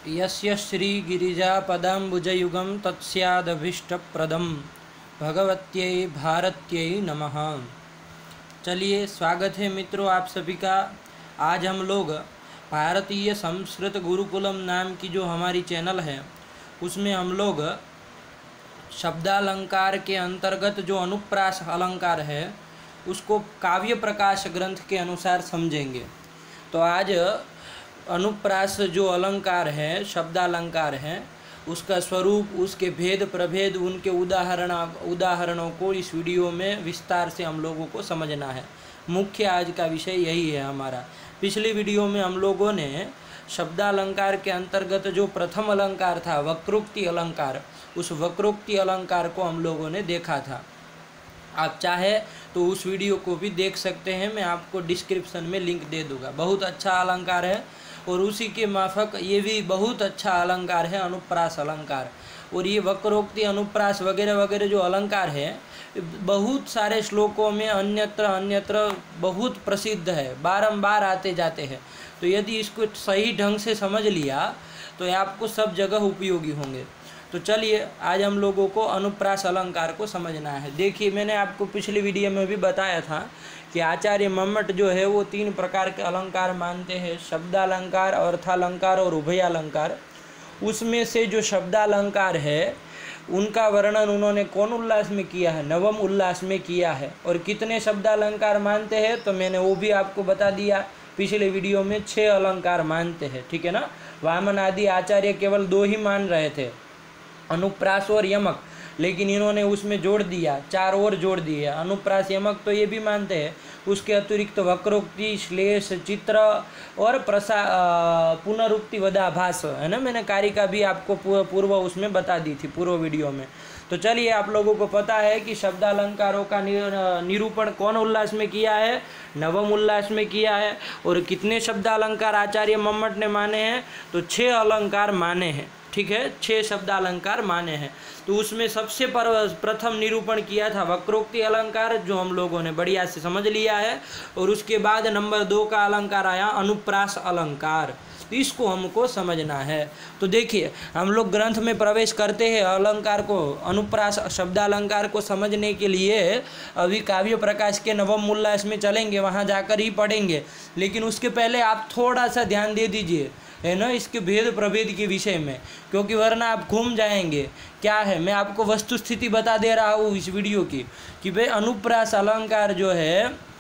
यस्य श्रीगिरिजापदाम्बुजयुगं तत्स्यादभीष्टप्रदं भगवत्यै भारत्यै नमः। चलिए, स्वागत है मित्रों आप सभी का। आज हम लोग भारतीय संस्कृत गुरुकुलम नाम की जो हमारी चैनल है उसमें हम लोग शब्दालंकार के अंतर्गत जो अनुप्रास अलंकार है उसको काव्य प्रकाश ग्रंथ के अनुसार समझेंगे। तो आज अनुप्रास जो अलंकार है, शब्दालंकार है, उसका स्वरूप, उसके भेद प्रभेद, उनके उदाहरणों को इस वीडियो में विस्तार से हम लोगों को समझना है। मुख्य आज का विषय यही है हमारा। पिछली वीडियो में हम लोगों ने शब्दालंकार के अंतर्गत जो प्रथम अलंकार था वक्रोक्ति अलंकार, उस वक्रोक्ति अलंकार को हम लोगों ने देखा था। आप चाहे तो उस वीडियो को भी देख सकते हैं, मैं आपको डिस्क्रिप्शन में लिंक दे दूंगा। बहुत अच्छा अलंकार है और उसी के माफक ये भी बहुत अच्छा अलंकार है अनुप्रास अलंकार। और ये वक्रोक्ति, अनुप्रास वगैरह वगैरह जो अलंकार है बहुत सारे श्लोकों में अन्यत्र बहुत प्रसिद्ध है, बारंबार आते जाते हैं। तो यदि इसको सही ढंग से समझ लिया तो ये आपको सब जगह उपयोगी होंगे। तो चलिए, आज हम लोगों को अनुप्रास अलंकार को समझना है। देखिए, मैंने आपको पिछली वीडियो में भी बताया था कि आचार्य मम्मट जो है वो 3 प्रकार के अलंकार मानते हैं, शब्दालंकार, अर्थालंकार और उभयालंकार। उसमें से जो शब्दालंकार है उनका वर्णन उन्होंने कौन उल्लास में किया है? नवम उल्लास में किया है। और कितने शब्दालंकार मानते हैं तो मैंने वो भी आपको बता दिया पिछले वीडियो में। 6 अलंकार मानते हैं, ठीक है ना। वामन आदि आचार्य केवल 2 ही मान रहे थे, अनुप्रास और यमक, लेकिन इन्होंने उसमें जोड़ दिया, 4 और जोड़ दिए। अनुप्रास यमक तो ये भी मानते हैं, उसके अतिरिक्त वक्रोक्ति, श्लेष, चित्र और पुनरुक्ति वदाभास है ना। मैंने कारिका भी आपको पूर्व उसमें बता दी थी, पूर्व वीडियो में। तो चलिए, आप लोगों को पता है कि शब्दालंकारों का निरूपण कौन उल्लास में किया है? नवम उल्लास में किया है। और कितने शब्दालंकार आचार्य मम्मट ने माने हैं? तो 6 अलंकार माने हैं, ठीक है। 6 शब्दालंकार माने हैं। तो उसमें सबसे प्रथम निरूपण किया था वक्रोक्ति अलंकार, जो हम लोगों ने बढ़िया से समझ लिया है। और उसके बाद नंबर 2 का अलंकार आया अनुप्रास अलंकार। तो इसको हमको समझना है। तो देखिए, हम लोग ग्रंथ में प्रवेश करते हैं अलंकार को, अनुप्रास शब्दालंकार को समझने के लिए अभी काव्य प्रकाश के नवम उल्लास में चलेंगे, वहाँ जाकर ही पढ़ेंगे। लेकिन उसके पहले आप थोड़ा सा ध्यान दे दीजिए, है ना, इसके भेद प्रभेद के विषय में, क्योंकि वरना आप घूम जाएंगे। क्या है, मैं आपको वस्तु स्थिति बता दे रहा हूँ इस वीडियो की कि भाई अनुप्रास अलंकार जो है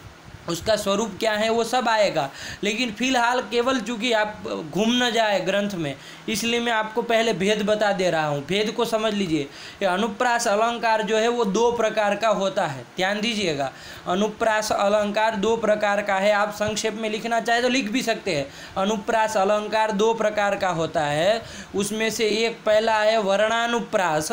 उसका स्वरूप क्या है वो सब आएगा। लेकिन फिलहाल केवल चूँकि आप घूम न जाए ग्रंथ में, इसलिए मैं आपको पहले भेद बता दे रहा हूँ। भेद को समझ लीजिए। ये अनुप्रास अलंकार जो है वो 2 प्रकार का होता है, ध्यान दीजिएगा। अनुप्रास अलंकार 2 प्रकार का है। आप संक्षेप में लिखना चाहे तो लिख भी सकते हैं। अनुप्रास अलंकार 2 प्रकार का होता है। उसमें से एक पहला है वर्णानुप्रास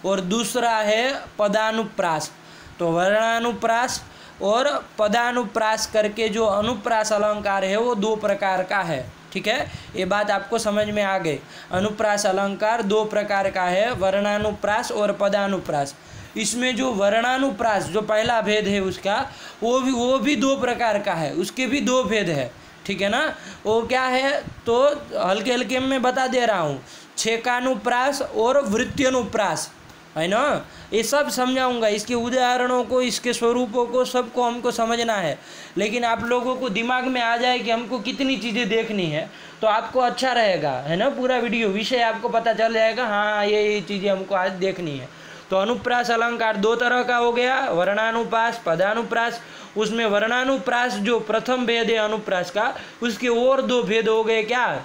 और दूसरा है पदानुप्रास। तो वर्णानुप्रास और पदानुप्रास करके जो अनुप्रास अलंकार है वो 2 प्रकार का है, ठीक है। ये बात आपको समझ में आ गई। अनुप्रास अलंकार 2 प्रकार का है, वर्णानुप्रास और पदानुप्रास। इसमें जो वर्णानुप्रास जो पहला भेद है उसका, वो भी 2 प्रकार का है, उसके भी 2 भेद है, ठीक है ना। वो क्या है तो हल्के हल्के में बता दे रहा हूँ। छेकानुप्रास और वृत्त्यनुप्रास, है ना। ये सब समझाऊंगा, इसके उदाहरणों को, इसके स्वरूपों को, सबको हमको समझना है। लेकिन आप लोगों को दिमाग में आ जाए कि हमको कितनी चीज़ें देखनी है तो आपको अच्छा रहेगा, है ना। पूरा वीडियो विषय आपको पता चल जाएगा, हाँ ये चीज़ें हमको आज देखनी है। तो अनुप्रास अलंकार 2 तरह का हो गया, वर्णानुप्रास, पदानुप्रास। उसमें वर्णानुप्रास जो प्रथम भेद है अनुप्रास का, उसके और 2 भेद हो गए, क्या?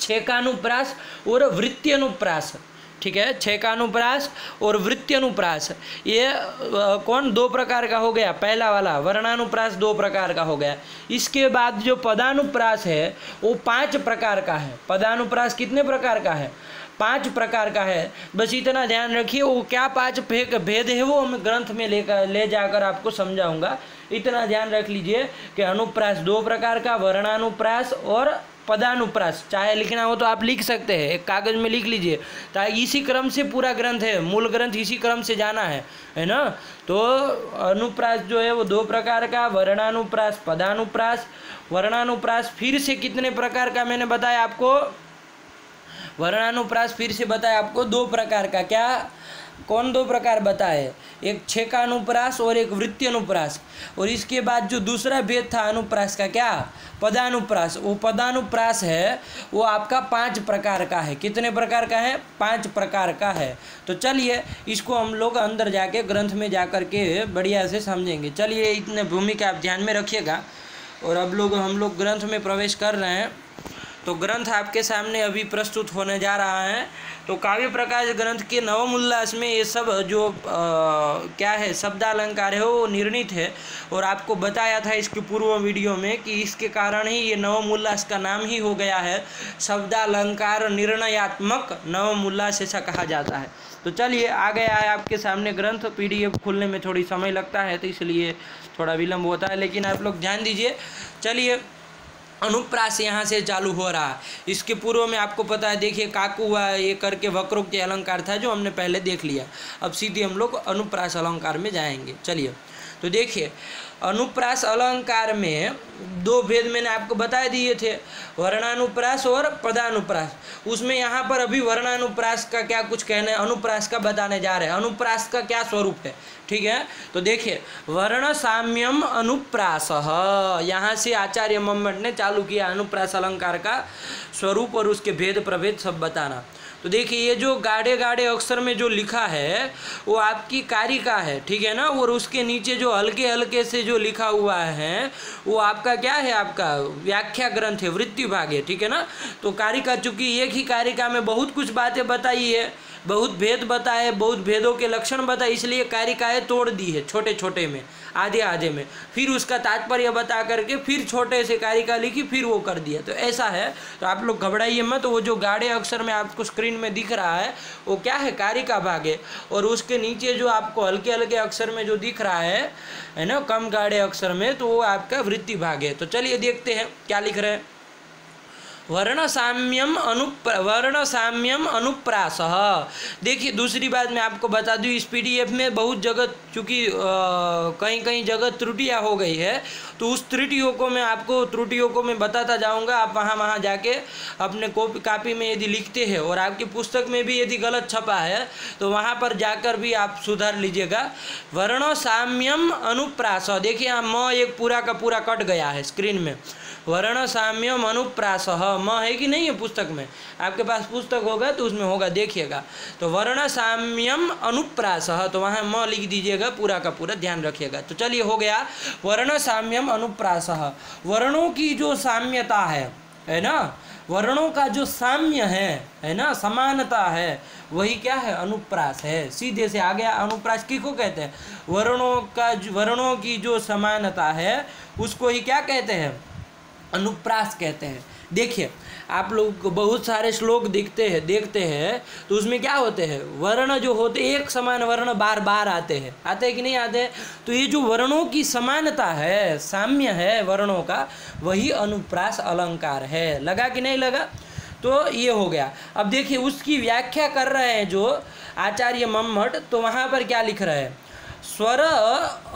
छेकानुप्रास और वृत्त्यनुप्रास, ठीक है। छेकानुप्रास और वृत्त्यनुप्रास, ये कौन 2 प्रकार का हो गया। पहला वाला वर्णानुप्रास 2 प्रकार का हो गया। इसके बाद जो पदानुप्रास है वो 5 प्रकार का है। पदानुप्रास कितने प्रकार का है? 5 प्रकार का है। बस इतना ध्यान रखिए। वो क्या 5 भेद है वो मैं ग्रंथ में ले जाकर आपको समझाऊंगा। इतना ध्यान रख लीजिए कि अनुप्रास 2 प्रकार का, वर्णानुप्रास और पदानुप्रास। चाहे लिखना हो तो आप लिख सकते हैं, एक कागज़ में लिख लीजिए, ताकि इसी क्रम से पूरा ग्रंथ है, मूल ग्रंथ इसी क्रम से जाना है ना। तो अनुप्रास जो है वो 2 प्रकार का, वर्णानुप्रास, पदानुप्रास। वर्णानुप्रास फिर से कितने प्रकार का मैंने बताया आपको? वर्णानुप्रास फिर से बताया आपको दो प्रकार का, क्या कौन दो प्रकार बताए, एक छेकानुप्रास और एक वृत्ति अनुप्रास। और इसके बाद जो दूसरा भेद था अनुप्रास का, क्या पदानुप्रास। वो पदानुप्रास है वो आपका 5 प्रकार का है। कितने प्रकार का है? 5 प्रकार का है। तो चलिए इसको हम लोग अंदर जाके ग्रंथ में जाकर के बढ़िया से समझेंगे। चलिए इतने भूमिका आप ध्यान में रखिएगा। और अब हम लोग ग्रंथ में प्रवेश कर रहे हैं। तो ग्रंथ आपके सामने अभी प्रस्तुत होने जा रहा है। तो काव्य प्रकाश ग्रंथ के नवम उल्लास में ये सब जो क्या है शब्दालंकार है वो निर्णित है। और आपको बताया था इसके पूर्व वीडियो में कि इसके कारण ही ये नवम उल्लास का नाम ही हो गया है शब्दालंकार निर्णयात्मक नवम उल्लास, ऐसा कहा जाता है। तो चलिए आ गया है आपके सामने ग्रंथ। PDF खुलने में थोड़ी समय लगता है तो इसलिए थोड़ा विलम्ब होता है, लेकिन आप लोग ध्यान दीजिए। चलिए अनुप्रास यहाँ से चालू हो रहा है। इसके पूर्व में आपको पता है, देखिए काकू हुआ ये करके वक्रोक्ति अलंकार था जो हमने पहले देख लिया। अब सीधे हम लोग अनुप्रास अलंकार में जाएंगे। चलिए तो देखिए अनुप्रास अलंकार में 2 भेद मैंने आपको बता दिए थे, वर्णानुप्रास और पदानुप्रास। उसमें यहाँ पर अभी वर्णानुप्रास का क्या कुछ कहना है, अनुप्रास का बताने जा रहे हैं। अनुप्रास का क्या स्वरूप है, ठीक है। तो देखिए वर्ण साम्यम अनुप्रास, यहाँ से आचार्य मम्मट ने चालू किया अनुप्रास अलंकार का स्वरूप और उसके भेद प्रभेद सब बताना। तो देखिए ये जो गाढ़े गाढ़े अक्षर में जो लिखा है वो आपकी कारिका है, ठीक है ना। और उसके नीचे जो हल्के हल्के से जो लिखा हुआ है वो आपका क्या है, आपका व्याख्या ग्रंथ है, वृत्ति भाग है, ठीक है ना। तो कारिका, चूंकि एक ही कारिका में बहुत कुछ बातें बताई है, बहुत भेद बताए, बहुत भेदों के लक्षण बताए, इसलिए कारिकाएँ तोड़ दी है छोटे छोटे में, आधे आधे में, फिर उसका तात्पर्य बता करके फिर छोटे से कारिका लिखी, फिर वो कर दिया। तो ऐसा है। तो आप लोग घबराइए मत। वो जो गाढ़े अक्षर में आपको स्क्रीन में दिख रहा है वो क्या है, कारिका भाग है। और उसके नीचे जो आपको हल्के हल्के अक्षर में जो दिख रहा है ना, कम गाढ़े अक्षर में, तो वो आपका वृत्ति भाग है। तो चलिए देखते हैं क्या लिख रहे हैं। वर्ण साम्यम अनुप्रास। देखिए दूसरी बात मैं आपको बता दूं, इस PDF में बहुत जगह चूँकि कहीं कहीं जगह त्रुटियां हो गई है, तो उस त्रुटियों को मैं बताता जाऊंगा। आप वहाँ जाके अपने कापी में यदि लिखते हैं और आपकी पुस्तक में भी यदि गलत छपा है तो वहाँ पर जाकर भी आप सुधार लीजिएगा। वर्ण साम्यम अनुप्रास, देखिए यहाँ म एक पूरा का पूरा कट गया है स्क्रीन में। वर्ण साम्यम अनुप्रास, म है कि नहीं है पुस्तक में? आपके पास पुस्तक होगा तो उसमें होगा, देखिएगा। तो वर्ण साम्यम अनुप्रास, तो वहाँ म लिख दीजिएगा पूरा का पूरा, ध्यान रखिएगा। तो चलिए हो गया वर्ण साम्यम अनुप्रास। वर्णों की जो साम्यता है ना, वर्णों का जो साम्य है ना, समानता है, वही क्या है, अनुप्रास है। सीधे से आ गया। अनुप्रास किसको कहते हैं? वर्णों की जो समानता है उसको ही क्या कहते हैं, अनुप्रास कहते हैं। देखिए आप लोग बहुत सारे श्लोक देखते हैं तो उसमें क्या होते हैं, वर्ण जो होते एक समान वर्ण बार बार आते हैं कि नहीं आते हैं। तो ये जो वर्णों की समानता है, साम्य है वर्णों का, वही अनुप्रास अलंकार है। लगा कि नहीं लगा? तो ये हो गया। अब देखिए उसकी व्याख्या कर रहे हैं जो आचार्य मम्मट, तो वहाँ पर क्या लिख रहे हैं, स्वर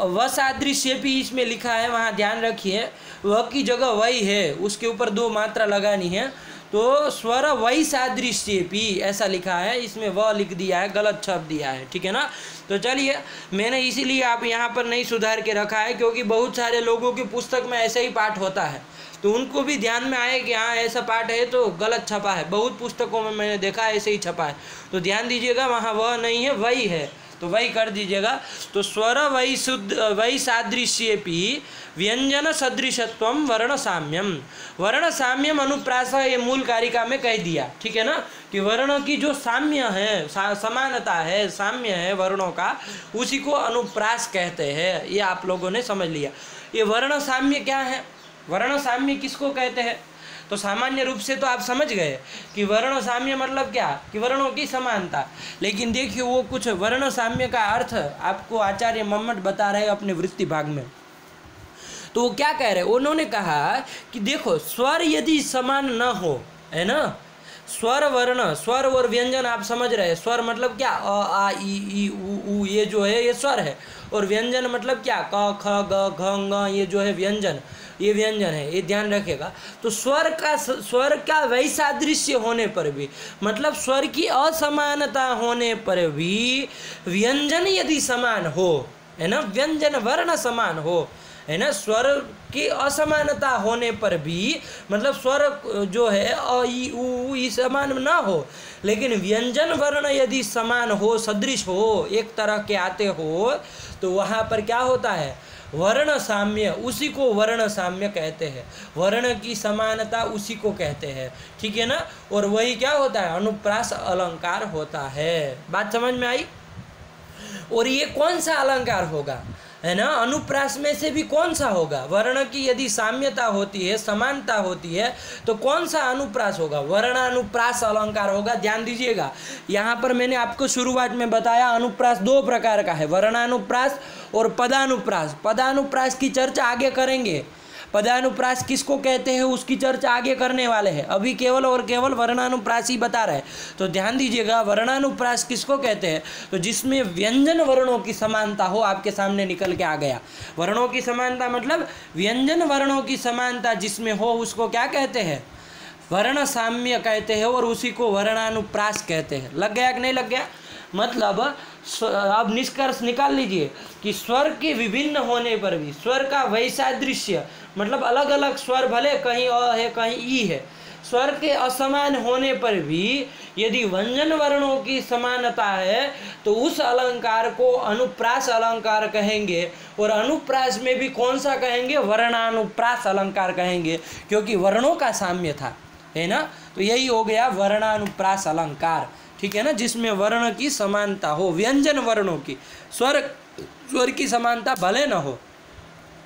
वसादृश्य भी इसमें लिखा है, वहाँ ध्यान रखिए। वह की जगह वही है, उसके ऊपर 2 मात्रा लगानी है। तो स्वर वही सादृश्य भी ऐसा लिखा है, इसमें वह लिख दिया है, गलत छप दिया है, ठीक है ना। तो चलिए मैंने इसीलिए आप यहाँ पर नहीं सुधार के रखा है, क्योंकि बहुत सारे लोगों की पुस्तक में ऐसा ही पाठ होता है, तो उनको भी ध्यान में आए कि हाँ ऐसा पाठ है तो गलत छपा है। बहुत पुस्तकों में मैंने देखा ऐसे ही छपा है, तो ध्यान दीजिएगा, वहाँ वह नहीं है, वही है, तो वही कर दीजिएगा। तो स्वर वही सादृश्येपि व्यंजन सदृशत्वम वर्ण साम्यम अनुप्रास, ये मूल कारिका में कह दिया, ठीक है ना, कि वर्ण की जो साम्य है, समानता है, साम्य है वर्णों का, उसी को अनुप्रास कहते हैं। ये आप लोगों ने समझ लिया। ये वर्ण साम्य क्या है, वर्ण साम्य किसको कहते हैं? तो सामान्य रूप से तो आप समझ गए कि वर्ण साम्य मतलब क्या, कि वर्णों की समानता। लेकिन देखिए वो कुछ वर्ण साम्य का अर्थ आपको आचार्य मम्मट बता रहे हैं अपने वृत्ति भाग में। तो वो क्या कह रहे हैं, उन्होंने कहा कि देखो स्वर यदि समान न हो, है ना, स्वर वर्ण, स्वर और व्यंजन आप समझ रहे हैं। स्वर मतलब क्या, अ आ ई उ ये जो है ये स्वर है, और व्यंजन मतलब क्या, क ख ग घ ङ, ये जो है व्यंजन। ये व्यंजन है, ये ध्यान रखेगा। तो स्वर का वैसादृश्य होने पर भी, मतलब स्वर की असमानता होने पर भी व्यंजन यदि समान हो, है ना, व्यंजन वर्ण समान हो, है ना, स्वर की असमानता होने पर भी, मतलब स्वर जो है अ ई उ ई समान ना हो, लेकिन व्यंजन वर्ण यदि समान हो, सदृश हो, एक तरह के आते हो, तो वहाँ पर क्या होता है, वर्ण साम्य, उसी को वर्ण साम्य कहते हैं। वर्ण की समानता उसी को कहते हैं, ठीक है ना। और वही क्या होता है, अनुप्रास अलंकार होता है। बात समझ में आई। और ये कौन सा अलंकार होगा, है ना, अनुप्रास में से भी कौन सा होगा। वर्ण की यदि साम्यता होती है, समानता होती है, तो कौन सा अनुप्रास होगा, वर्णानुप्रास अलंकार होगा। ध्यान दीजिएगा, यहाँ पर मैंने आपको शुरुआत में बताया अनुप्रास दो प्रकार का है, वर्णानुप्रास और पदानुप्रास। पदानुप्रास की चर्चा आगे करेंगे, पदानुप्रास किसको कहते हैं उसकी चर्चा आगे करने वाले हैं। अभी केवल और केवल वर्णानुप्रास ही बता रहे हैं। तो ध्यान दीजिएगा, वर्णानुप्रास किसको कहते हैं, तो जिसमें व्यंजन वर्णों की समानता हो। आपके सामने निकल के आ गया, वर्णों की समानता मतलब व्यंजन वर्णों की समानता जिसमें हो, उसको क्या कहते हैं, वर्ण साम्य कहते हैं, और उसी को वर्णानुप्रास कहते हैं। लग गया कि नहीं लग गया। मतलब अब निष्कर्ष निकाल लीजिए कि स्वर के विभिन्न होने पर भी, स्वर का वैसादृश्य मतलब अलग अलग स्वर, भले कहीं अ है कहीं ई है, स्वर के असमान होने पर भी यदि व्यंजन वर्णों की समानता है, तो उस अलंकार को अनुप्रास अलंकार कहेंगे। और अनुप्रास में भी कौन सा कहेंगे, वर्णानुप्रास अलंकार कहेंगे, क्योंकि वर्णों का साम्य था, है ना। तो यही हो गया वर्णानुप्रास अलंकार, ठीक है ना, जिसमें वर्ण की समानता हो, व्यंजन वर्णों की, स्वर की समानता भले न हो।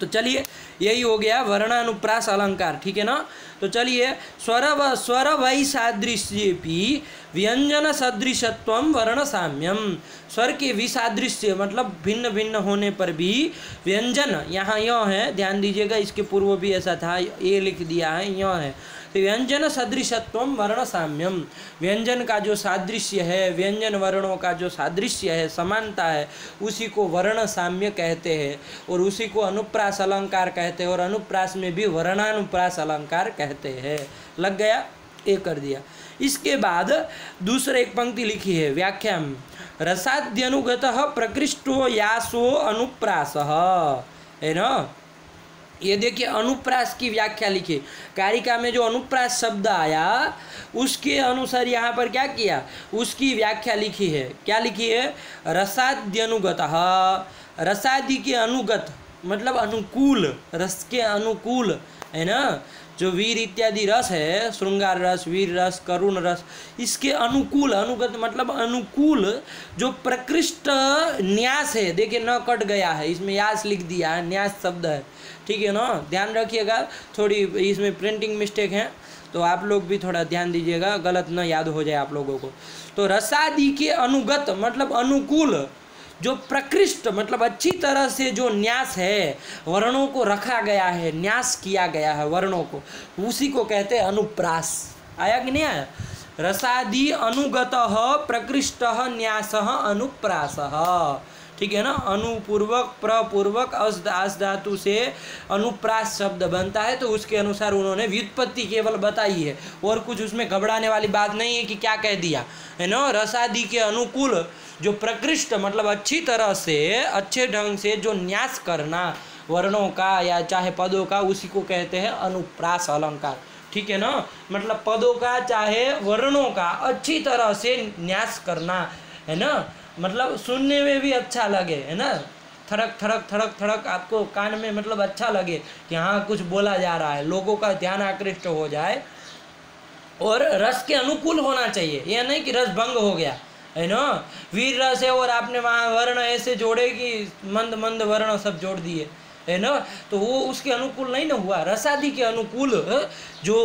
तो चलिए, यही हो गया वर्णानुप्रास अलंकार, ठीक है ना। तो चलिए, स्वर वैसादृश्येपि व्यंजन सदृशत्वम वर्ण साम्यम। स्वर के विसादृश्य मतलब भिन्न भिन्न होने पर भी व्यंजन, यहाँ यह है, ध्यान दीजिएगा, इसके पूर्व भी ऐसा था, ये लिख दिया है, यह है। तो व्यंजन सदृशत्वम वर्ण साम्यम, व्यंजन का जो सादृश्य है, व्यंजन वर्णों का जो सादृश्य है, समानता है, उसी को वर्ण साम्य कहते हैं, और उसी को अनुप्रास अलंकार कहते हैं, और अनुप्रास में भी वर्णानुप्रास अलंकार कहते हैं। लग गया, ये कर दिया। इसके बाद दूसरे एक पंक्ति लिखी है व्याख्या में, रसाद्यनुगतः प्रकृष्टो यासो अनुप्रासः, है ना। ये देखिए, अनुप्रास की व्याख्या लिखी, कारिका में जो अनुप्रास शब्द आया उसके अनुसार यहाँ पर क्या किया, उसकी व्याख्या लिखी है। क्या लिखी है, रसाद्यनुगतः, रसादि के अनुगत मतलब अनुकूल, रस के अनुकूल, है ना। जो वीर इत्यादि रस है, श्रृंगार रस, वीर रस, करुण रस, इसके अनुकूल, अनुगत मतलब अनुकूल, जो प्रकृष्ट न्यास है। देखिए, न कट गया है, इसमें यास लिख दिया है, न्यास शब्द है, ठीक है ना। ध्यान रखिएगा, थोड़ी इसमें प्रिंटिंग मिस्टेक है, तो आप लोग भी थोड़ा ध्यान दीजिएगा, गलत न याद हो जाए आप लोगों को। तो रसादि के अनुगत मतलब अनुकूल, जो प्रकृष्ट मतलब अच्छी तरह से जो न्यास है, वर्णों को रखा गया है, न्यास किया गया है वर्णों को, उसी को कहते हैं अनुप्रास। आया कि नहीं आया। रसादि अनुगतः प्रकृष्टः न्यासः अनुप्रासः, ठीक है ना। अनुपूर्वक प्रपूर्वक अस धातु से अनुप्रास शब्द बनता है, तो उसके अनुसार उन्होंने व्युत्पत्ति केवल बताई है, और कुछ उसमें घबराने वाली बात नहीं है कि क्या कह दिया, है ना। रसादि के अनुकूल, जो प्रकृष्ट मतलब अच्छी तरह से, अच्छे ढंग से जो न्यास करना वर्णों का या चाहे पदों का, उसी को कहते हैं अनुप्रास अलंकार, ठीक है ना। मतलब पदों का चाहे वर्णों का अच्छी तरह से न्यास करना, है ना। मतलब सुनने में भी अच्छा लगे, है ना, थड़क थड़क थड़क थड़क आपको कान में मतलब अच्छा लगे कि हाँ कुछ बोला जा रहा है, लोगों का ध्यान आकृष्ट हो जाए, और रस के अनुकूल होना चाहिए। यह नहीं कि रस भंग हो गया, है ना। वीर रस है और आपने वहाँ वर्ण ऐसे जोड़े कि मंद मंद वर्ण सब जोड़ दिए, है ना, तो वो उसके अनुकूल नहीं ना हुआ। रसादि के अनुकूल जो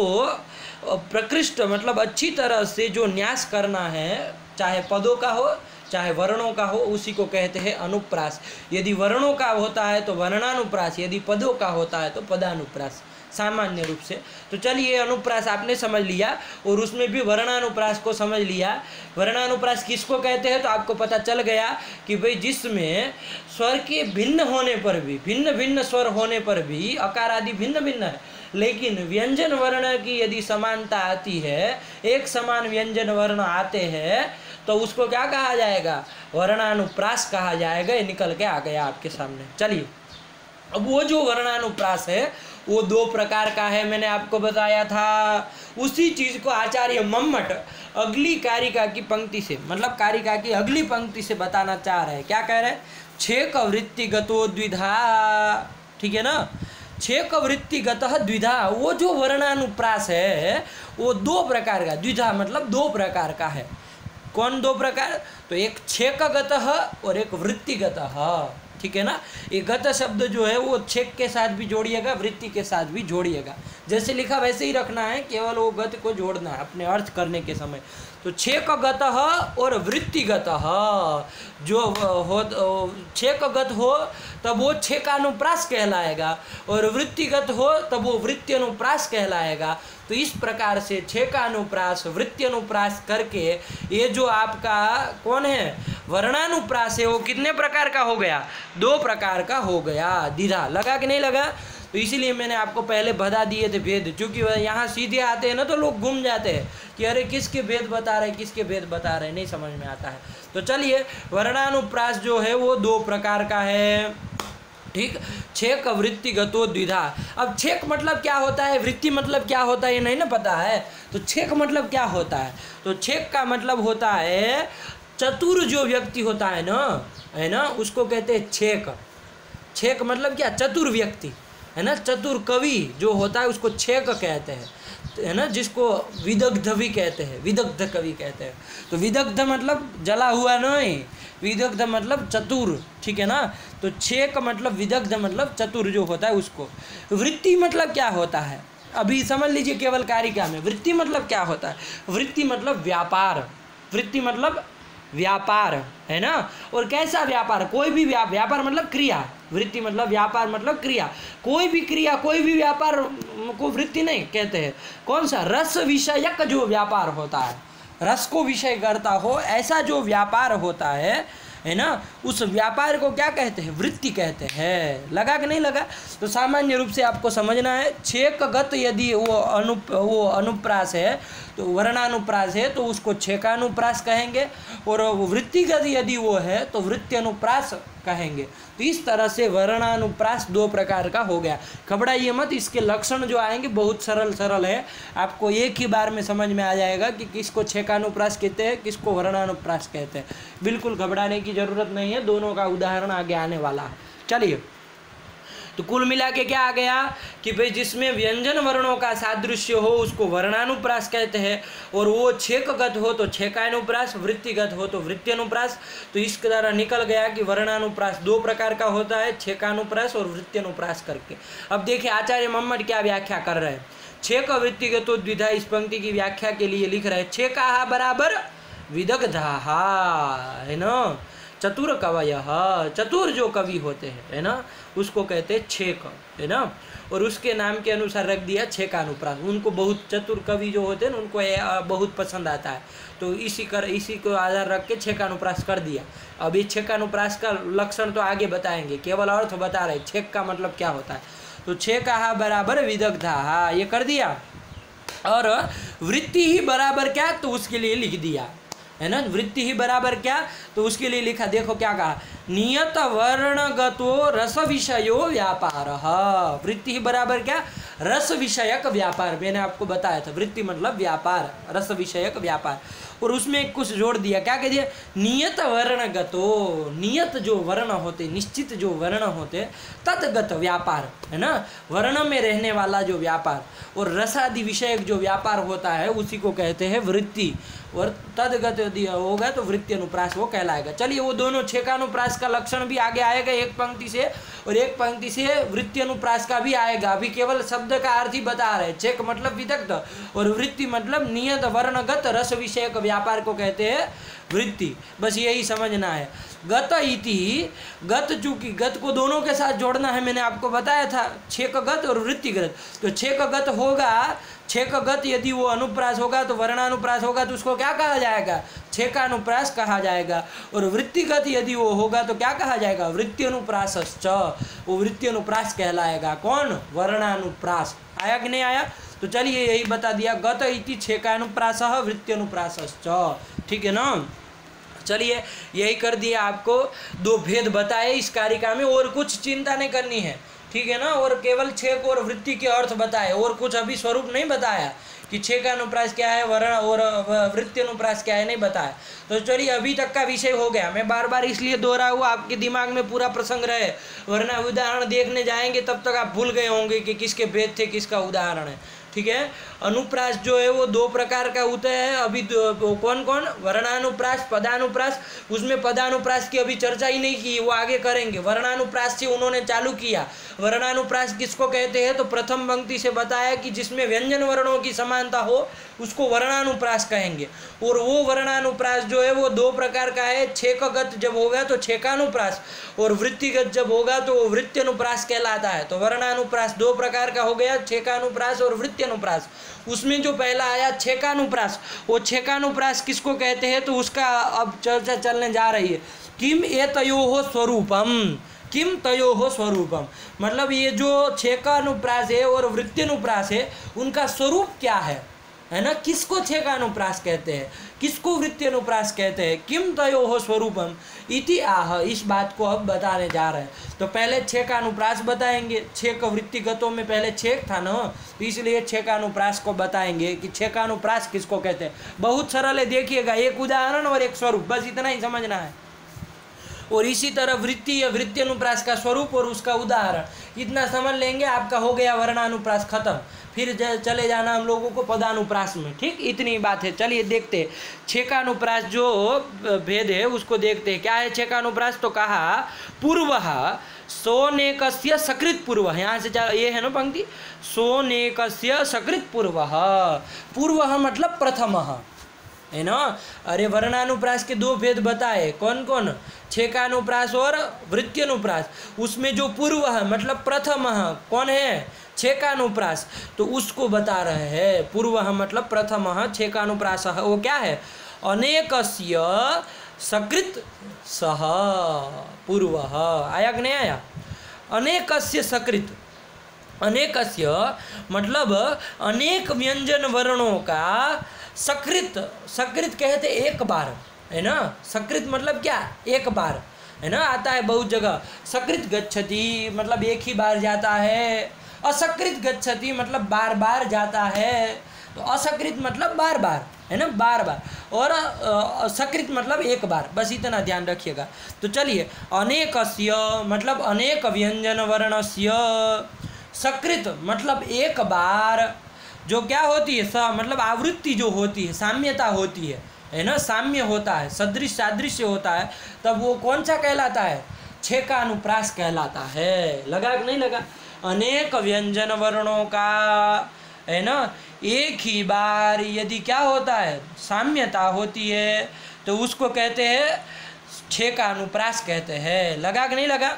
प्रकृष्ट मतलब अच्छी तरह से जो न्यास करना है, चाहे पदों का हो चाहे वर्णों का हो, उसी को कहते हैं अनुप्रास। यदि वर्णों का होता है तो वर्णानुप्रास, यदि पदों का होता है तो पदानुप्रास। सामान्य रूप से। तो चलिए अनुप्रास आपने समझ लिया और उसमें भी वर्णानुप्रास को समझ लिया। वर्णानुप्रास किसको कहते हैं तो आपको पता चल गया कि भाई जिसमें स्वर के भिन्न होने पर भी, भिन्न भिन्न स्वर होने पर भी, अकार आदि भिन्न भिन्न है, लेकिन व्यंजन वर्ण की यदि समानता आती है, एक समान व्यंजन वर्ण आते हैं, तो उसको क्या कहा जाएगा? वर्णानुप्रास कहा जाएगा। ये निकल के आ गया आपके सामने। चलिए, अब वो जो वर्णानुप्रास है वो दो प्रकार का है, मैंने आपको बताया था। उसी चीज को आचार्य मम्मट अगली कारिका की पंक्ति से, मतलब कारिका की अगली पंक्ति से बताना चाह रहे हैं। क्या कह रहे हैं? छेक वृत्तिगतो द्विधा, ठीक है ना? छेक वृत्तिगतः द्विधा, वो जो वर्णानुप्रास है वो दो प्रकार का, द्विधा मतलब दो प्रकार का है। कौन दो प्रकार? तो एक छेकगतः और एक वृत्तिगतः, ठीक है ना? ये गत शब्द जो है वो छेक के साथ भी जोड़िएगा, वृत्ति के साथ भी जोड़िएगा। जैसे लिखा वैसे ही रखना है, केवल वो गत को जोड़ना है अपने अर्थ करने के समय। तो छेकगतः और वृत्तिगतः जो हो, छेकगत हो तब वो छेकानुप्रास कहलाएगा, और वृत्तिगत हो तब वो वृत्त्यनुप्रास कहलाएगा। तो इस प्रकार से छेकानुप्रास, वृत्त्यनुप्रास करके ये जो आपका कौन है वर्णानुप्रास है वो कितने प्रकार का हो गया? दो प्रकार का हो गया। द्विधा लगा कि नहीं लगा? तो इसीलिए मैंने आपको पहले बता दिए थे भेद, क्योंकि यहाँ सीधे आते हैं ना तो लोग घूम जाते हैं कि अरे किसके भेद बता रहे, किसके भेद बता रहे, नहीं समझ में आता है। तो चलिए, वर्णानुप्रास जो है वो दो प्रकार का है, ठीक। छेक वृत्तिगतो द्विधा। अब छेक मतलब क्या होता है, वृत्ति मतलब क्या होता है, ये नहीं ना पता है। तो छेक मतलब क्या होता है? तो छेक का मतलब होता है चतुर जो व्यक्ति होता है ना, उसको कहते हैं छेक। छेक मतलब क्या? चतुर व्यक्ति, है ना? चतुर कवि जो होता है उसको छेक कहते हैं, है ना? जिसको विदग्ध भी कहते हैं, विदग्ध कवि कहते हैं। तो विदग्ध मतलब जला हुआ नहीं, विदग्ध मतलब चतुर, ठीक है ना? तो छेक मतलब विदग्ध मतलब चतुर जो होता है उसको। वृत्ति मतलब क्या होता है अभी समझ लीजिए केवल कारिका में। वृत्ति मतलब क्या होता है? वृत्ति मतलब व्यापार, वृत्ति मतलब व्यापार, है ना? और कैसा व्यापार? कोई भी व्यापार मतलब क्रिया, वृत्ति मतलब व्यापार मतलब क्रिया। कोई भी क्रिया, कोई भी व्यापार को वृत्ति नहीं कहते हैं। कौन सा? रस विषयक जो व्यापार होता है, रस को विषय करता हो ऐसा जो व्यापार होता है ना, उस व्यापार को क्या कहते हैं? वृत्ति कहते हैं। लगा कि नहीं लगा? तो सामान्य रूप से आपको समझना है, छेकगत यदि वो अनुप्रास है तो वर्णानुप्रास है तो उसको छेकानुप्रास कहेंगे, और वृत्तिगत यदि वो है तो वृत्त्यनुप्रास कहेंगे। तो इस तरह से वर्णानुप्रास दो प्रकार का हो गया। घबराइए मत, इसके लक्षण जो आएंगे बहुत सरल है, आपको एक ही बार में समझ में आ जाएगा कि किसको छेकानुप्रास कहते हैं, किसको वर्णानुप्रास कहते हैं। बिल्कुल घबराने की जरूरत नहीं है, दोनों का उदाहरण आगे आने वाला है। चलिए, तो कुल मिला के क्या आ गया कि भाई जिसमें व्यंजन वर्णों का सादृश्य हो उसको वर्णानुप्रास कहते हैं, और वो छेकगत हो तो छेकानुप्रास, वृत्तिगत हो तो वृत्त्यनुप्रास। तो इस तरह निकल गया कि वर्णानुप्रास दो प्रकार का होता है, छेकानुप्रास और वृत्त्यनुप्रास करके। अब देखिए आचार्य मम्मट क्या व्याख्या कर रहे हैं। छेक वृत्तिगतो द्विधा, इस पंक्ति की व्याख्या के लिए लिख रहे हैं, छेका बराबर विदग्धा, है ना? चतुर कवयः, चतुर जो कवि होते हैं, है ना, उसको कहते हैं छेक, है ना? और उसके नाम के अनुसार रख दिया छेकानुप्रास। उनको बहुत चतुर कवि जो होते हैं ना उनको बहुत पसंद आता है, तो इसी को आधार रख के छेकानुप्रास कर दिया। अब ये छेकानुप्रास का लक्षण तो आगे बताएंगे, केवल अर्थ बता रहे छेक का मतलब क्या होता है। तो छेका बराबर विदग्धा, ये कर दिया, और वृत्ति ही बराबर क्या, तो उसके लिए लिख दिया, है ना? वृत्ति ही बराबर क्या, तो उसके लिए लिखा, देखो क्या कहा, नियत वर्णगतो रस विषयो व्यापार। वृत्ति ही बराबर क्या? रस विषयक व्यापार। मैंने आपको बताया था वृत्ति मतलब व्यापार, रस विषयक व्यापार। और उसमें कुछ जोड़ दिया, क्या कह दिया? नियत वर्णगतो, नियत जो वर्ण होते, निश्चित जो वर्ण होते, तद्गत व्यापार, है ना? वर्ण में रहने वाला जो व्यापार, और रसादि विषयक जो व्यापार होता है उसी को कहते हैं वृत्ति। और तद्गत यदि होगा तो वृत्त्यनुप्रास वो कहलाएगा। चलिए, वो दोनों छेकानुप्रास का लक्षण भी आगे आएगा एक पंक्ति से, और एक पंक्ति से वृत्त्यनुप्रास का भी आएगा। अभी केवल शब्द का अर्थ ही बता रहे। छेक मतलब विदग्ध और वृत्ति मतलब नियत वर्णगत रस विषयक व्यापार को कहते हैं वृत्ति। बस यही समझना है। गत इति, गत चूंकि गत को दोनों के साथ जोड़ना है, मैंने आपको बताया था, छेक गत और वृत्तिगत। तो छेक गत होगा, छेक गत यदि वो अनुप्रास होगा तो वर्णानुप्रास होगा तो उसको क्या कहा जाएगा? छेकानुप्रास कहा जाएगा। और वृत्तिगत यदि वो होगा तो क्या कहा जाएगा? वृत्ति अनुप्रासश्च, वो वृत्ति अनुप्रास कहलाएगा। कौन? वर्णानुप्रास। आया कि नहीं आया? तो चलिए यही बता दिया, गत इति छेकानुप्रासः वृत्त्यनुप्रासश्च। ठीक है ना? चलिए यही कर दिया, आपको दो भेद बताए इस कारिका में, और कुछ चिंता नहीं करनी है। ठीक है ना? और केवल छेक और वृत्ति के अर्थ बताए, और कुछ अभी स्वरूप नहीं बताया कि छेकानुप्रास क्या है, वर्ण और वृत्त्यनुप्रास क्या है, नहीं बताया। तो चलिए अभी तक का विषय हो गया। मैं बार बार इसलिए दोहरा हुआ, आपके दिमाग में पूरा प्रसंग रहे, वरना उदाहरण देखने जाएंगे तब तक आप भूल गए होंगे कि किसके भेद थे, किसका उदाहरण है। ठीक है? अनुप्रास जो है वो दो प्रकार का होता है। अभी कौन कौन? वर्णानुप्रास, पदानुप्रास। उसमें पदानुप्रास की अभी चर्चा ही नहीं की, वो आगे करेंगे। वर्णानुप्रास से उन्होंने चालू किया। वर्णानुप्रास किसको कहते हैं? तो प्रथम पंक्ति से बताया कि जिसमें व्यंजन वर्णों की समानता हो उसको वर्णानुप्रास कहेंगे। और वो वर्णानुप्रास जो है वो दो प्रकार का है। छेकगत जब होगा तो छेकानुप्रास, और वृत्तिगत जब होगा तो वो वृत्त्यनुप्रास कहलाता है। तो वर्णानुप्रास दो प्रकार का हो गया, छेकानुप्रास और वृत्त्यनुप्रास। उसमें जो पहला आया छेकानुप्रास, वो छेकानुप्रास किसको कहते हैं? तो उसका अब चर्चा चलने जा रही है। किम एतयोः स्वरूपम, किम तयोः स्वरूपम, मतलब ये जो छेकानुप्रास है और वृत्त्यनुप्रास है उनका स्वरूप क्या है ना? किसको छेकानुप्रास कहते हैं, किसको वृत्त्यनुप्रास कहते हैं? किम तयोः स्वरूपम इति आह, इस बात को अब बताने जा रहे हैं। तो पहले छेकानुप्रास बताएंगे। छेक वृत्तिगतों में पहले छेक था ना, तो इसलिए छेकानुप्रास को बताएंगे कि छेकानुप्रास किसको कहते हैं। बहुत सरल है, देखिएगा, एक उदाहरण और एक स्वरूप, बस इतना ही समझना है। और इसी तरह वृत्ति या वृत्त्यनुप्रास का स्वरूप और उसका उदाहरण, इतना समझ लेंगे, आपका हो गया वर्णानुप्रास खत्म। फिर चले जाना हम लोगों को पदानुप्रास में। ठीक, इतनी बात है। चलिए देखते हैं छेकानुप्रास जो भेद है उसको देखते हैं। क्या है छेकानुप्रास? तो कहा पूर्वः सोनेकस्य सकृत पूर्वः, यहाँ से ये है ना पंक्ति, सोनेकस्य सकृत पूर्वः। पूर्वः मतलब प्रथमः, है ना? अरे वर्णानुप्रास के दो भेद बताए, कौन कौन? छेकानुप्रास और वृत्त्यनुप्रास। उसमें जो पूर्व है मतलब प्रथम कौन है? छेकानुप्रास। तो उसको बता रहे हैं। पूर्व मतलब प्रथम छेकानुप्रास, वो क्या है? अनेकस्य सकृत सह पूर्व। आया कि नहीं आया? अनेकस्य सकृत, अनेकस्य मतलब अनेक व्यंजन वर्णों का सकृत, सकृत कहते एक बार, है ना? सकृत मतलब क्या? एक बार, है ना? आता है बहुत जगह। सकृत गच्छति मतलब एक ही बार जाता है। असकृत गच्छति मतलब बार बार जाता है। तो असकृत मतलब बार बार, है ना? बार बार। और सकृत मतलब एक बार, बस इतना ध्यान रखिएगा। तो चलिए, अनेकस्य मतलब अनेक व्यंजन वर्णस्य, सकृत मतलब एक बार, जो क्या होती है? मतलब आवृत्ति जो होती है, साम्यता होती है ना? साम्य होता है, सदृश सादृश्य होता है, तब वो कौन सा कहलाता है? छेकानुप्रास कहलाता है। लगा कि नहीं लगा? अनेक व्यंजन वर्णों का, है ना, एक ही बार यदि क्या होता है? साम्यता होती है, तो उसको कहते हैं छेकानुप्रास कहते हैं। लगा कि नहीं लगा?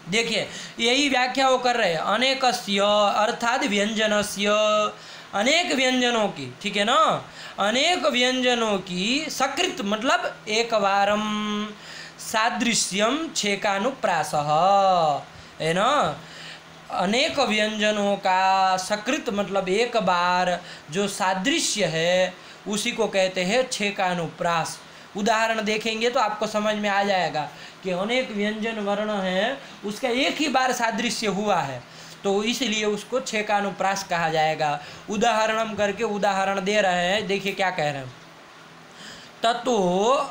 देखिए यही व्याख्या वो कर रहे हैं। अनेकस्य अर्थात व्यंजनस्य, अनेक व्यंजनों की, ठीक है ना? अनेक व्यंजनों की सकृत मतलब एक बारम, सादृश्यम छेकानुप्रासः, है ना? अनेक व्यंजनों का सकृत मतलब एक बार जो सादृश्य है उसी को कहते हैं छेकानुप्रास। उदाहरण देखेंगे तो आपको समझ में आ जाएगा कि अनेक व्यंजन वर्ण है, उसका एक ही बार सादृश्य हुआ है, तो इसलिए उसको छेकानुप्रास कहा जाएगा। उदाहरण हम करके उदाहरण दे रहे हैं, देखिए क्या कह रहे हैं। ततो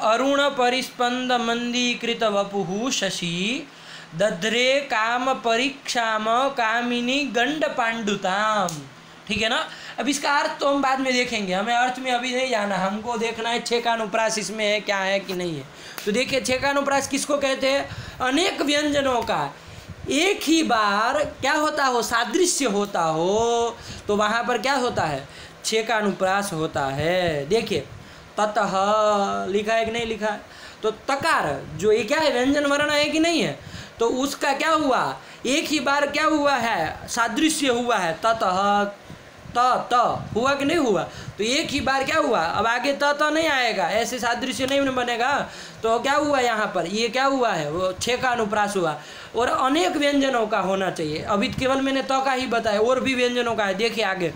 अरुण परिस्पंद मंदीकृत वपुः शशि दध्रे काम परीक्षाम कामिनी गंड पांडुताम। ठीक है ना? अब इसका अर्थ तो हम बाद में देखेंगे, हमें अर्थ में अभी नहीं जाना, हमको देखना है छेकानुप्रास इसमें है क्या है कि नहीं है। तो देखिए छेकानुप्रास किसको कहते हैं? अनेक व्यंजनों का एक ही बार क्या होता हो? सादृश्य होता हो, तो वहाँ पर क्या होता है? छेकानुप्रास होता है। देखिए ततः लिखा है कि नहीं लिखा है? तो तकार जो ये क्या है, व्यंजन वर्ण है कि नहीं है? तो उसका क्या हुआ, एक ही बार क्या हुआ है, सादृश्य हुआ है, ततः त हुआ कि नहीं हुआ? तो एक ही बार क्या हुआ, अब आगे त नहीं आएगा, ऐसे सादृश्य नहीं बनेगा। तो क्या हुआ यहाँ पर, ये क्या हुआ है, वो छः का अनुप्रास हुआ। और अनेक व्यंजनों का होना चाहिए, अभी केवल मैंने त का ही बताया, और भी व्यंजनों का है। देखिए आगे,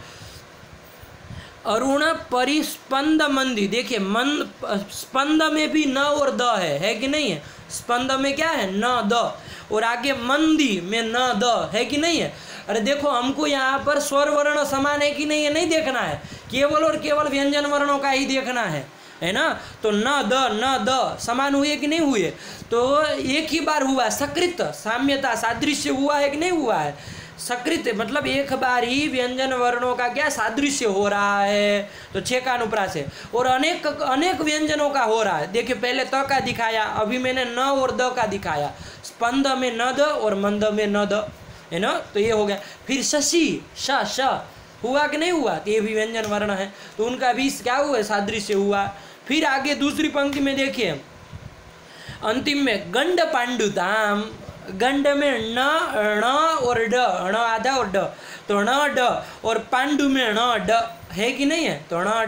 अरुण परिस्पंद मंदी, देखिए मन स्पंद में भी न और द है कि नहीं है? स्पंद में क्या है, न द, और आगे मंदी में न द है कि नहीं है? अरे देखो, हमको यहाँ पर स्वर वर्ण समान है कि नहीं है, नहीं देखना है, केवल और केवल व्यंजन वर्णों का ही देखना है ना? तो न द समान हुए कि नहीं हुए? तो एक ही बार हुआ, सकृत साम्यता सादृश्य हुआ है कि नहीं हुआ है? सकृत मतलब एक बार ही व्यंजन वर्णों का क्या सादृश्य हो रहा है, तो छः का अनुप्रास है। और अनेक व्यंजनों का हो रहा है। देखिए पहले त का दिखाया, अभी मैंने न और द का दिखाया, स्पंद में न द और मंद में न द, है ना? तो ये हो गया। फिर शशि श हुआ कि नहीं हुआ? तो ये भी व्यंजन वर्ण है, तो उनका भी क्या हुआ, सादृश्य हुआ। फिर आगे दूसरी पंक्ति में देखिए, अंतिम में गंड पांडुताम, गंड में न और ड, ण आधा और ड, तो ण ड, और पांडु में ण ड है कि नहीं है? तो ण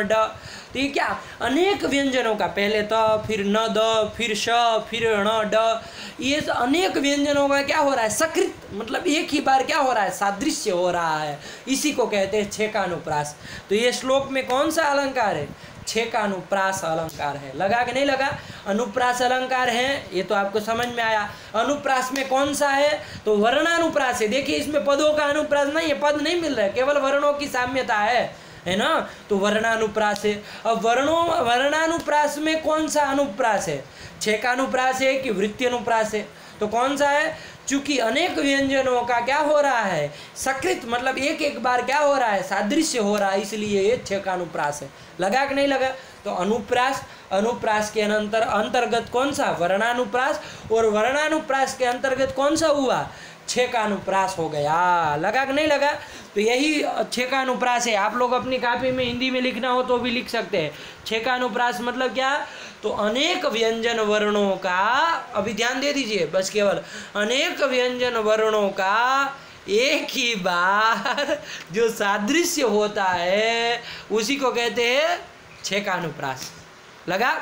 ड, तो ये क्या, अनेक व्यंजनों का, पहले त, फिर न द, फिर श, फिर ण ड, ये अनेक व्यंजनों का क्या हो रहा है, सकृत मतलब एक ही बार क्या हो रहा है, सादृश्य हो रहा है। इसी को कहते हैं छः का अनुप्रास। तो ये श्लोक में कौन सा अलंकार है? छः का अनुप्रास अलंकार है। लगा कि नहीं लगा? अनुप्रास अलंकार है, ये तो आपको समझ में आया। अनुप्रास में कौन सा है? तो वर्णानुप्रास है। देखिए इसमें पदों का अनुप्रास नहीं है, पद नहीं मिल रहा है, केवल वर्णों की साम्यता है ना? तो वर्णानुप्रास है। अब वर्णानुप्रास में कौन सा अनुप्रास है? छः का अनुप्रास है कि वृत्ति अनुप्रास है? तो कौन सा है? चूंकि अनेक व्यंजनों का क्या हो रहा है, सकृत मतलब एक एक बार क्या हो रहा है, सादृश्य हो रहा है, इसलिए ये छः का अनुप्रास है। लगा कि नहीं लगा? तो अनुप्रास के अंतर्गत कौन सा? वर्णानुप्रास, और वर्णानुप्रास के अंतर्गत कौन सा हुआ? छः का अनुप्रास हो गया। लगा कि नहीं लगा? तो यही छः का अनुप्रास है। आप लोग अपनी कॉपी में हिंदी में लिखना हो तो भी लिख सकते हैं। छः का अनुप्रास मतलब क्या? तो अनेक व्यंजन वर्णों का, अभी ध्यान दे दीजिए बस, केवल अनेक व्यंजन वर्णों का एक ही बार जो सादृश्य होता है उसी को कहते हैं छः का अनुप्रास। लगा?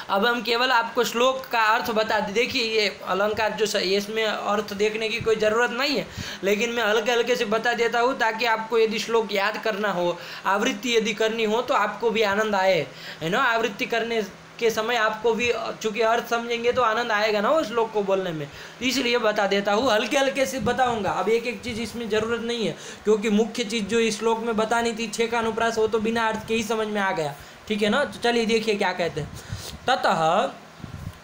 अब हम केवल आपको श्लोक का अर्थ बता दें। देखिए ये अलंकार जो सही है, इसमें अर्थ देखने की कोई ज़रूरत नहीं है, लेकिन मैं हल्के हल्के से बता देता हूँ ताकि आपको यदि श्लोक याद करना हो, आवृत्ति यदि करनी हो तो आपको भी आनंद आए, है ना? आवृत्ति करने के समय आपको भी, चूँकि अर्थ समझेंगे तो आनंद आएगा ना वो श्लोक को बोलने में, इसलिए बता देता हूँ, हल्के हल्के से बताऊँगा। अब एक एक चीज़ इसमें ज़रूरत नहीं है, क्योंकि मुख्य चीज़ जो इस श्लोक में बतानी थी छः का अनुप्रास, वो तो बिना अर्थ के ही समझ में आ गया। ठीक है ना? तो चलिए देखिए क्या कहते हैं। ततः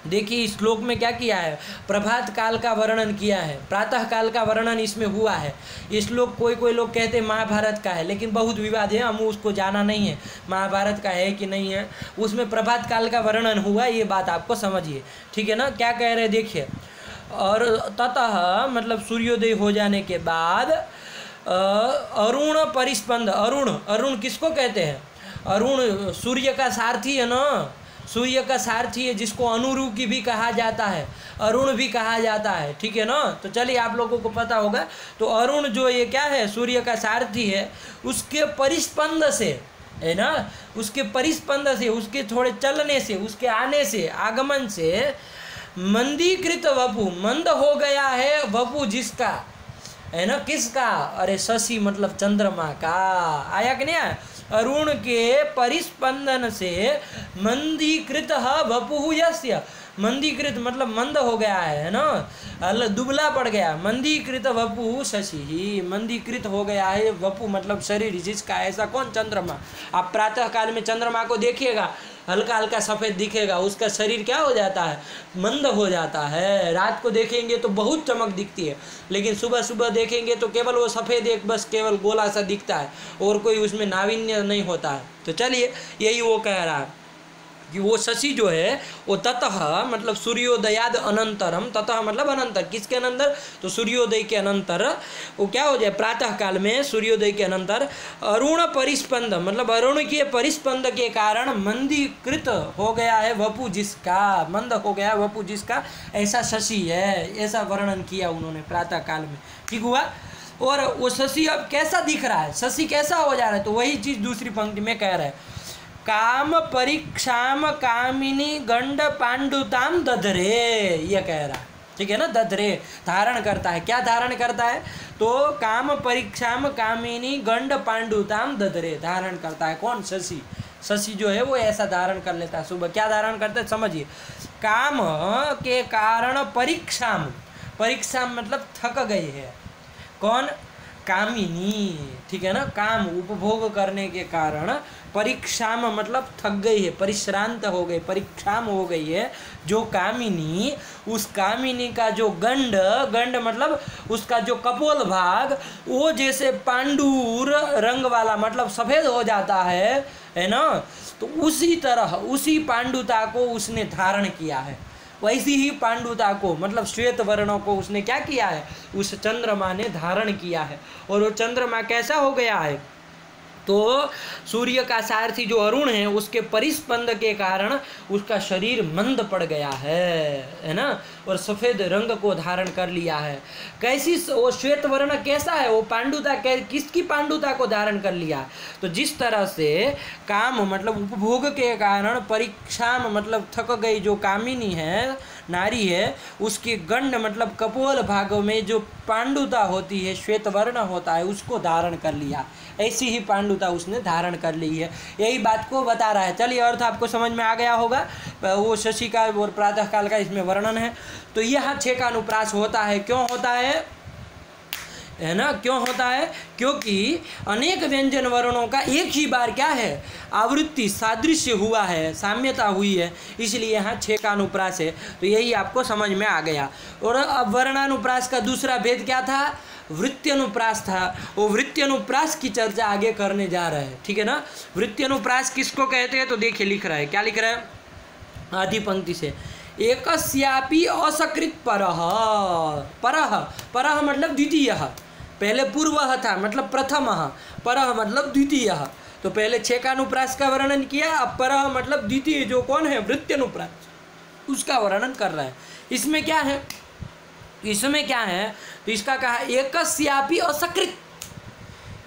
देखिए इस श्लोक में क्या किया है, प्रभात काल का वर्णन किया है, प्रातः काल का वर्णन इसमें हुआ है। ये श्लोक कोई लोग कहते हैं महाभारत का है, लेकिन बहुत विवाद है, हम उसको जाना नहीं है महाभारत का है कि नहीं है। उसमें प्रभात काल का वर्णन हुआ, ये बात आपको समझिए। ठीक है ना? क्या कह रहे हैं देखिए, और ततः मतलब सूर्योदय हो जाने के बाद अरुण परिस्पंद, अरुण किसको कहते हैं? अरुण सूर्य का सारथी है ना, सूर्य का सारथी है, जिसको अनुरूकी भी कहा जाता है, अरुण भी कहा जाता है। ठीक है ना? तो चलिए आप लोगों को पता होगा। तो अरुण जो ये क्या है, सूर्य का सारथी है, उसके परिस्पंद से, है ना, उसके परिस्पंद से, उसके थोड़े चलने से, उसके आने से, आगमन से मंदीकृत वपु, मंद हो गया है वपु जिसका, है ना, किसका? अरे शशि मतलब चंद्रमा का। आया कि नहीं आया? अरुण के परिस्पंदन से मंदीकृत वपुः यस्य, मंदीकृत मतलब मंद हो गया है ना, दुबला पड़ गया। मंदीकृत वपुः शशि ही, मंदीकृत हो गया है वपु मतलब शरीर जिसका, ऐसा कौन? चंद्रमा। आप प्रातः काल में चंद्रमा को देखिएगा, हल्का हल्का सफ़ेद दिखेगा, उसका शरीर क्या हो जाता है? मंद हो जाता है। रात को देखेंगे तो बहुत चमक दिखती है, लेकिन सुबह सुबह देखेंगे तो केवल वो सफ़ेद एक बस केवल गोला सा दिखता है, और कोई उसमें नावीन्य नहीं होता है। तो चलिए यही वो कह रहा है। कि वो शशि जो है वो ततः मतलब सूर्योदयाद अनंतरम, ततः मतलब अनंतर, किसके अनंतर, तो सूर्योदय के अनंतर वो क्या हो जाए, प्रातः काल में सूर्योदय के अनंतर अरुण परिस्पंद मतलब अरुण के परिस्पंद के कारण मंदीकृत हो गया है वपु जिसका, मंद हो गया वपु जिसका, ऐसा शशि है, ऐसा वर्णन किया उन्होंने प्रातः काल में। ठीक हुआ। और वो शशि अब कैसा दिख रहा है, शशि कैसा हो जा रहा है, तो वही चीज़ दूसरी पंक्ति में कह रहा है, काम परीक्षाम कामिनी गंड पांडुताम दधरे, ये कह रहा है। ठीक है ना, दधरे धारण करता है, क्या धारण करता है, तो काम परीक्षाम कामिनी गंड पांडुताम दधरे धारण करता है। कौन, शशि, शशि जो है वो ऐसा धारण कर लेता है। सुबह क्या धारण करता है, समझिए, काम के कारण परीक्षाम, परीक्षाम मतलब थक गई है, कौन, कामिनी, ठीक है ना, काम उपभोग करने के कारण परीक्षाम मतलब थक गई है, परिश्रांत हो गई, परीक्षाम हो गई है जो कामिनी, उस कामिनी का जो गंड, गंड मतलब उसका जो कपोल भाग वो जैसे पांडुर रंग वाला मतलब सफ़ेद हो जाता है ना, तो उसी तरह उसी पांडुता को उसने धारण किया है। वैसी ही पांडुता को मतलब श्वेत वर्णों को उसने क्या किया है, उस चंद्रमा ने धारण किया है। और वो चंद्रमा कैसा हो गया है, तो सूर्य का सारथी जो अरुण है उसके परिस्पंद के कारण उसका शरीर मंद पड़ गया है ना, और सफ़ेद रंग को धारण कर लिया है। कैसी वो श्वेत वर्ण कैसा है, वो पांडुता किसकी पांडुता को धारण कर लिया, तो जिस तरह से काम मतलब उपभोग के कारण परीक्षा मतलब थक गई जो कामिनी है, नारी है, उसके गंड मतलब कपोल भागों में जो पांडुता होती है, श्वेत वर्ण होता है, उसको धारण कर लिया। ऐसी ही पांडुता उसने धारण कर ली है, यही बात को बता रहा है। चलिए अर्थ आपको समझ में आ गया होगा, वो शशि का और प्रातः काल का इसमें वर्णन है। तो यह 6 का अनुप्रास होता है, क्यों होता है ना, क्यों होता है, क्योंकि अनेक व्यंजन वर्णों का एक ही बार क्या है, आवृत्ति सादृश्य हुआ है, साम्यता हुई है, इसलिए यहाँ 6 का अनुप्रास है। तो यही आपको समझ में आ गया। और अब वर्णानुप्रास का दूसरा भेद क्या था, वृत्त्यनुप्रास था। वो वृत्त्यनुप्रास की चर्चा आगे करने जा रहे हैं, ठीक है ना। वृत्त्यनुप्रास किसको कहते हैं, तो देखिए लिख रहा है, क्या लिख रहा है, आधी पंक्ति से, एकस्यापि असकृत परः, परः, परः मतलब द्वितीय, पहले पूर्वः था मतलब प्रथम, परः मतलब द्वितीय। तो पहले 6 का अनुप्रास का वर्णन किया, अब परः मतलब द्वितीय जो कौन है, वृत्त्यनुप्रास, उसका वर्णन कर रहा है। इसमें क्या है, इसमें क्या है, तो इसका कहा एकस्यापि असकृत,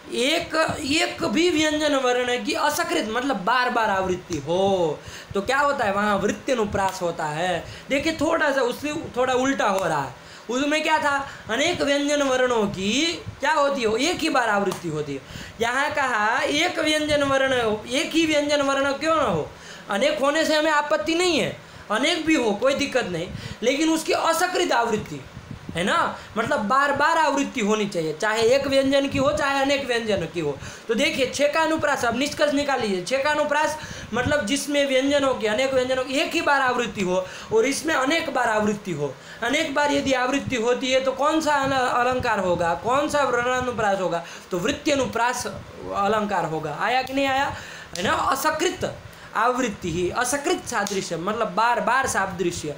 एक भी व्यंजन वर्ण की असकृत मतलब बार बार आवृत्ति हो तो क्या होता है, वहाँ वृत्त्यनुप्रास होता है। देखिए थोड़ा सा उससे थोड़ा उल्टा हो रहा है, उसमें क्या था, अनेक व्यंजन वर्णों की क्या होती है, एक ही बार आवृत्ति होती है। यहाँ कहा एक व्यंजन वर्ण, एक ही व्यंजन वर्ण क्यों ना हो, अनेक होने से हमें आपत्ति नहीं है, अनेक भी हो कोई दिक्कत नहीं, लेकिन उसकी असकृत आवृत्ति है ना, मतलब बार बार आवृत्ति होनी चाहिए, चाहे एक व्यंजन की हो चाहे अनेक व्यंजन की हो। तो देखिए 6 का अनुप्रास, अब निष्कर्ष निकालिए, 6 का अनुप्रास मतलब जिसमें व्यंजनों की, अनेक व्यंजनों की एक ही बार आवृत्ति हो, और इसमें अनेक बार आवृत्ति हो। अनेक बार यदि आवृत्ति होती है तो कौन सा अलंकार होगा, कौन सा वर्णानुप्रास होगा, तो वृत्त्यनुप्रास अलंकार होगा। आया कि नहीं आया, है ना। असकृत आवृत्ति ही, असकृत सादृश्य मतलब बार बार सादृश्य।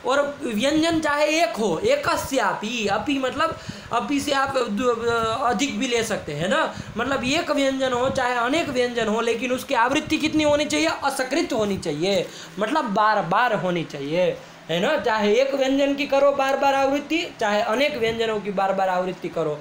और व्यंजन चाहे एक हो, एकस्यापि, अपि मतलब अपि से आप अधिक भी ले सकते हैं ना, मतलब एक व्यंजन हो चाहे अनेक व्यंजन हो, लेकिन उसकी आवृत्ति कितनी होनी चाहिए, असकृत होनी चाहिए, मतलब बार बार होनी चाहिए, है ना। चाहे एक व्यंजन की करो बार बार आवृत्ति, चाहे अनेक व्यंजनों की बार बार आवृत्ति करो,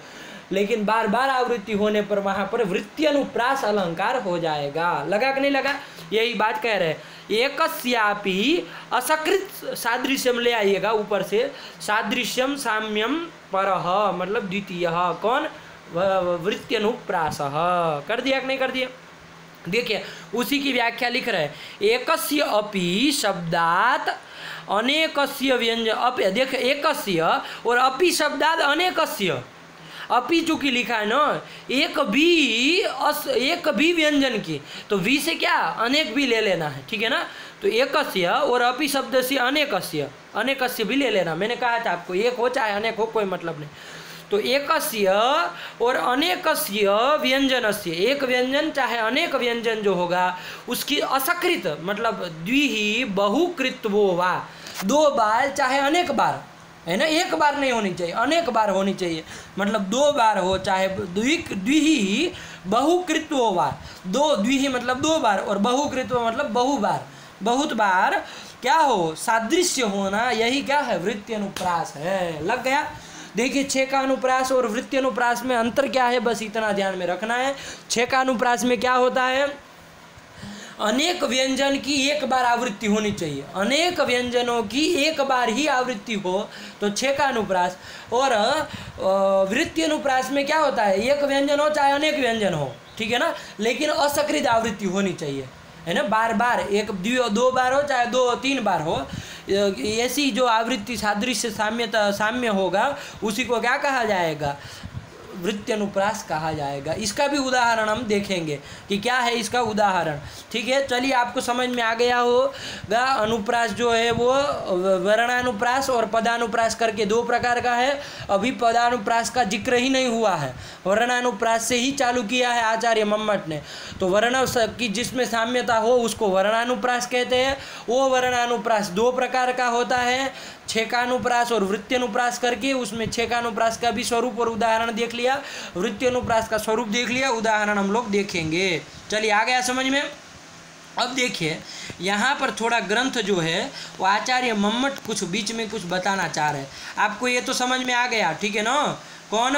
लेकिन बार बार आवृत्ति होने पर वहाँ पर वृत्त्यनुप्रास अलंकार हो जाएगा। लगा कि नहीं लगा, यही बात कह रहे हैं। एकस्यापि असकृत सादृश्यम ले आइएगा ऊपर से, सादृश्यम साम्यम परः मतलब द्वितीय, कौन, वृत्त्यनुप्रासः। कर दिया कि नहीं कर दिया, देखिए उसी की व्याख्या लिख रहे हैं, एकस्य अपि शब्दात अनेकस्य व्यंजन, अपि देख एकस्य और अपि शब्दात अनेकस्य, अपि चूंकि लिखा है ना, एक भी व्यंजन की, तो वी से क्या अनेक भी ले लेना है, ठीक है ना। तो एकस्य और अपि शब्द से अनेकस्य, अनेकस्य भी ले लेना, मैंने कहा था आपको, एक हो चाहे अनेक हो कोई मतलब नहीं। तो एकस्य और अनेकस्य व्यंजनस्य, एक व्यंजन चाहे अनेक व्यंजन जो होगा उसकी असकृत मतलब द्विहि बहुकृत्वो वा, 2 बार चाहे अनेक बार, है ना, एक बार नहीं होनी चाहिए, अनेक बार होनी चाहिए, मतलब 2 बार हो चाहे द्विहि बहुकृत्वो वा, 2 द्विहि मतलब 2 बार और बहुकृत्व मतलब बहु बार, बहुत बार क्या हो, सादृश्य होना, यही क्या है, वृत्ति अनुप्रास है। लग गया। देखिए 6 का अनुप्रास और वृत्ति अनुप्रास में अंतर क्या है, बस इतना ध्यान में रखना है। 6 का अनुप्रास में क्या होता है, अनेक व्यंजन की एक बार आवृत्ति होनी चाहिए, अनेक व्यंजनों की एक बार ही आवृत्ति हो तो 6 का अनुप्रास। और वृत्ति अनुप्रास में क्या होता है, एक व्यंजन हो चाहे अनेक व्यंजन हो, ठीक है ना, लेकिन असकृत आवृत्ति होनी चाहिए, है ना, बार बार, एक 2 बार हो चाहे 2-3 बार हो, ऐसी जो आवृत्ति सादृश्य साम्य होगा उसी को क्या कहा जाएगा, वृत्ति अनुप्रास कहा जाएगा। इसका भी उदाहरण हम देखेंगे कि क्या है इसका उदाहरण। ठीक है, चलिए आपको समझ में आ गया होगा। अनुप्रास जो है वो वर्णानुप्रास और पदानुप्रास करके 2 प्रकार का है। अभी पदानुप्रास का जिक्र ही नहीं हुआ है, वर्णानुप्रास से ही चालू किया है आचार्य मम्मट ने। तो वर्ण की जिसमें साम्यता हो उसको वर्णानुप्रास कहते हैं। वो वर्णानुप्रास 2 प्रकार का होता है, 6 का अनुप्रास और वृत्ति अनुप्रास करके। उसमें 6 का अनुप्रास का भी स्वरूप और उदाहरण देख लिया, वृत्ति अनुप्रास का स्वरूप देख लिया, उदाहरण हम लोग देखेंगे। चलिए आ गया समझ में। अब देखिए यहाँ पर थोड़ा ग्रंथ जो है वो आचार्य मम्मट कुछ बीच में कुछ बताना चाह रहे हैं आपको। ये तो समझ में आ गया, ठीक है ना। कौन,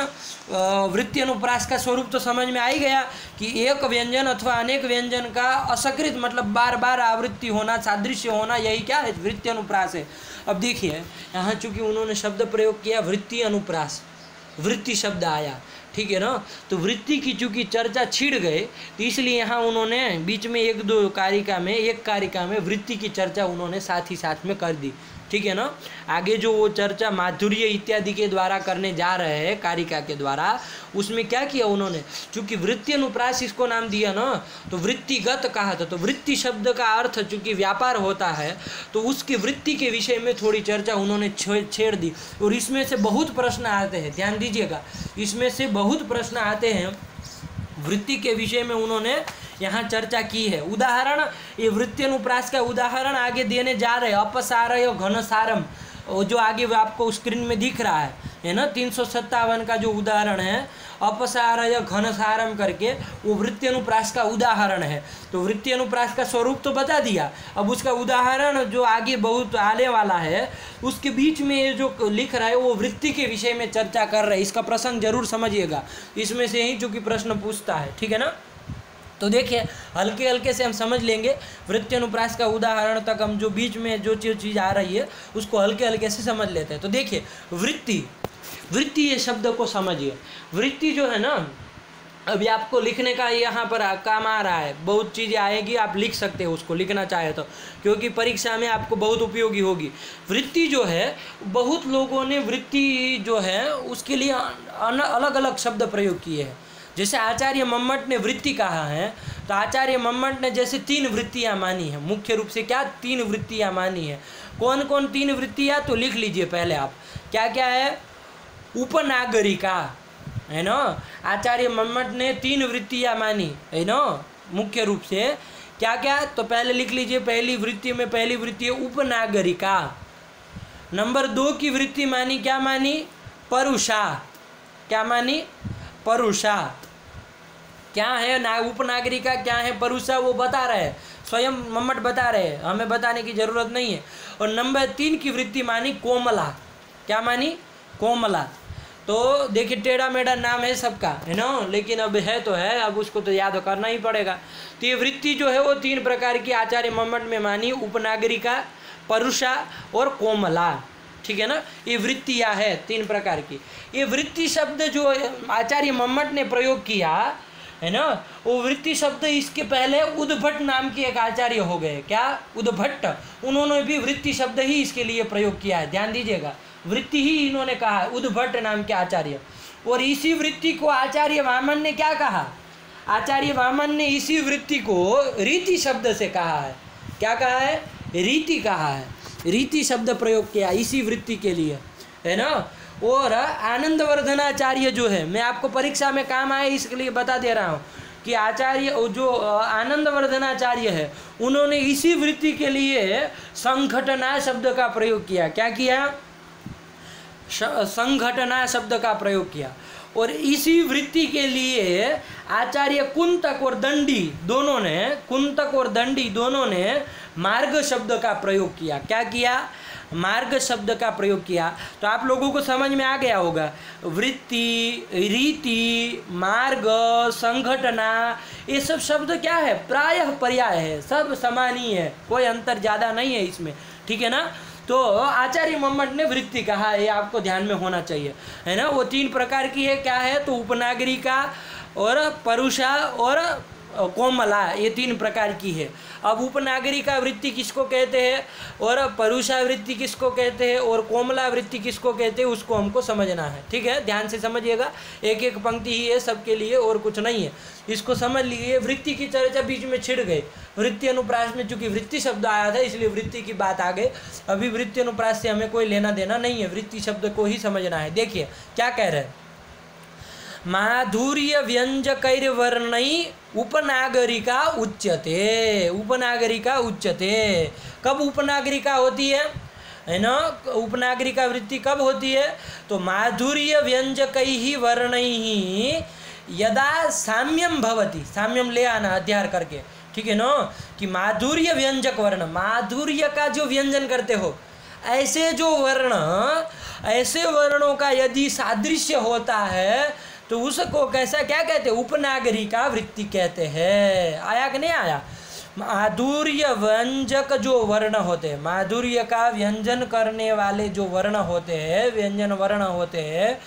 वृत्ति अनुप्रास का स्वरूप तो समझ में आ ही गया कि एक व्यंजन अथवा अनेक व्यंजन का असकृत मतलब बार बार आवृत्ति होना, सादृश्य होना, यही क्या है, वृत्ति अनुप्रास है। अब देखिए यहाँ चूंकि उन्होंने शब्द प्रयोग किया वृत्ति अनुप्रास, वृत्ति शब्द आया, ठीक है ना। तो वृत्ति की चूंकि चर्चा छिड़ गए तो इसलिए यहाँ उन्होंने बीच में 1-2 कारिका में, एक कारिका में वृत्ति की चर्चा उन्होंने साथ ही साथ में कर दी, ठीक है ना। आगे जो वो चर्चा माधुर्य इत्यादि के द्वारा करने जा रहे हैं कारिका के द्वारा, उसमें क्या किया उन्होंने, चूंकि वृत्ति अनुप्रास इसको नाम दिया ना, तो वृत्तिगत कहा था। तो वृत्ति शब्द का अर्थ चूंकि व्यापार होता है तो उसकी वृत्ति के विषय में थोड़ी चर्चा उन्होंने छेड़ दी। और इसमें से बहुत प्रश्न आते हैं, ध्यान दीजिएगा, इसमें से बहुत प्रश्न आते हैं। वृत्ति के विषय में उन्होंने यहाँ चर्चा की है। उदाहरण, ये वृत्ति अनुप्रास का उदाहरण आगे देने जा रहे हैं। अपसारय घनसारम, जो आगे आपको स्क्रीन में दिख रहा है ना, 357 का जो उदाहरण है अपसारय घनसारम करके, वो वृत्ति अनुप्रास का उदाहरण है। तो वृत्ति अनुप्रास का स्वरूप तो बता दिया, अब उसका उदाहरण जो आगे बहुत आने वाला है उसके बीच में ये जो लिख रहा है वो वृत्ति के विषय में चर्चा कर रहे हैं। इसका प्रसंग जरूर समझिएगा, इसमें से ही चूँकि प्रश्न पूछता है, ठीक है ना। तो देखिए हल्के हल्के से हम समझ लेंगे, वृत्ति अनुप्रास का उदाहरण तक हम जो बीच में जो चीज़ आ रही है उसको हल्के हल्के से समझ लेते हैं। तो देखिए वृत्ति ये शब्द को समझिए। वृत्ति जो है ना, अभी आपको लिखने का यहाँ पर काम आ रहा है, बहुत चीज़ें आएगी, आप लिख सकते हो उसको लिखना चाहे तो, क्योंकि परीक्षा में आपको बहुत उपयोगी होगी। वृत्ति जो है, बहुत लोगों ने वृत्ति जो है उसके लिए अलग अलग शब्द प्रयोग किए हैं। जैसे आचार्य मम्मट ने वृत्ति कहा है, तो आचार्य मम्मट ने जैसे 3 वृत्तियाँ मानी है, मुख्य रूप से क्या 3 वृत्तियाँ मानी है। कौन कौन 3 वृत्तियाँ, तो लिख लीजिए पहले आप, क्या क्या है। उपनागरिका, है ना, आचार्य मम्मट ने 3 वृत्तियाँ मानी है ना, मुख्य रूप से क्या क्या, तो पहले लिख लीजिए। पहली वृत्ति में पहली वृत्ति है उपनागरिका। नंबर 2 की वृत्ति मानी, क्या मानी, परुषा। क्या मानी, परुषा। क्या है ना उपनागरिका, क्या है परुषा, वो बता रहे हैं, स्वयं मम्मट बता रहे हैं, हमें बताने की जरूरत नहीं है। और नंबर 3 की वृत्ति मानी कोमला। क्या मानी, कोमला। तो देखिए टेढ़ा मेढ़ा नाम है सबका, है ना, लेकिन अब है तो है, अब उसको तो याद करना ही पड़ेगा। तो ये वृत्ति जो है वो 3 प्रकार की आचार्य मम्मट में मानी, उपनागरिका, परुषा और कोमला, ठीक है ना। ये वृत्तियाँ है 3 प्रकार की। ये वृत्ति शब्द जो आचार्य मम्मट ने प्रयोग किया है ना, वो वृत्ति शब्द इसके पहले उद्भट नाम के एक आचार्य हो गए, क्या, उद्भट, उन्होंने भी वृत्ति शब्द ही इसके लिए प्रयोग किया है, ध्यान दीजिएगा, वृत्ति ही इन्होंने कहा है, उद्भट नाम के आचार्य। और इसी वृत्ति को आचार्य वामन ने क्या कहा, आचार्य वामन ने इसी वृत्ति को रीति शब्द से कहा है। क्या कहा है, रीति कहा है, रीति शब्द प्रयोग किया इसी वृत्ति के लिए, है ना। और आनंदवर्धनाचार्य जो है, मैं आपको परीक्षा में काम आए इसके लिए बता दे रहा हूँ कि आचार्य जो आनंदवर्धनाचार्य है उन्होंने इसी वृत्ति के लिए संघटना शब्द का प्रयोग किया। क्या किया? संघटना शब्द का प्रयोग किया। और इसी वृत्ति के लिए आचार्य कुंतक और दंडी दोनों ने, कुंतक और दंडी दोनों ने मार्ग शब्द का प्रयोग किया। क्या किया? मार्ग शब्द का प्रयोग किया। तो आप लोगों को समझ में आ गया होगा, वृत्ति, रीति, मार्ग, संघटना, ये सब शब्द क्या है? प्रायः पर्याय है, सब समान ही है, कोई अंतर ज़्यादा नहीं है इसमें, ठीक है ना। तो आचार्य मम्मट ने वृत्ति कहा, ये आपको ध्यान में होना चाहिए, है ना। वो 3 प्रकार की है। क्या है? तो उपनागरिका और परुषा और कोमला, ये 3 प्रकार की है। अब उपनागरिका वृत्ति किसको कहते हैं और परुषा वृत्ति किसको कहते हैं और कोमला वृत्ति किसको कहते हैं, उसको हमको समझना है, ठीक है। ध्यान से समझिएगा, एक एक पंक्ति ही है सबके लिए और कुछ नहीं है, इसको समझ लीजिए। वृत्ति की चर्चा बीच में छिड़ गई, वृत्ति अनुप्रास में चूंकि वृत्ति शब्द आया था इसलिए वृत्ति की बात आ गई। अभी वृत्ति अनुप्रास से हमें कोई लेना देना नहीं है, वृत्ति शब्द को ही समझना है। देखिए क्या कह रहे हैं, माधुर्य व्यंजकैर्वर्णै उपनागरिका उच्यते। उपनागरिका उच्यते, कब उपनागरिका होती है ना, उपनागरिका वृत्ति कब होती है? तो माधुर्य व्यंजकैः वर्णैः यदा साम्यम भवति, साम्यम ले आना अध्यार करके, ठीक है ना, कि माधुर्य व्यंजक वर्ण, माधुर्य का जो व्यंजन करते हो ऐसे जो वर्ण, ऐसे वर्णों का यदि सादृश्य होता है तो उसको कैसा क्या कहते हैं? उपनागरिका वृत्ति कहते हैं। आया कि नहीं आया? माधुर्य व्यंजक जो वर्ण होते हैं, माधुर्य का व्यंजन करने वाले जो वर्ण होते हैं, व्यंजन वर्ण होते हैं,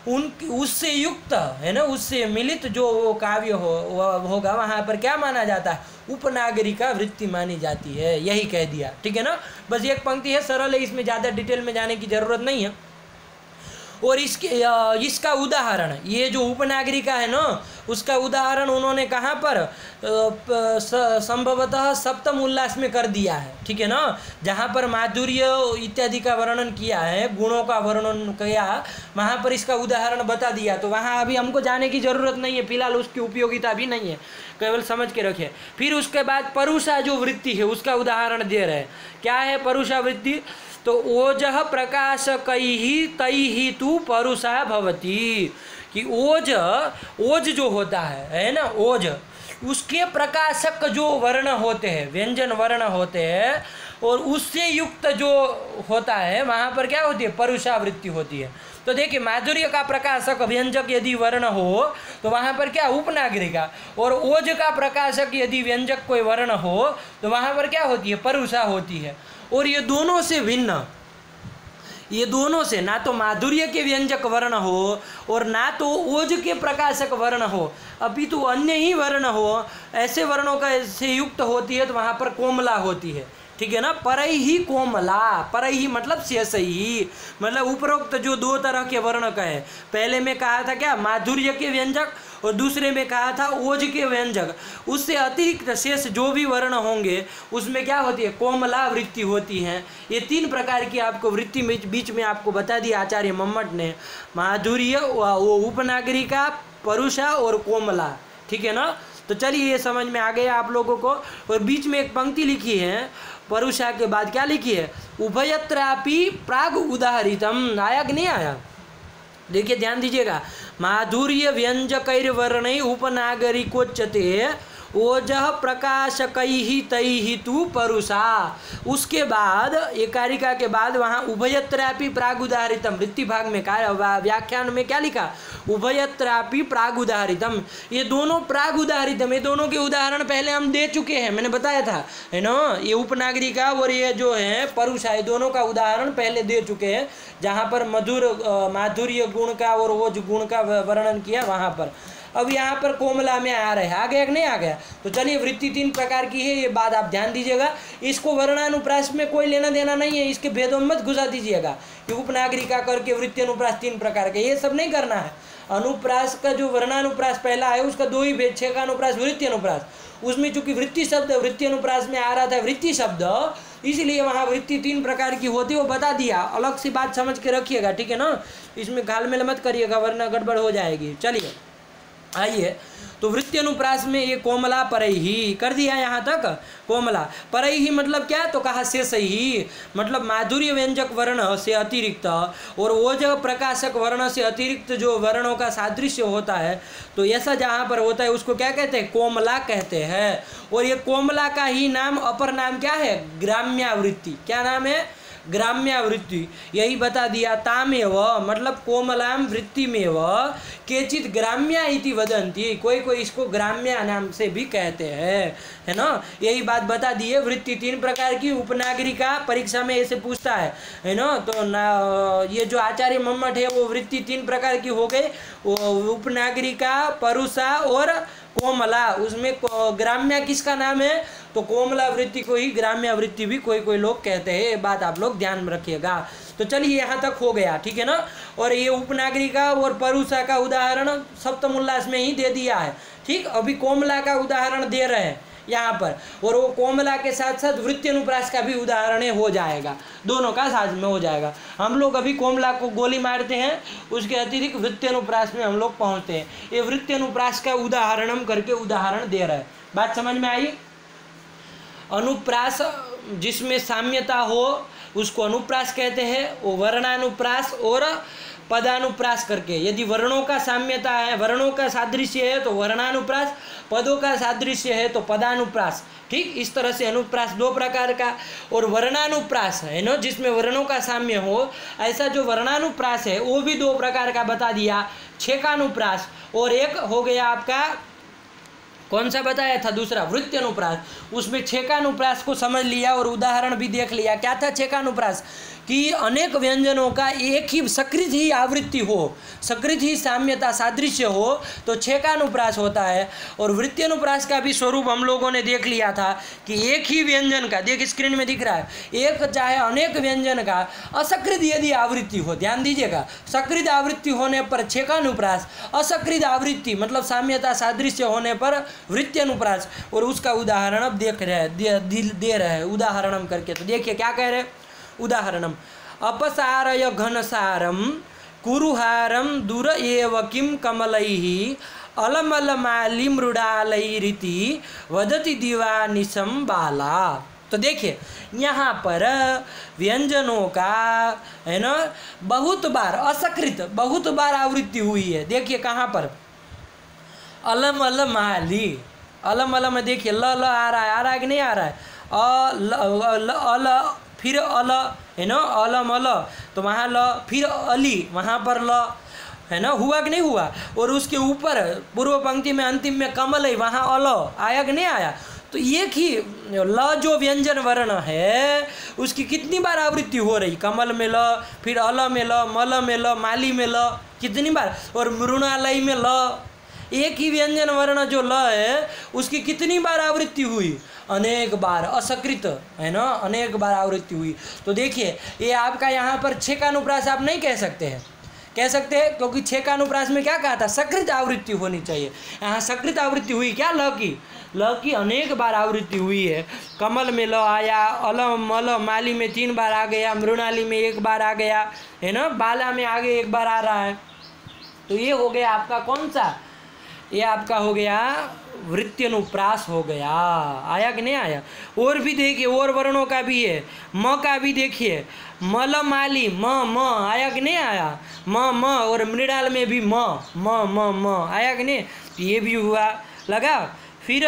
उन उससे युक्त है ना, उससे मिलित जो वो काव्य होगा वहाँ पर क्या माना जाता है? उपनागरिका वृत्ति मानी जाती है। यही कह दिया, ठीक है ना। बस एक पंक्ति है, सरल है, इसमें ज़्यादा डिटेल में जाने की जरूरत नहीं है। और इसका उदाहरण, ये जो उपनागरिका है ना, उसका उदाहरण उन्होंने कहाँ पर संभवतः सप्तम उल्लास में कर दिया है, ठीक है ना। जहाँ पर माधुर्य इत्यादि का वर्णन किया है, गुणों का वर्णन किया, वहाँ पर इसका उदाहरण बता दिया। तो वहाँ अभी हमको जाने की ज़रूरत नहीं है, फिलहाल उसकी उपयोगिता भी नहीं है, केवल समझ के रखे। फिर उसके बाद परुषा जो वृत्ति है उसका उदाहरण दे रहे हैं। क्या है परुषा वृत्ति? तो ओजः प्रकाशकैः तैः तु परुषा भवति, कि ओज जो होता है ना, ओज, उसके प्रकाशक जो वर्ण होते हैं, व्यंजन वर्ण होते हैं, और उससे युक्त जो होता है वहाँ पर क्या होती है? परुषा वृत्ति होती है। तो देखिए, माधुर्य का प्रकाशक व्यंजक यदि वर्ण हो तो वहाँ पर क्या? उपनागरिका। और ओज का प्रकाशक यदि व्यंजक कोई वर्ण हो तो वहाँ पर क्या होती है? परुषा होती है। और ये दोनों से भिन्न, ये दोनों से, ना तो माधुर्य के व्यंजक वर्ण हो और ना तो ओज के प्रकाशक वर्ण हो, अपितु अन्य ही वर्ण हो, ऐसे वर्णों का से युक्त होती है तो वहाँ पर कोमला होती है, ठीक है ना। परई ही कोमला, परई ही मतलब शेष ही, मतलब उपरोक्त जो 2 तरह के वर्ण का है, पहले में कहा था क्या? माधुर्य के व्यंजक, और दूसरे में कहा था ओज के व्यंजक। उससे अतिरिक्त शेष जो भी वर्ण होंगे उसमें क्या होती है? कोमला वृत्ति होती है। ये 3 प्रकार की आपको वृत्ति बीच में आपको बता दी आचार्य मम्मट ने, माधुर्य, वो उपनागरिका, परुषा और कोमला, ठीक है ना। तो चलिए ये समझ में आ गया आप लोगों को। और बीच में एक पंक्ति लिखी है, परुषा के बाद क्या लिखी है? उभयत्रापि प्राग उदाहरितम। आया कि नहीं आया? देखिए ध्यान दीजिएगा, माधुर्य व्यंजकैर्वर्णैः उपनागरिकोच्यते ओजः प्रकाशकैः तैः तु परुषा। उसके बाद एकारिका के बाद वहाँ उभयत्रापि प्रागुदाहरितम, वृत्ति भाग में कहा, व्याख्यान में क्या लिखा? उभयत्रापि प्रागुदाहरितम। ये दोनों प्रागुदाहरितम, ये दोनों के उदाहरण पहले हम दे चुके हैं, मैंने बताया था, है ना। ये उपनागरिका और ये जो है परुषा, ये दोनों का उदाहरण पहले दे चुके हैं, जहाँ पर माधुर्य गुण का और ओज गुण का वर्णन किया वहाँ पर। अब यहाँ पर कोमला में आ रहे हैं, आ गया कि नहीं आ गया? तो चलिए, वृत्ति 3 प्रकार की है, ये बात आप ध्यान दीजिएगा। इसको वर्णानुप्रास में कोई लेना देना नहीं है, इसके भेदों में मत घुसा दीजिएगा कि उपनागरिका करके वृत्ति अनुप्रास 3 प्रकार के, ये सब नहीं करना है। अनुप्रास का जो वर्णानुप्रास पहला है उसका 2 ही भेद, 6 का अनुप्रास, वृत्ति अनुप्रास। उसमें चूंकि वृत्ति शब्द वृत्ति अनुप्रास में आ रहा था, वृत्ति शब्द, इसलिए वहाँ वृत्ति 3 प्रकार की होती है, वो बता दिया। अलग सी बात समझ के रखिएगा, ठीक है ना, इसमें घालमेल मत करिएगा वरना गड़बड़ हो जाएगी। चलिए आइए, तो वृत्ति अनुप्रास में ये कोमला परैही कर दिया यहाँ तक। कोमला परैही मतलब क्या, तो कहा से सही, मतलब माधुर्य व्यंजक वर्ण से अतिरिक्त और ओज प्रकाशक वर्ण से अतिरिक्त जो वर्णों का सादृश्य होता है, तो ऐसा जहाँ पर होता है उसको क्या कहते हैं, कोमला कहते हैं। और ये कोमला का ही नाम, अपर नाम क्या है, ग्राम्यावृत्ति। क्या नाम है, ग्राम्यावृत्ति। यही बता दिया। तामेव मतलब कोमलाम वृत्तिमेव केचित ग्राम्या इति वदन्ति, कोई कोई इसको ग्राम्या नाम से भी कहते हैं, है ना। यही बात बता दी है। वृत्ति 3 प्रकार की, उपनागरिका परीक्षा में ऐसे पूछता है ना। तो ये जो आचार्य मम्मट है वो वृत्ति 3 प्रकार की हो गई, उपनागरिका, परुषा और कोमला। उसमें ग्राम्या किसका नाम है, तो कोमला वृत्ति को ही ग्राम्य वृत्ति भी कोई कोई लोग कहते हैं। ये बात आप लोग ध्यान में रखिएगा। तो चलिए यहाँ तक हो गया, ठीक है ना। और ये उपनागरिका और परुषा का उदाहरण सप्तम उल्लास में ही दे दिया है, ठीक। अभी कोमला का उदाहरण दे रहे हैं यहाँ पर, और वो कोमला के साथ साथ वृत्ति अनुप्रास का भी उदाहरण हो जाएगा, दोनों का साथ में हो जाएगा। हम लोग अभी कोमला को गोली मारते हैं, उसके अतिरिक्त वृत्ति अनुप्रास में हम लोग पहुँचते हैं। ये वृत्ति अनुप्रास का उदाहरणम करके उदाहरण दे रहे हैं। बात समझ में आई। अनुप्रास जिसमें साम्यता हो उसको अनुप्रास कहते हैं। वो वर्णानुप्रास और पदानुप्रास करके, यदि वर्णों का साम्यता है, वर्णों का सादृश्य है तो वर्णानुप्रास, पदों का सादृश्य है तो पदानुप्रास, ठीक। इस तरह से अनुप्रास 2 प्रकार का। और वर्णानुप्रास है ना, जिसमें वर्णों का साम्य हो, ऐसा जो वर्णानुप्रास है वो भी 2 प्रकार का बता दिया। छेकानुप्रास और एक हो गया आपका, कौन सा बताया था, दूसरा वृत्ति अनुप्रास। उसमें छेकानुप्रास को समझ लिया और उदाहरण भी देख लिया। क्या था छेकानुप्रास, कि अनेक व्यंजनों का एक ही सकृत ही आवृत्ति हो, सकृत ही साम्यता सादृश्य हो, तो छेकानुप्रास होता है। और वृत्ति अनुप्रास का भी स्वरूप हम लोगों ने देख लिया था कि एक ही व्यंजन का, देख स्क्रीन में दिख रहा है, एक चाहे अनेक व्यंजन का असकृत यदि आवृत्ति हो, ध्यान दीजिएगा, सकृत आवृत्ति होने पर छेकानुप्रास, असकृत आवृत्ति मतलब साम्यता सादृश्य होने पर वृत्ति अनुप्रास। और उसका उदाहरण अब देख रहे हैं, दे रहे हैं उदाहरणम करके। तो देखिए क्या कह रहे हैं, उदाहरणम अपसारय घनसारम कुरुहारम दूर एव किम कमलैहि अलमलमाली मृडालैरिति वदति दिवानिशम बाला। तो देखिए यहाँ पर व्यंजनों का, है ना, बहुत बार असकृत, बहुत बार आवृत्ति हुई है। देखिए कहाँ पर, अलम अलम आली, अलम अलम में देखिए ल ल आ रहा है कि नहीं आ रहा है, अल फिर अल, है ना, अलम अल, तो वहाँ ल, फिर अली, वहाँ पर ल, है ना, हुआ कि नहीं हुआ। और उसके ऊपर पूर्व पंक्ति में अंतिम में कमल है, वहाँ अल आया कि नहीं आया। तो एक ही ल जो व्यंजन वर्ण है उसकी कितनी बार आवृत्ति हो रही, कमल में ल, फिर अल में ल, मल में ल, माली में ल, कितनी बार। और मृणालय में ल, एक ही व्यंजन वर्ण जो ल है उसकी कितनी बार आवृत्ति हुई, अनेक बार, असकृत, है ना, अनेक बार आवृत्ति हुई। तो देखिए ये आपका यहाँ पर छेकानुप्रास आप नहीं कह सकते हैं, कह सकते हैं, क्योंकि छेकानुप्रास में क्या कहा था, सकृत आवृत्ति होनी चाहिए। यहाँ सकृत आवृत्ति हुई क्या, ल की अनेक बार आवृत्ति हुई है। कमल में ल आया, अलम मल माली में 3 बार आ गया, मृणाली में 1 बार आ गया, है ना, बाला में आगे 1 बार आ रहा है। तो ये हो गया आपका कौन सा, ये आपका हो गया वृत्ति अनुप्रास हो गया। आया कि नहीं आया। और भी देखिए, और वर्णों का भी है, म का भी देखिए, मल माली म आया कि नहीं आया, म और मृणाल में भी म आया कि नहीं, तो ये भी हुआ, लगा। फिर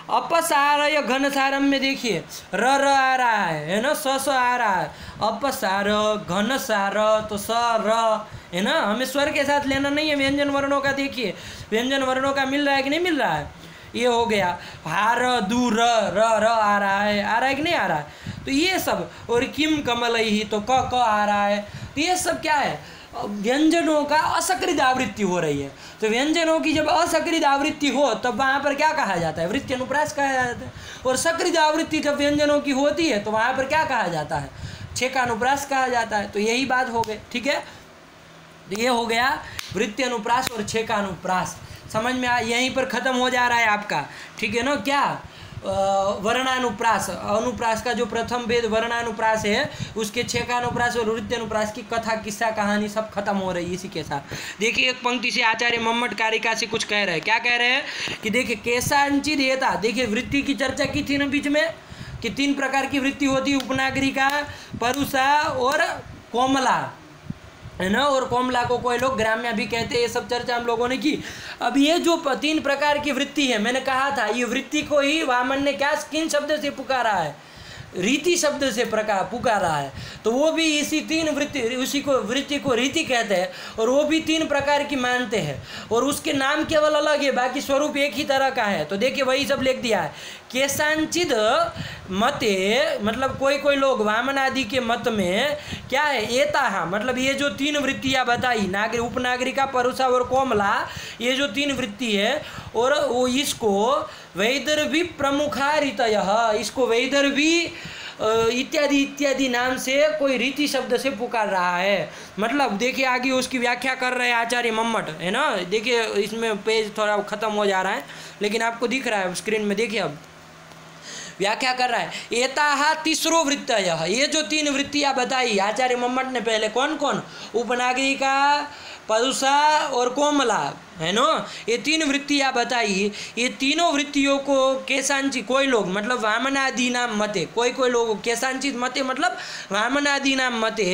अपसारय घनसारम में देखिए र आ रहा है ना, स आ रहा है, अपसार घनसार, तो स र, है ना, हमें स्वर के साथ लेना नहीं है व्यंजन वर्णों का। देखिए व्यंजन वर्णों का मिल रहा है कि नहीं मिल रहा है, ये हो गया। हार दू र आ रहा है कि नहीं आ रहा है। तो ये सब, और किम कमल ही, तो क आ रहा है। तो ये सब क्या है, व्यंजनों का असकृत आवृत्ति हो रही है। तो व्यंजनों की जब असकृत आवृत्ति हो तब वहाँ पर क्या कहा जाता है, वृत्ति अनुप्रास कहा जाता है। और सकृत आवृत्ति जब व्यंजनों की होती है तो वहाँ पर क्या कहा जाता है, छेकानुप्रास कहा जाता है। तो यही बात हो गई, ठीक है। तो ये हो गया वृत्ति अनुप्रास और छेकानुप्रास, समझ में आया। यहीं पर ख़त्म हो जा रहा है आपका, ठीक है ना। क्या वर्णानुप्रास, अनुप्रास का जो प्रथम भेद वर्णानुप्रास है, उसके छेकानुप्रास और वृत्त्यनुप्रास की कथा किस्सा कहानी सब खत्म हो रही है इसी के साथ। देखिए एक पंक्ति से आचार्य मम्मट कारिका से कुछ कह रहे हैं। क्या कह रहे हैं कि देखिए केशांचित एता, देखिए वृत्ति की चर्चा की थी ना बीच में कि 3 प्रकार की वृत्ति होती है, उपनागरिका, परुषा और कोमला, है ना। और कोमला को कोई लोग ग्राम्य भी कहते हैं। ये सब चर्चा हम लोगों ने की। अब ये जो 3 प्रकार की वृत्ति है, मैंने कहा था ये वृत्ति को ही वामन ने क्या किन शब्द से पुकारा है, रीति शब्द से पुकारा है। तो वो भी इसी 3 वृत्ति, उसी को वृत्ति को रीति कहते हैं और वो भी 3 प्रकार की मानते हैं और उसके नाम केवल अलग है, बाकी स्वरूप एक ही तरह का है। तो देखिए वही सब लिख दिया है। केशांचिद मते, मतलब कोई लोग वामन आदि के मत में क्या है, एता, मतलब ये जो 3 वृत्तियाँ बताई, उपनागरिका, परुषा और कोमला, ये जो 3 वृत्ति है, और वो इसको वैदर्भी प्रमुखा रीतय, इसको वैदर्भी इत्यादि इत्यादि नाम से कोई रीति शब्द से पुकार रहा है। मतलब देखिए आगे उसकी व्याख्या कर रहे हैं आचार्य मम्मट, है ना। देखिए इसमें पेज थोड़ा ख़त्म हो जा रहा है लेकिन आपको दिख रहा है स्क्रीन में। देखिए अब व्याख्या कर रहा है। एताहा तीसरो वृत्तय, ये जो 3 वृत्तियाँ बताई आचार्य मम्मट ने पहले, कौन कौन, उपनागरिका, परुषा और कोमला, है ना। ये 3 वृत्तियाँ बताई। ये तीनों वृत्तियों को केशांचित, कोई लोग मतलब वामनादि नाम मते, कोई लोग केशांचित मते मतलब वामनादि नाम मते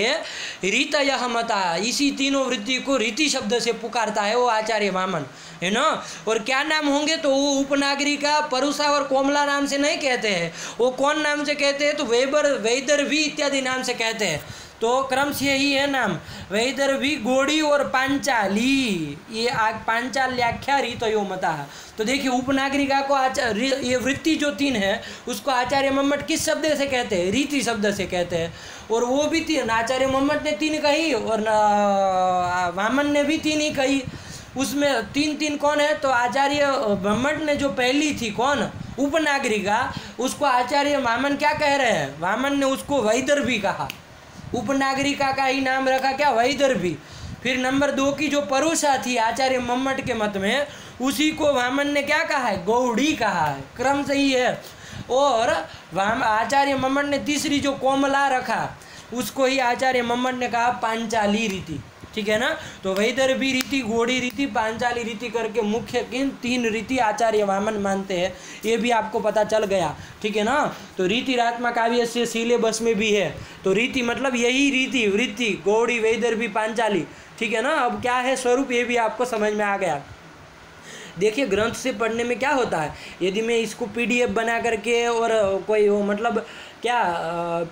रीतय मता, इसी तीनों वृत्ति को रीति शब्द से पुकारता है वो आचार्य वामन, है ना। और क्या नाम होंगे, तो वो उपनागरिका, परुषा और कोमला नाम से नहीं कहते हैं। वो कौन नाम से कहते हैं, तो वैदर्भी इत्यादि नाम से कहते हैं। तो क्रम से ही है नाम, वैदर्भी, गोड़ी और पांचाली, ये पांचाल्याख्या रीतयो मता। तो देखिए उपनागरिका को ये वृत्ति जो 3 है उसको आचार्य मम्मट किस शब्द से कहते हैं, रीति शब्द से कहते हैं। और वो भी 3, आचार्य मम्मट ने 3 कही और वामन ने भी 3 ही कही। उसमें 3 कौन है, तो आचार्य मम्मट ने जो पहली थी कौन, उपनागरिका, उसको आचार्य वामन क्या कह रहे हैं, वामन ने उसको वैदर्भी कहा, उपनागरिका का ही नाम रखा क्या, वैदर्भी। फिर नंबर 2 की जो परुषा थी आचार्य मम्मट के मत में, उसी को वामन ने क्या कहा है, गौड़ी कहा है। क्रम सही है। और आचार्य मम्मट ने तीसरी जो कोमला रखा, उसको ही आचार्य मम्मट ने कहा पांचाली रीति, ठीक है ना। तो वैदर्भी रीति, गोड़ी रीति, पांचाली रीति करके मुख्य किन 3 रीति आचार्य वामन मानते हैं, ये भी आपको पता चल गया, ठीक है ना। तो रीतिरात्मा काव्य से सिलेबस में भी है। तो रीति मतलब यही रीति, वृत्ति, गौड़ी, वैदर्भी, पांचाली, ठीक है ना। अब क्या है स्वरूप, ये भी आपको समझ में आ गया। देखिए ग्रंथ से पढ़ने में क्या होता है, यदि मैं इसको PDF बना करके और कोई वो मतलब क्या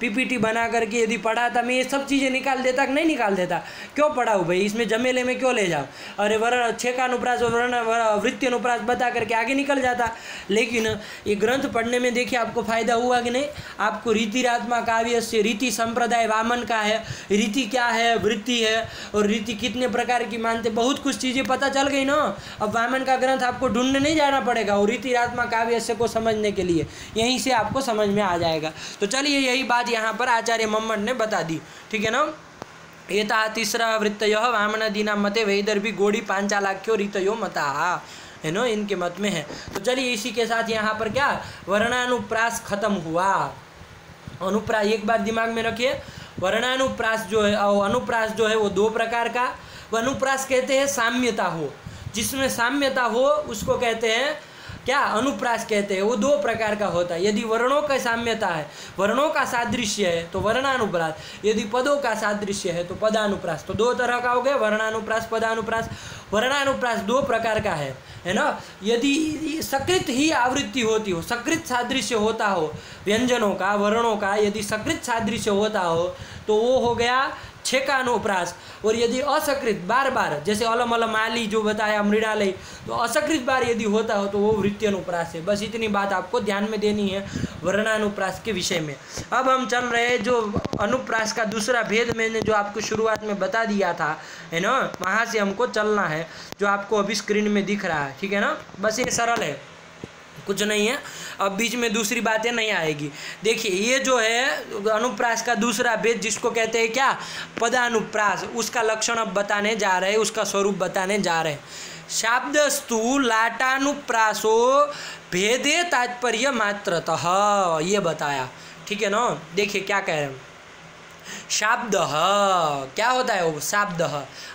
PPT बना करके यदि पढ़ाता, मैं ये सब चीज़ें निकाल देता कि नहीं निकाल देता, क्यों पढ़ाऊँ भाई, इसमें जमेले में क्यों ले जाऊँ, अरे वर्ण छेकानुप्रास और वृत्त्यनुप्रास बता करके आगे निकल जाता। लेकिन ये ग्रंथ पढ़ने में देखिए आपको फ़ायदा हुआ कि नहीं, आपको रीतिरात्मा काव्य से, रीति संप्रदाय वामन का है, रीति क्या है, वृत्ति है, और रीति कितने प्रकार की मानते, बहुत कुछ चीज़ें पता चल गई ना। अब वामन का ग्रंथ आपको ढूंढने नहीं जाना पड़ेगा, और रीतिरात्मा काव्य से को समझने के लिए यहीं से आपको समझ में आ जाएगा। तो चलिए यही बात यहाँ पर आचार्य मम्मट ने बता दी, ठीक है ना। एता तीसरा वृत्तयो वामनादीनां मते वैदर्भी, गोड़ी, पांचालाख्यो रीतयो मता, है ना, इनके मत में है। तो चलिए इसी के साथ यहाँ पर क्या वर्णानुप्रास खत्म हुआ। अनुप्रास एक बार दिमाग में रखिए, वर्णानुप्रास जो है और अनुप्रास जो है वो 2 प्रकार का। अनुप्रास कहते हैं साम्यता हो, जिसमें साम्यता हो उसको कहते हैं क्या, अनुप्रास कहते हैं। वो 2 प्रकार का होता है। यदि वर्णों का साम्यता है, वर्णों का सादृश्य है तो वर्णानुप्रास, यदि पदों का सादृश्य है तो पदानुप्रास। तो 2 तरह का हो गया, वर्णानुप्रास, पदानुप्रास। वर्णानुप्रास 2 प्रकार का है ना। यदि सकृत ही आवृत्ति होती हो, सकृत सादृश्य होता हो व्यंजनों का, वर्णों का, यदि सकृत सादृश्य होता हो तो वो हो गया छेकानुप्रास। और यदि असकृत बार बार, जैसे अलम अलम आली जो बताया मृणालय, तो असकृत बार यदि होता हो तो वो वृत्त्यनुप्रास है। बस इतनी बात आपको ध्यान में देनी है वर्णानुप्रास के विषय में। अब हम चल रहे हैं जो अनुप्रास का दूसरा भेद मैंने जो आपको शुरुआत में बता दिया था, है ना, वहाँ से हमको चलना है, जो आपको अभी स्क्रीन में दिख रहा है, ठीक है ना। बस ये सरल है, कुछ नहीं है। अब बीच में दूसरी बातें नहीं आएगी। देखिए ये जो है अनुप्रास का दूसरा भेद, जिसको कहते हैं क्या, पदानुप्रास, उसका लक्षण अब बताने जा रहे हैं, उसका स्वरूप बताने जा रहे हैं। शाब्दस्तु लाटानुप्रासो भेदे तात्पर्य मात्रतः, ये बताया। ठीक है ना। देखिए क्या कह रहे हैं, शाब्द क्या होता है वो, शाब्द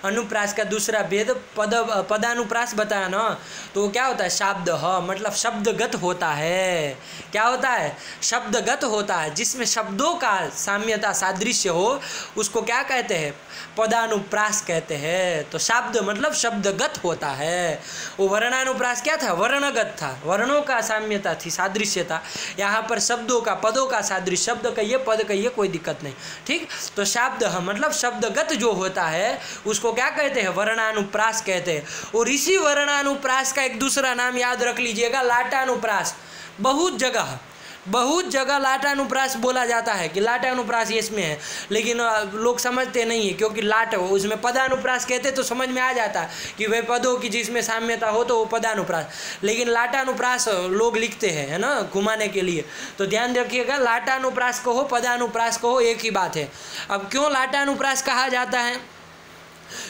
अनुप्रास का दूसरा भेद पदानुप्रास बताया ना, तो क्या होता है, शाब्द मतलब शब्दगत होता है। क्या होता है, शब्दगत होता है, जिसमें शब्दों का साम्यता सादृश्य हो उसको क्या कहते हैं, पदानुप्रास कहते हैं। तो शाब्द मतलब शब्दगत होता है। वो वर्णानुप्रास क्या था, वर्णगत था, वर्णों का साम्यता थी, सादृश्य था। यहाँ पर शब्दों का, पदों का सादृश्य, शब्द कहिए पद कहिए कोई दिक्कत नहीं। ठीक, तो शब्द मतलब शब्दगत जो होता है उसको क्या कहते हैं, वर्णानुप्रास कहते हैं। और इसी वर्णानुप्रास का एक दूसरा नाम याद रख लीजिएगा, लाटानुप्रास। बहुत जगह लाटानुप्रास बोला जाता है कि लाटानुप्रास इसमें है, लेकिन लोग समझते नहीं है, क्योंकि लाट उसमें पदानुप्रास कहते तो समझ में आ जाता है कि वे पदों की जिसमें साम्यता हो तो वो पदानुप्रास, लेकिन लाटानुप्रास लोग लिखते हैं, है ना, घुमाने के लिए। तो ध्यान रखिएगा, लाटानुप्रास कहो पदानुप्रास कहो एक ही बात है। अब क्यों लाटानुप्रास कहा जाता है,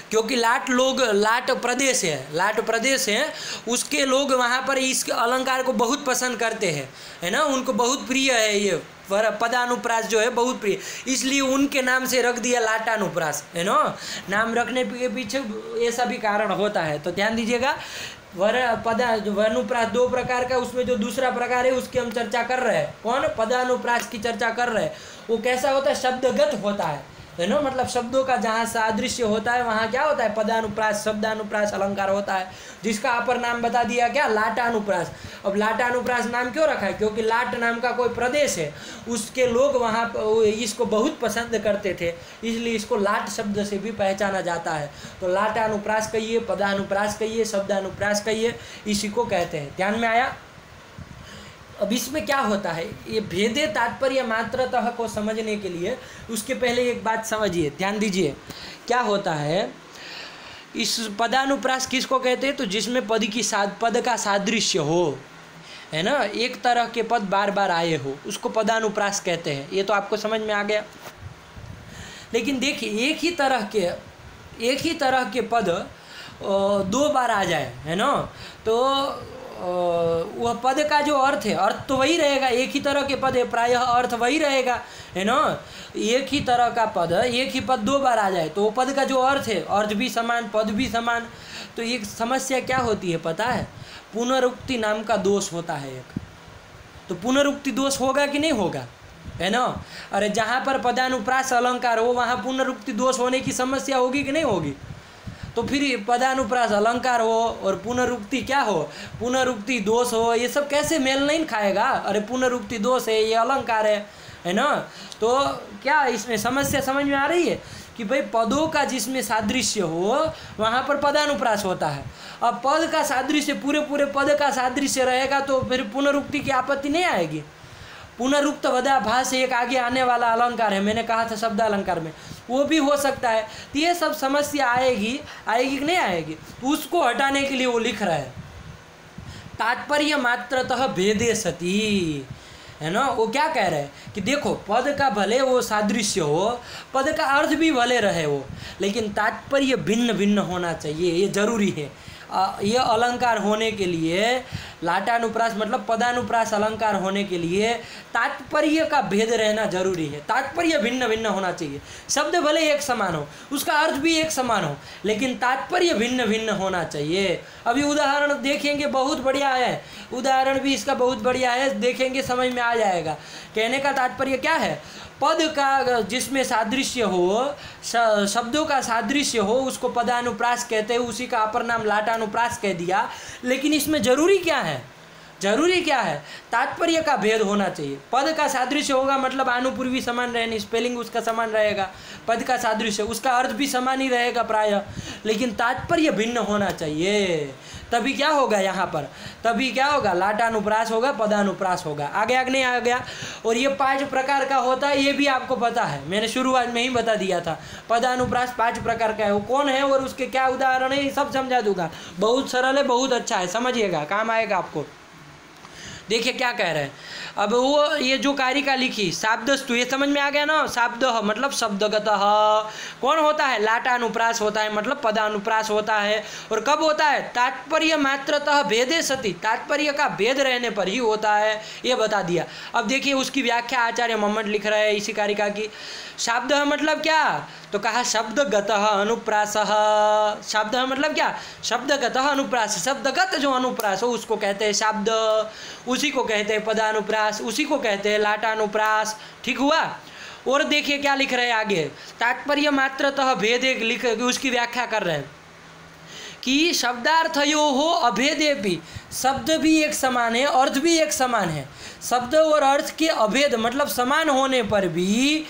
क्योंकि लाट प्रदेश है, उसके लोग वहाँ पर इस अलंकार को बहुत पसंद करते हैं, है ना, उनको बहुत प्रिय है ये पदानुप्रास जो है, बहुत प्रिय, इसलिए उनके नाम से रख दिया लाटानुप्रास, है ना। नाम रखने के पीछे ऐसा भी कारण होता है। तो ध्यान दीजिएगा, वर्णानुप्रास दो प्रकार का, उसमें जो दूसरा प्रकार है उसकी हम चर्चा कर रहे हैं। कौन, पदानुप्रास की चर्चा कर रहे हैं। वो कैसा होता है, शब्दगत होता है ना, मतलब शब्दों का जहाँ सादृश्य होता है वहाँ क्या होता है, पदानुप्रास शब्दानुप्रास अलंकार होता है, जिसका अपर नाम बता दिया क्या, लाटानुप्रास। अब लाटानुप्रास नाम क्यों रखा है, क्योंकि लाट नाम का कोई प्रदेश है, उसके लोग वहाँ इसको बहुत पसंद करते थे, इसलिए इसको लाट शब्द से भी पहचाना जाता है। तो लाटानुप्रास कहिए, पदानुप्रास कहिए, शब्दानुप्रास कहिए, इसी को कहते हैं। ध्यान में आया। अब इसमें क्या होता है, ये भेदे तात्पर्य मात्रतः को समझने के लिए उसके पहले एक बात समझिए, ध्यान दीजिए। क्या होता है, इस पदानुप्रास किसको कहते हैं, तो जिसमें पद का सादृश्य हो, है ना, एक तरह के पद बार बार आए हो, उसको पदानुप्रास कहते हैं। ये तो आपको समझ में आ गया। लेकिन देखिए, एक ही तरह के पद दो बार आ जाए, है ना, तो वह पद का जो अर्थ है, अर्थ तो वही रहेगा, एक ही तरह के पद है, प्रायः अर्थ वही रहेगा, है ना। एक ही तरह का पद, एक ही पद दो बार आ जाए तो वो पद का जो अर्थ है, अर्थ भी समान पद भी समान। तो एक समस्या क्या होती है पता है, पुनरुक्ति नाम का दोष होता है एक। तो पुनरुक्ति दोष होगा कि नहीं होगा, है ना। अरे जहाँ पर पदानुप्रास अलंकार हो वहाँ पुनरुक्ति दोष होने की समस्या होगी कि नहीं होगी। तो फिर पदानुप्रास अलंकार हो और पुनरुक्ति क्या हो, पुनरुक्ति दोष हो, ये सब कैसे मेल नहीं खाएगा। अरे पुनरुक्ति दोष है, ये अलंकार है ना। तो क्या इसमें समस्या समझ में आ रही है कि भाई पदों का जिसमें सादृश्य हो वहाँ पर पदानुप्रास होता है। अब पद का सादृश्य, पूरे पद का सादृश्य रहेगा तो फिर पुनरुक्ति की आपत्ति नहीं आएगी। पुनरुक्त वदाभास एक आगे आने वाला अलंकार है, मैंने कहा था शब्द अलंकार में, वो भी हो सकता है। तो ये सब समस्या आएगी कि नहीं आएगी, तो उसको हटाने के लिए वो लिख रहा है तात्पर्य मात्रतः भेदे सती, है ना। वो क्या कह रहे हैं कि देखो पद का भले वो सादृश्य हो, पद का अर्थ भी भले रहे वो, लेकिन तात्पर्य भिन्न भिन्न होना चाहिए, ये जरूरी है। ये अलंकार होने के लिए, लाटानुप्रास मतलब पदानुप्रास अलंकार होने के लिए तात्पर्य का भेद रहना जरूरी है। तात्पर्य भिन्न भिन्न होना चाहिए। शब्द भले एक समान हो, उसका अर्थ भी एक समान हो, लेकिन तात्पर्य भिन्न भिन्न होना चाहिए। अभी उदाहरण देखेंगे, बहुत बढ़िया है, उदाहरण भी इसका बहुत बढ़िया है, देखेंगे समझ में आ जाएगा। कहने का तात्पर्य क्या है, पद का जिसमें सादृश्य हो, शब्दों का सादृश्य हो, उसको पदानुप्रास कहते हैं, उसी का अपर नाम लाटानुप्रास कह दिया। लेकिन इसमें जरूरी क्या है, तात्पर्य का भेद होना चाहिए। पद का सादृश्य होगा मतलब अनुपूर्वी समान रहनी, स्पेलिंग उसका समान रहेगा, पद का सादृश्य उसका अर्थ भी समान ही रहेगा प्रायः, लेकिन तात्पर्य भिन्न होना चाहिए। तभी क्या होगा यहाँ पर, तभी क्या होगा, लाटानुप्रास होगा, पदानुप्रास होगा। आगे नहीं आ गया। और ये 5 प्रकार का होता है, ये भी आपको पता है, मैंने शुरुआत में ही बता दिया था। पदानुप्रास 5 प्रकार का है, वो कौन है और उसके क्या उदाहरण है, ये सब समझा दूंगा। बहुत सरल है, बहुत अच्छा है, समझिएगा, काम आएगा आपको। देखिए क्या कह रहे हैं। अब वो ये जो कारिका लिखी शाब्दस्तु, ये समझ में आ गया ना। शाब्द मतलब शब्दगतः कौन होता है, लाटानुप्रास होता है, मतलब पदानुप्रास होता है। और कब होता है, तात्पर्य मात्रतः भेदे सति, तात्पर्य का भेद रहने पर ही होता है, ये बता दिया। अब देखिए उसकी व्याख्या आचार्य मोहम्मद लिख रहे हैं इसी कारिका की। शब्द मतलब क्या, तो कहा शब्दगतः अनुप्रासः। शब्द मतलब क्या, शब्दगतः अनुप्रास, शब्दगत जो अनुप्रास हो उसको कहते हैं शब्द, उसी को कहते हैं पदानुप्रास, उसी को कहते हैं लाटानुप्रास। ठीक हुआ। और देखिए क्या लिख रहे हैं आगे, तात्पर्य मात्रतः भेदे लिख, उसकी व्याख्या कर रहे हैं कि शब्दार्थयो हो अभेदे भी, शब्द भी एक समान है, अर्थ भी एक समान है। शब्द और अर्थ के अभेद मतलब समान होने पर भी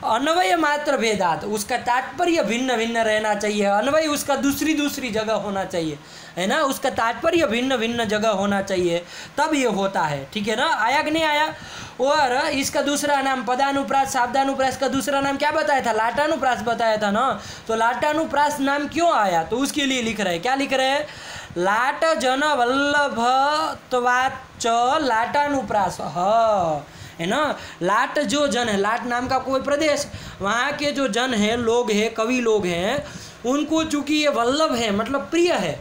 अन्वय मात्र भेदात, उसका तात्पर्य भिन्न भिन्न रहना चाहिए। अन्वय उसका दूसरी जगह होना चाहिए, है ना, उसका तात्पर्य भिन्न भिन्न जगह होना चाहिए, तब ये होता है। ठीक है ना, आया कि नहीं आया। और इसका दूसरा नाम पदानुप्रास, शाब्दानुप्रास का दूसरा नाम क्या बताया था, लाटानुप्रास बताया था ना। तो लाटानुप्रास नाम क्यों आया, तो उसके लिए लिख रहे हैं, क्या लिख रहे हैं, लाट जन वल्लभत्वाच्च लाटानुप्रास है ना। लाट जो जन है, लाट नाम का कोई प्रदेश, वहाँ के जो जन हैं, लोग हैं, कवि लोग हैं, उनको चूंकि ये वल्लभ है मतलब प्रिय है,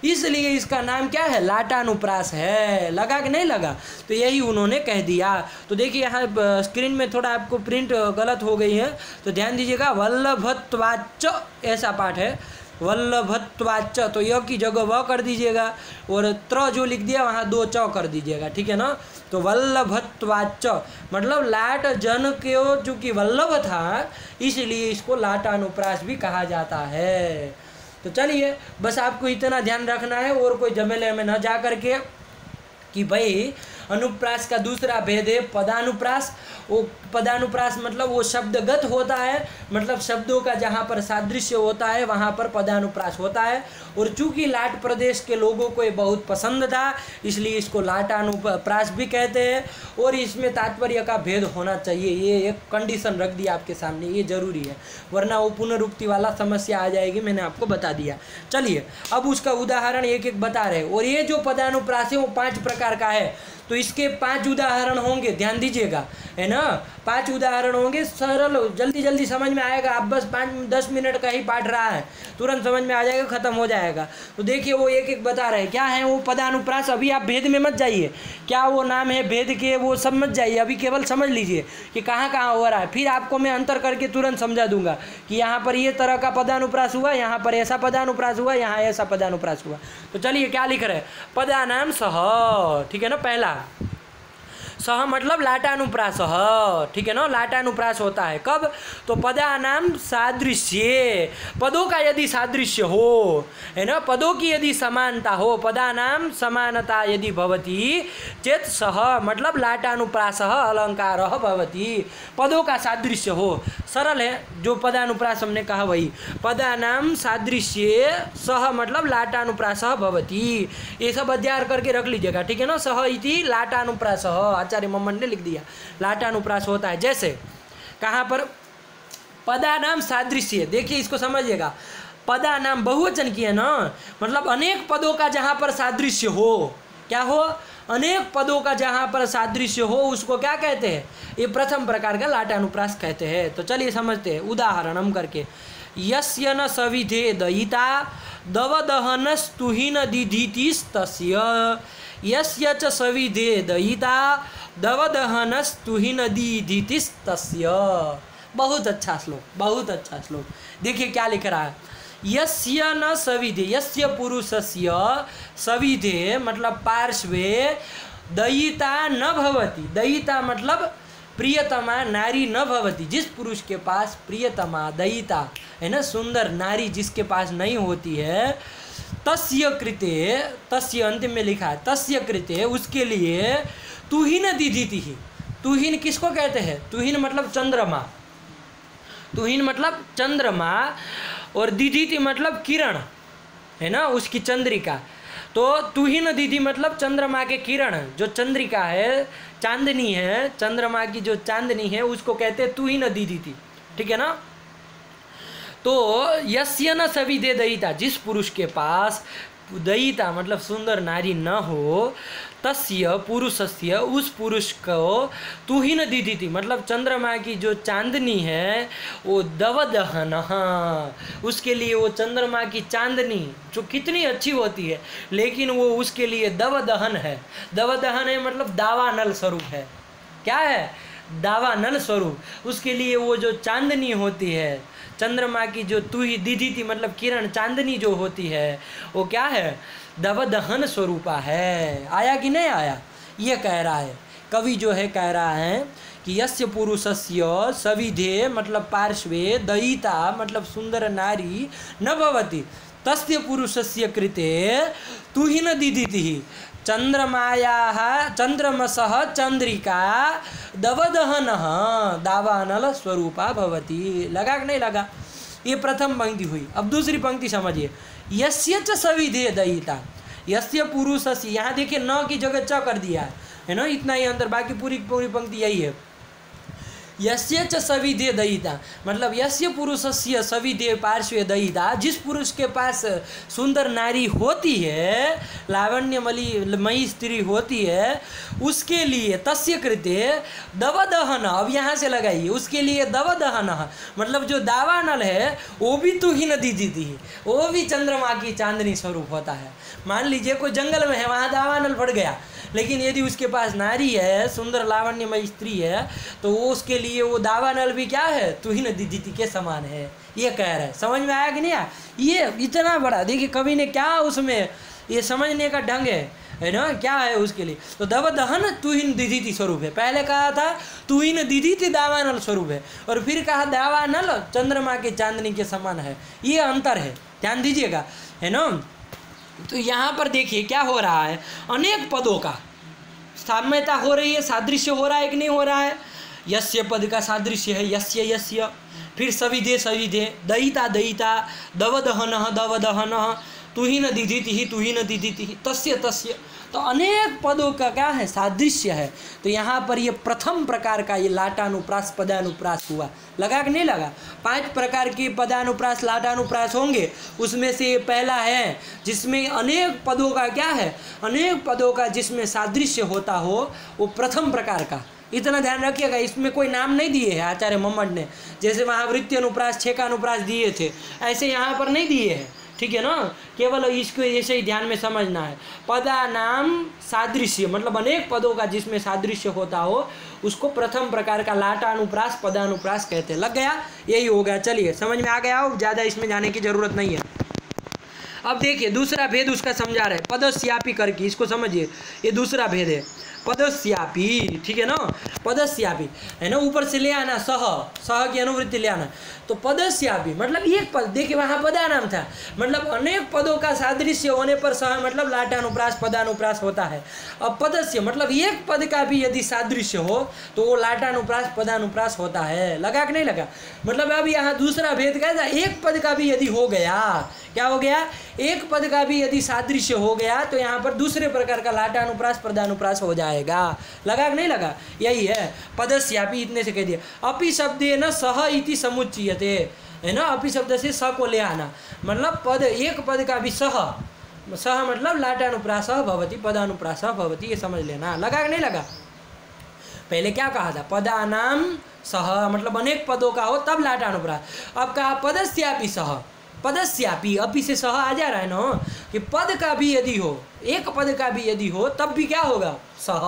इसलिए इसका नाम क्या है, लाटानुप्रास है। लगा कि नहीं लगा, तो यही उन्होंने कह दिया। तो देखिए यहाँ स्क्रीन में थोड़ा आपको प्रिंट गलत हो गई है, तो ध्यान दीजिएगा। वल्लभत्वाच्च ऐसा पाठ है, वल्लभत्वाच्च, तो य की जगह व कर दीजिएगा, और त्र जो लिख दिया वहाँ 2 च कर दीजिएगा। ठीक है ना। तो वल्लभत्वाच्च मतलब लाट जन के चूँकि वल्लभ था, इसलिए इसको लाटानुप्रास भी कहा जाता है। तो चलिए बस आपको इतना ध्यान रखना है, और कोई झमेले में न जा करके कि भाई अनुप्रास का दूसरा भेद है पदानुप्रास। वो पदानुप्रास मतलब वो शब्दगत होता है, मतलब शब्दों का जहाँ पर सादृश्य होता है वहाँ पर पदानुप्रास होता है। और चूंकि लाट प्रदेश के लोगों को ये बहुत पसंद था, इसलिए इसको लाटानुप्रास भी कहते हैं। और इसमें तात्पर्य का भेद होना चाहिए, ये एक कंडीशन रख दिया आपके सामने, ये जरूरी है, वरना वो पुनरुक्ति वाला समस्या आ जाएगी, मैंने आपको बता दिया। चलिए अब उसका उदाहरण एक एक बता रहे। और ये जो पदानुप्रास है वो 5 प्रकार का है, तो इसके 5 उदाहरण होंगे, ध्यान दीजिएगा, है ना। 5 उदाहरण होंगे, सरल, जल्दी जल्दी समझ में आएगा। आप बस 5-10 मिनट का ही पाठ रहा है, तुरंत समझ में आ जाएगा, खत्म हो जाएगा। तो देखिए वो एक एक बता रहे हैं क्या है वो पदानुप्रास। अभी आप भेद में मत जाइए, क्या वो नाम है भेद के, वो सब मत जाइए, अभी केवल समझ लीजिए कि कहाँ कहाँ हो रहा है। फिर आपको मैं अंतर करके तुरंत समझा दूंगा कि यहाँ पर ये तरह का पदानुप्रास हुआ, यहाँ पर ऐसा पदानुप्रास हुआ, यहाँ ऐसा पदानुप्रास हुआ। तो चलिए क्या लिख रहे हैं, पदानाम सह। ठीक है ना, पहला सह मतलब लाटानुप्रास, ठीक है ना, लाटानुप्रास होता है कब, तो पदानाम सादृश्य, पदों का यदि सादृश्य हो, है ना, पदों की यदि समानता हो, पदानाम समानता यदि भवति चेत सह मतलब लाटानुप्रास अलंकार भवति, पदों का सादृश्य हो। सरल है, जो पदानुप्रास हमने कहा वही, पदानाम सादृश्य सह मतलब लाटानुप्रास भवति, ये सब अध्ययन करके रख लीजिएगा। ठीक है ना, सह इति लाटानुप्रास, आचार्य मोहम्मद ने लिख दिया, लाटानुप्रास होता है। जैसे कहाँ पर, पदानाम सादृश्य, देखिए इसको समझिएगा, पदानाम बहुवचन की है ना, मतलब अनेक पदों का जहाँ पर सादृश्य हो, क्या हो, अनेक पदों का जहाँ पर सादृश्य हो उसको क्या कहते हैं, ये प्रथम प्रकार का लाटानुप्रास कहते हैं। तो चलिए समझते हैं उदाहरण हम करके। यस्य न सविधे दयिता दवदहनस्तुहिन दिधितिस्तस्य, यस्य च सविधे दयिता दवदहनस्तुहिन दिधितिस्तस्य। बहुत अच्छा श्लोक, बहुत अच्छा श्लोक। देखिए क्या लिख रहा है, यस्य न सविधे, यस्य पुरुषस्य सविधे मतलब पार्श्वे, दयिता न भवति, दयिता मतलब प्रियतमा नारी न भवति, जिस पुरुष के पास प्रियतमा दयिता है ना, सुंदर नारी जिसके पास नहीं होती है, तस्य कृते, तस्य अंतिम में लिखा है तस्य कृते, उसके लिए तुहिन दिधिति, तुहिन किसको कहते हैं, तुहिन मतलब चंद्रमा, तुहिन मतलब चंद्रमा, और दिधिति मतलब किरण, है ना, उसकी चंद्रिका। तो तुहिन दिधि मतलब चंद्रमा के किरण, जो चंद्रिका है, चांदनी है, चंद्रमा की जो चांदनी है उसको कहते हैं तुहिन दिधिति। ठीक है ना। तो यस्य न सविधे दयिता, जिस पुरुष के पास दयिता मतलब सुंदर नारी न हो, तस्य पुरुषस्य उस पुरुष को तुहिन दीदिति मतलब चंद्रमा की जो चांदनी है वो दवदहन, उसके लिए वो चंद्रमा की चांदनी जो कितनी अच्छी होती है लेकिन वो उसके लिए दवदहन है। दवदहन है मतलब दावानल स्वरूप है। क्या है? दावानल स्वरूप। उसके लिए वो जो चांदनी होती है, चंद्रमा की जो तुही दीदिति मतलब किरण चांदनी जो होती है वो क्या है? दवदहन स्वरूपा है। आया कि नहीं आया? ये कह रहा है कवि जो है, कह रहा है कि यस्य पुरुषस्य सविधे मतलब पार्श्वे दयिता मतलब सुंदर नारी न भवति तस्य पुरुषस्य कृते तुहिन दीदिति चंद्रमायाः चंद्रमसः चंद्रिका दवदहनः दावानल स्वरूपा भवति। लगा कि नहीं लगा? ये प्रथम पंक्ति हुई। अब दूसरी पंक्ति समझिए, यस्य च सविधे दयिता, यस्य पुरुषस्य, यहाँ देखिए न की जगह च कर दिया है ना, इतना ही अंतर, बाकी पूरी पंक्ति यही है। यस्य च सविधे दयिता मतलब यस्य पुरुषस्य सविधे पार्श्वे दयिता, जिस पुरुष के पास सुंदर नारी होती है, लावण्यमयी स्त्री होती है, उसके लिए तस्य कृते दवदहन, अब यहाँ से लगाइए, उसके लिए दवदहन मतलब जो दावानल है वो भी तुहिन दीदिति, वो भी चंद्रमा की चांदनी स्वरूप होता है। मान लीजिए कोई जंगल में है, वहाँ दावानल पड़ गया, लेकिन यदि उसके पास नारी है, सुंदर लावण्यमय स्त्री है, तो वो उसके लिए वो दावानल भी क्या है? तुहिन दीदिति के समान है। ये कह रहा है। समझ में आया कि नहीं आया? ये इतना बड़ा देखिए कवि ने क्या उसमें ये समझने का ढंग है ना, क्या है उसके लिए। तो दवदहन तुहिन दीदिति स्वरूप है। पहले कहा था तुहिन दीदिति दावानल स्वरूप है, और फिर कहा दावानल चंद्रमा के चांदनी के समान है। ये अंतर है, ध्यान दीजिएगा, है ना। तो यहाँ पर देखिए क्या हो रहा है, अनेक पदों का साम्यता हो रही है, सादृश्य हो रहा है कि नहीं हो रहा है। यस्य पद का सादृश्य है यस्य यस्य, फिर सविधे सविधे, दयिता दयिता, दवदहन दवदहन, तुहिन दीदिति तुहिन दीदिति, तस्य तस्य, तो अनेक पदों का क्या है? सादृश्य है। तो यहाँ पर ये प्रथम प्रकार का ये लाटानुप्रास पदानुप्रास हुआ। लगा कि नहीं लगा? 5 प्रकार के पदानुप्रास लाटानुप्रास होंगे, उसमें से ये पहला है जिसमें अनेक पदों का क्या है? अनेक पदों का जिसमें सादृश्य होता हो, वो प्रथम प्रकार का। इतना ध्यान रखिएगा, इसमें कोई नाम नहीं दिए हैं आचार्य मम्मट ने, जैसे वहाँ वृत्ति अनुप्रास छेकानुप्रास दिए थे, ऐसे यहाँ पर नहीं दिए हैं। ठीक है ना, केवल इसको ऐसे ही ध्यान में समझना है। पदा नाम सादृश्य मतलब अनेक पदों का जिसमें सादृश्य होता हो, उसको प्रथम प्रकार का लाटानुप्रास पदानुप्रास कहते हैं। लग गया? यही हो गया। चलिए समझ में आ गया हो, ज़्यादा इसमें जाने की जरूरत नहीं है। अब देखिए दूसरा भेद उसका समझा रहे, पदस्यापी करके, इसको समझिए, ये दूसरा भेद है पदस्यापी। ठीक है ना, पदस्यापी है ना, ऊपर से ले आना सह, सह की अनुवृत्ति ले आना। तो पदस्यापी मतलब एक पद, देखिए वहाँ पदा नाम था, मतलब अनेक पदों का सादृश्य होने पर सह मतलब लाटानुप्रास पदानुप्रास होता है। अब पदस्य मतलब एक पद का भी यदि सादृश्य हो तो वो लाटानुप्रास पदानुप्रास होता है। लगा कि नहीं लगा? मतलब अब यहाँ दूसरा भेद क्या था, एक पद का भी यदि हो गया, क्या हो गया? एक पद का भी यदि सादृश्य हो गया तो यहाँ पर दूसरे प्रकार का लाटानुप्रास पदानुप्रास हो जाएगा। लगा कि नहीं लगा? यही है पदस्यापी, इतने से कह दिया। अपि शब्दे न सह इति समुच्चयते, है ना, अपि शब्द से स को ले आना, मतलब पद एक पद का भी सह, सह मतलब लाटानुप्रास भवति पदानुप्रास भवति, ये समझ लेना। लगा कि नहीं लगा? पहले क्या कहा था? पदानाम सह मतलब अनेक पदों का हो तब लाटानुप्रास। अब कहा पदस्यापि सह, पदस्यापी, अपि से सह आ जा रहा है ना, कि पद का भी यदि हो, एक पद का भी यदि हो तब भी क्या होगा? सह,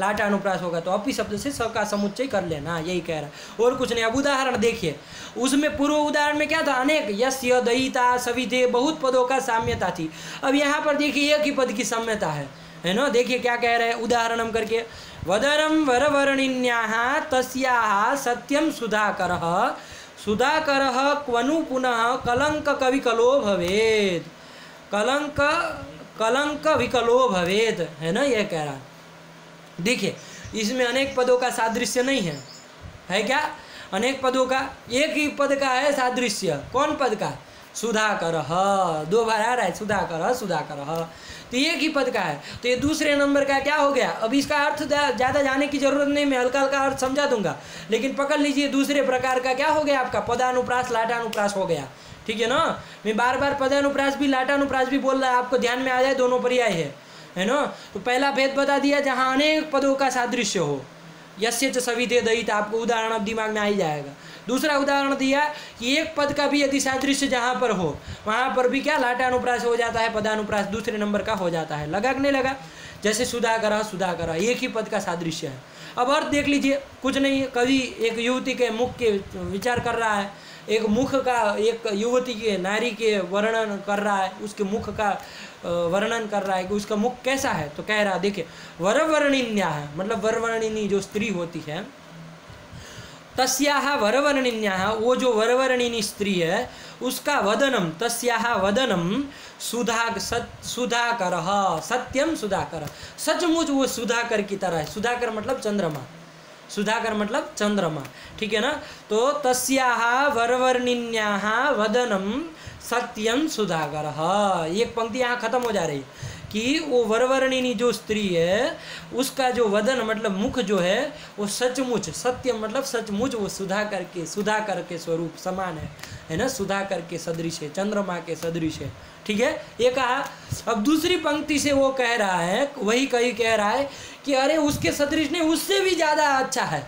लाटानुप्रास होगा। तो अपि शब्द से स का समुच्चय कर लेना, यही कह रहा है, और कुछ नहीं। अब उदाहरण देखिए, उसमें पूर्व उदाहरण में क्या था? अनेक यस्य दयिता सविधे, बहुत पदों का साम्यता थी। अब यहाँ पर देखिए एक ही पद की साम्यता है ना। देखिए क्या कह रहे हैं, उदाहरण हम करके, वदरम वरवर्णिन्याः तस्याः सत्यम सुधाकरः, सुधाकरः क्वनु पुनः कलंक कविकलो भवेद, कलंक कलंक विकलो भवेद, है ना, यह कह रहा। देखिए इसमें अनेक पदों का सादृश्य नहीं है क्या? अनेक पदों का, एक ही पद का है सादृश्य। कौन पद का? सुधाकरः, 2 बार आ रहा है सुधाकरः सुधाकरः, तो एक ही पद का है। तो ये दूसरे नंबर का क्या हो गया? अब इसका अर्थ ज़्यादा जाने की जरूरत नहीं, मैं हल्का हल्का अर्थ समझा दूंगा, लेकिन पकड़ लीजिए दूसरे प्रकार का क्या हो गया आपका? पदानुप्रास लाटानुप्रास हो गया। ठीक है ना। मैं बार बार पदानुप्रास भी लाटानुप्रास भी बोल रहा है, आपको ध्यान में आ जाए दोनों पर्याय है ना। तो पहला भेद बता दिया जहाँ अनेक पदों का सादृश्य हो, यस्य च सविधे दयित, आपको उदाहरण अब दिमाग में आ ही जाएगा। दूसरा उदाहरण दिया कि एक पद का भी यदि सादृश्य जहाँ पर हो वहाँ पर भी क्या लाटानुप्रास हो जाता है, पदानुप्रास दूसरे नंबर का हो जाता है। लगा कि नहीं लगा? जैसे सुधाकर सुधाकर एक ही पद का सादृश्य है। अब अर्थ देख लीजिए, कुछ नहीं, कवि एक युवती के मुख के विचार कर रहा है, एक मुख का, एक युवती के नारी के वर्णन कर रहा है, उसके मुख का वर्णन कर रहा है कि उसका मुख कैसा है। तो कह रहा है देखिए वरवर्णिन्या है, मतलब वरवर्णिनी जो स्त्री होती है, तस्याः वरवर्णिन्याः, वो जो वरवर्णिनी स्त्री है उसका वदनम, तस्याः वदनम सुधाकर, सत्यम सुधाकर, सचमुच वो सुधाकर की तरह है। सुधाकर मतलब चंद्रमा, सुधाकर मतलब चंद्रमा, ठीक है ना। तो तस्याः वरवर्णिन्याः वदनम सत्यम सुधाकर, एक पंक्ति यहाँ खत्म हो जा रही है कि वो वरवर्णिनी जो स्त्री है उसका जो वदन मतलब मुख जो है वो सचमुच, सत्य मतलब सचमुच, वो सुधाकर के स्वरूप समान है ना, सुधाकर के सदृश है, चंद्रमा के सदृश है, ठीक है, ये कहा। अब दूसरी पंक्ति से वो कह रहा है, वही कहीं कह रहा है कि अरे उसके सदृश नहीं, उससे भी ज़्यादा अच्छा है।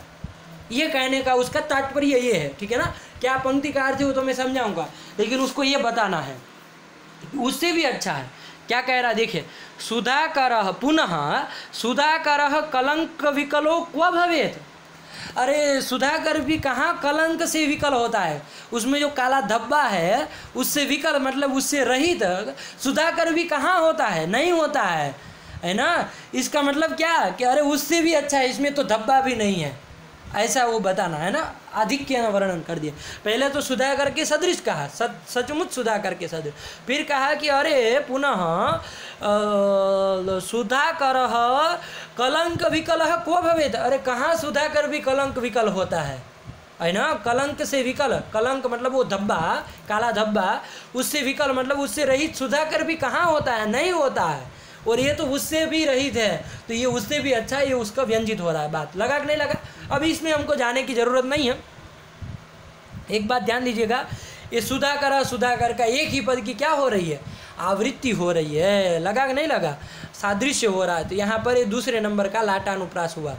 ये कहने का उसका तात्पर्य ये है, ठीक है ना। क्या पंक्ति का अर्थ है वो तो मैं समझाऊंगा, लेकिन उसको ये बताना है उससे भी अच्छा है। क्या कह रहा है देखिए, सुधाकर पुनः सुधाकर कलंक विकलो क्व भवेत। अरे सुधाकर भी कहाँ कलंक से विकल होता है, उसमें जो काला धब्बा है उससे विकल मतलब उससे रहित सुधाकर भी कहाँ होता है, नहीं होता है ना। इसका मतलब क्या कि अरे उससे भी अच्छा है, इसमें तो धब्बा भी नहीं है, ऐसा वो बताना है ना। आधिक्य वर्णन कर दिया। पहले तो सुधाकर के सदृश कहा, सचमुच सुधाकर के सदृश, फिर कहा कि अरे पुनः सुधाकर कलंक विकल को भवेत। अरे कहाँ सुधाकर भी कलंक विकल होता है ना। कलंक से विकल, कलंक मतलब वो धब्बा, काला धब्बा, उससे विकल मतलब उससे रहित सुधाकर भी कहाँ होता है, नहीं होता है। और ये तो उससे भी रहित है, तो ये उससे भी अच्छा है, ये उसका व्यंजित हो रहा है। बात लगा कि नहीं लगा? अभी इसमें हमको जाने की ज़रूरत नहीं है। एक बात ध्यान दीजिएगा, ये सुधाकर का एक ही पद की क्या हो रही है, आवृत्ति हो रही है। लगा कि नहीं लगा? सादृश्य हो रहा है। तो यहाँ पर ये दूसरे नंबर का लाटानुप्रास हुआ।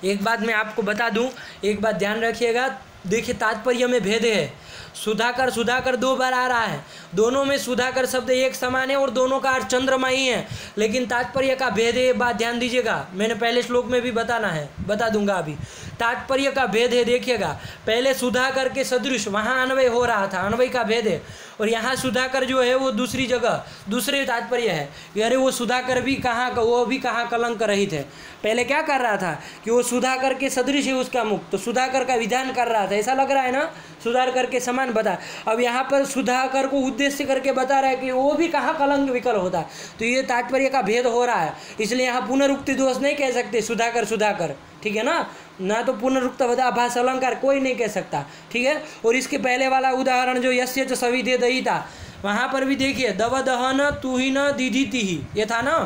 एक बात मैं आपको बता दूं, एक बात ध्यान रखिएगा, देखिए तात्पर्य में भेद है। सुधाकर दो बार आ रहा है, दोनों में सुधाकर शब्द एक समान है और दोनों का अर्थ चंद्रमा ही है, लेकिन तात्पर्य का भेद है। बात ध्यान दीजिएगा, मैंने पहले श्लोक में भी बताना है, बता दूंगा अभी। तात्पर्य का भेद है, देखिएगा। पहले सुधाकर के सदृश वहाँ अन्वय हो रहा था, अन्वय का भेद है। और यहाँ सुधाकर जो है वो दूसरी जगह दूसरे तात्पर्य है कि अरे वो सुधाकर भी कहाँ, वो भी कहाँ कलंक रहित है। पहले क्या कर रहा था कि वो सुधाकर के सदृश है उसका मुख, तो सुधाकर का विधान कर रहा था, ऐसा लग रहा है ना, सुधाकर के समान बता। अब यहाँ पर सुधाकर को उद्देश्य करके बता रहा है कि वो भी कहाँ कलंक विकल होता है। तो ये तात्पर्य का भेद हो रहा है, इसलिए यहाँ पुनरुक्ति दोष नहीं कह सकते सुधाकर, ठीक है ना तो पुनरुक्त आभास अलंकार कोई नहीं कह सकता, ठीक है। और इसके पहले वाला उदाहरण जो यस्य च सविधे दयिता, वहाँ पर भी देखिए दव दहन तुहिन दिधिति ही, ये था ना।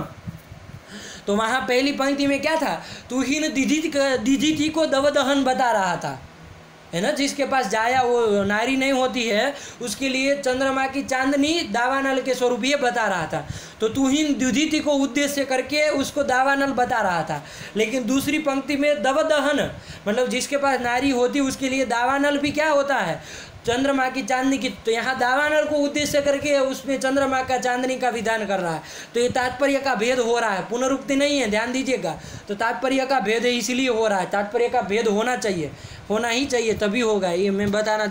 तो वहाँ पहली पंक्ति में क्या था, तुहिन दिधिति को दव दहन बता रहा था, है ना। जिसके पास जाया वो नारी नहीं होती है उसके लिए चंद्रमा की चांदनी दावानल के स्वरूप ये बता रहा था। तो तुहिन दुधिति को उद्देश्य करके उसको दावानल बता रहा था। लेकिन दूसरी पंक्ति में दवदहन मतलब जिसके पास नारी होती उसके लिए दावानल भी क्या होता है, चंद्रमा की चांदनी की। तो यहाँ दावानल को उद्देश्य करके उसमें चंद्रमा का चांदनी का विधान कर रहा है। तो ये तात्पर्य का भेद हो रहा है, पुनरुक्ति नहीं है, ध्यान दीजिएगा। तो तात्पर्य का भेद इसलिए हो रहा है, तात्पर्य का भेद होना चाहिए, होना ही चाहिए, तभी होगा। ये मैं बताना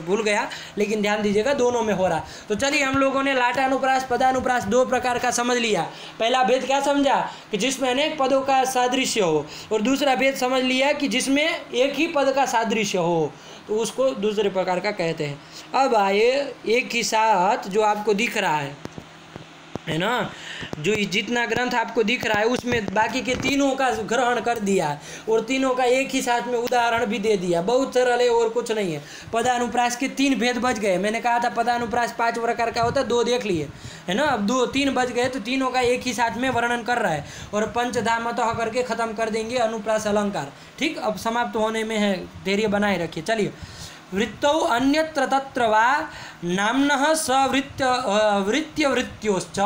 भूल गया, लेकिन ध्यान दीजिएगा दोनों में हो रहा। तो चलिए हम लोगों ने लाटानुप्रास पदानुप्रास दो प्रकार का समझ लिया। पहला भेद क्या समझा कि जिसमें अनेक पदों का सादृश्य हो, और दूसरा भेद समझ लिया कि जिसमें एक ही पद का सादृश्य हो, तो उसको दूसरे प्रकार का कहते हैं। अब आए एक ही साथ जो आपको दिख रहा है ना, जो जितना ग्रंथ आपको दिख रहा है उसमें बाकी के तीनों का ग्रहण कर दिया और तीनों का एक ही साथ में उदाहरण भी दे दिया। बहुत सरल है और कुछ नहीं है। पदानुप्रास के तीन भेद बच गए। मैंने कहा था पदानुप्रास 5 प्रकार का होता है, 2 देख लिए है ना। अब 2-3 बच गए, तो तीनों का एक ही साथ में वर्णन कर रहा है और पंचधामतः करके ख़त्म कर देंगे अनुप्रास अलंकार। ठीक, अब समाप्त होने में है, धैर्य बनाए रखिए। चलिए वृत्तौ अन्यत्र तत्र वा नाम्नः वृत्य वृत्योश्च।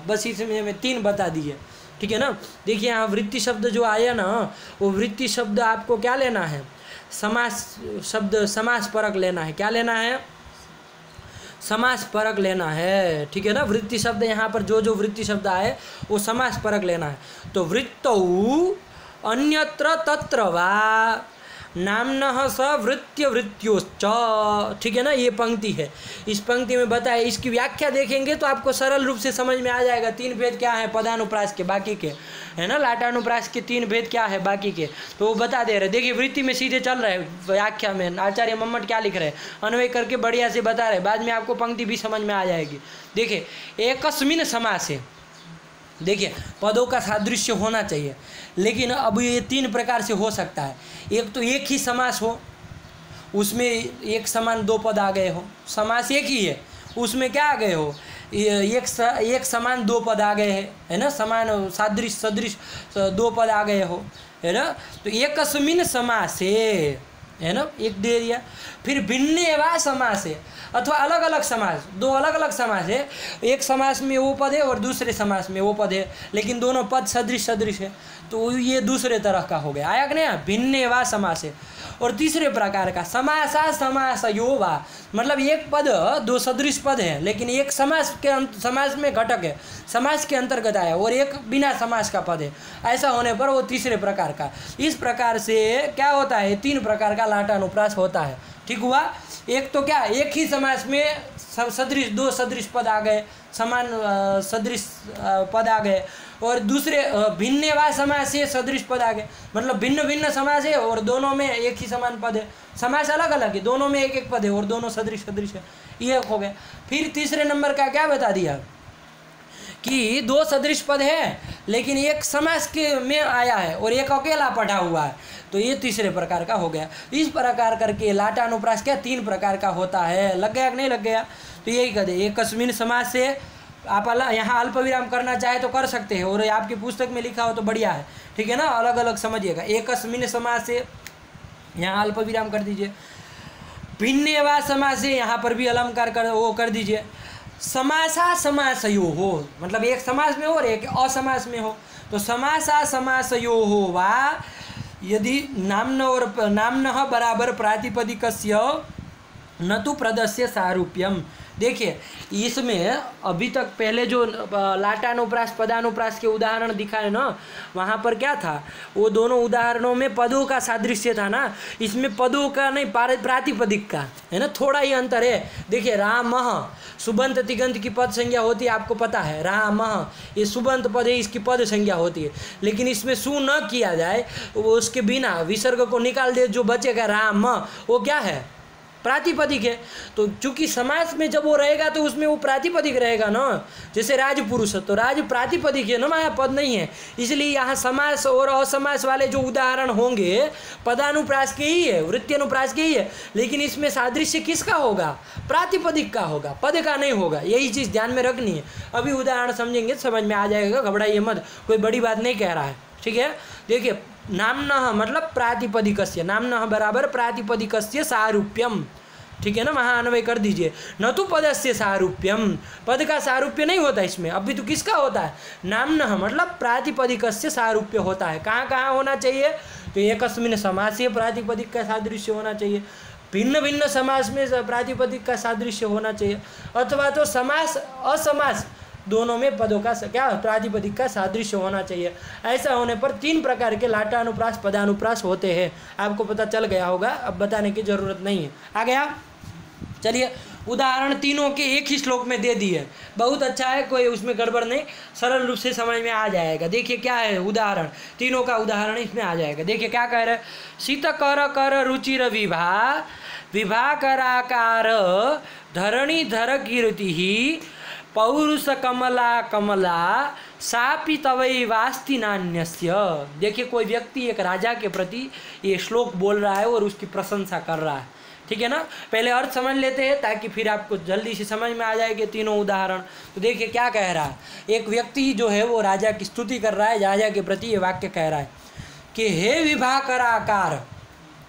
बस इसमें मैं 3 बता दिए, ठीक है ना। देखिए यहाँ वृत्ति शब्द जो आया ना, वो वृत्ति शब्द आपको क्या लेना है, समास शब्द, समास परक लेना है। क्या लेना है, समास परक लेना है, ठीक है ना। वृत्ति शब्द यहाँ पर जो जो वृत्ति शब्द आए वो समास परक लेना है। तो वृत्तौ अन्यत्र तत्र वा नाम्नः स वृत्य वृत्योश्च, ठीक है ना। ये पंक्ति है, इस पंक्ति में बताया, इसकी व्याख्या देखेंगे तो आपको सरल रूप से समझ में आ जाएगा 3 भेद क्या है पदानुप्रास के, बाकी के, है ना। लाटानुप्रास के 3 भेद क्या है बाकी के, तो वो बता दे रहे। देखिए वृत्ति में सीधे चल रहे हैं, व्याख्या में आचार्य मम्मट क्या लिख रहे हैं, अन्वय करके बढ़िया से बता रहे, बाद में आपको पंक्ति भी समझ में आ जाएगी। देखिए एकस्मिन समास है, देखिए पदों का सादृश्य होना चाहिए, लेकिन अब ये 3 प्रकार से हो सकता है। एक तो एक ही समास हो, उसमें एक समान 2 पद आ गए हो, समास एक ही है, उसमें क्या आ गए हो, एक समान 2 पद आ गए हैं, है ना, समान सादृश्य सदृश 2 पद आ गए हो, है ना। तो एकस्मिन समासे, है ना, एक दे दिया। फिर भिन्न वा समास है, अथवा अलग अलग समास, 2 अलग अलग समास है, एक समास में वो पद है और दूसरे समास में वो पद है, लेकिन दोनों पद सदृश सदृश है, तो ये दूसरे तरह का हो गया। आया कि नहीं, भिन्न वा समास है। और तीसरे प्रकार का समासा समासयो वा, मतलब एक पद 2 सदृश पद है, लेकिन एक समास में घटक है, समास के अंतर्गत आया, और एक बिना समास का पद है, ऐसा होने पर वो तीसरे प्रकार का। इस प्रकार से क्या होता है, 3 प्रकार का लाटानुप्रास होता है, ठीक हुआ। एक तो क्या, एक ही समास में सदृश 2 सदृश पद आ गए, समान सदृश पद आ गए, और दूसरे भिन्न वा समास से सदृश पद आ गए, मतलब भिन्न भिन्न समास है और दोनों में एक ही समान पद है, समास अलग अलग है, दोनों में एक एक पद है और दोनों सदृश सदृश है, ये हो गया। फिर तीसरे नंबर का क्या बता दिया कि 2 सदृश पद है, लेकिन एक समास के में आया है और एक अकेला पढ़ा हुआ है, तो ये तीसरे प्रकार का हो गया। इस प्रकार करके लाटानुप्रास क्या 3 प्रकार का होता है। लग गया कि नहीं लग गया, तो यही कह दे। एकस्मिन समास से आप यहाँ अल्प विराम करना चाहे तो कर सकते हैं, और आपकी पुस्तक में लिखा हो तो बढ़िया है, ठीक है ना, अलग अलग समझिएगा। एकस्मिन समास से यहाँ अल्प विराम कर दीजिए, भिन्न वा समास से यहाँ पर भी अलंकार कर दीजिए। समासा समासयो हो, मतलब एक समास में हो और एक असमास में हो, तो समासा समासयो हो वा यदि नाम्न और नाम्नः बराबर प्रातिपदिकस्य न तो प्रदस्य सारूप्यम। देखिए इसमें अभी तक पहले जो लाटानुप्रास पदानुप्रास के उदाहरण दिखाए ना, वहाँ पर क्या था, वो दोनों उदाहरणों में पदों का सादृश्य था ना, इसमें पदों का नहीं प्रातिपदिक का है ना, थोड़ा ही अंतर है। देखिए रामः सुबंत तिगंत की पद संज्ञा होती है, आपको पता है, रामः ये सुबंत पद है, इसकी पद संज्ञा होती है, लेकिन इसमें सु न किया जाए, वो उसके बिना विसर्ग को निकाल दे, जो बचेगा राम, वो क्या है, प्रातिपदिक है। तो चूंकि समास में जब वो रहेगा तो उसमें वो प्रातिपदिक रहेगा ना, जैसे राजपुरुष है तो राज प्रातिपदिक है ना, यहाँ पद नहीं है, इसलिए यहाँ समास और असमास वाले जो उदाहरण होंगे पदानुप्रास के ही है, वृत्त्यनुप्रास के ही है, लेकिन इसमें सादृश्य किसका होगा, प्रातिपदिक का होगा, पद का नहीं होगा। यही चीज़ ध्यान में रखनी है। अभी उदाहरण समझेंगे समझ में आ जाएगा, घबराइए मत, कोई बड़ी बात नहीं कह रहा है, ठीक है। देखिए नाम्नः मतलब प्रातिपदिकस्य, नाम्नः बराबर प्रातिपदिकस्य सारूप्यम, ठीक है ना, वहाँ अन्वय कर दीजिए। न तो पदस्य सारूप्यम, पद का सारूप्य नहीं होता इसमें, अभी तो किसका होता है, नाम्नः मतलब प्रातिपदिकस्य सारूप्य होता है। कहाँ कहाँ होना चाहिए, तो एकस्मिन समासे प्रातिपदिक का सादृश्य होना चाहिए, भिन्न भिन्न समास में प्रातिपदिक का सादृश्य होना चाहिए, अथवा तो समास असमास दोनों में पदों का क्या प्रातिपदिक का सादृश्य होना चाहिए। ऐसा होने पर 3 प्रकार के लाटानुप्रास पदानुप्रास होते हैं। आपको पता चल गया होगा, अब बताने की जरूरत नहीं है। आ गया, चलिए उदाहरण तीनों के एक ही श्लोक में दे दिए, बहुत अच्छा है, कोई उसमें गड़बड़ नहीं, सरल रूप से समझ में आ जाएगा। देखिए क्या है उदाहरण, तीनों का उदाहरण इसमें आ जाएगा। देखिए क्या कह रहे हैं, शीत कर कर रुचिर विभा विभा कराकार धरणी धर कीर्ति पौरुष कमला कमला सापि तवै वास्ति नान्यस्य। देखिए कोई व्यक्ति एक राजा के प्रति ये श्लोक बोल रहा है और उसकी प्रशंसा कर रहा है, ठीक है ना। पहले अर्थ समझ लेते हैं ताकि फिर आपको जल्दी से समझ में आ जाएंगे तीनों उदाहरण। तो देखिए क्या कह रहा है, एक व्यक्ति जो है वो राजा की स्तुति कर रहा है, राजा के प्रति ये वाक्य कह रहा है कि हे विभा कराकार,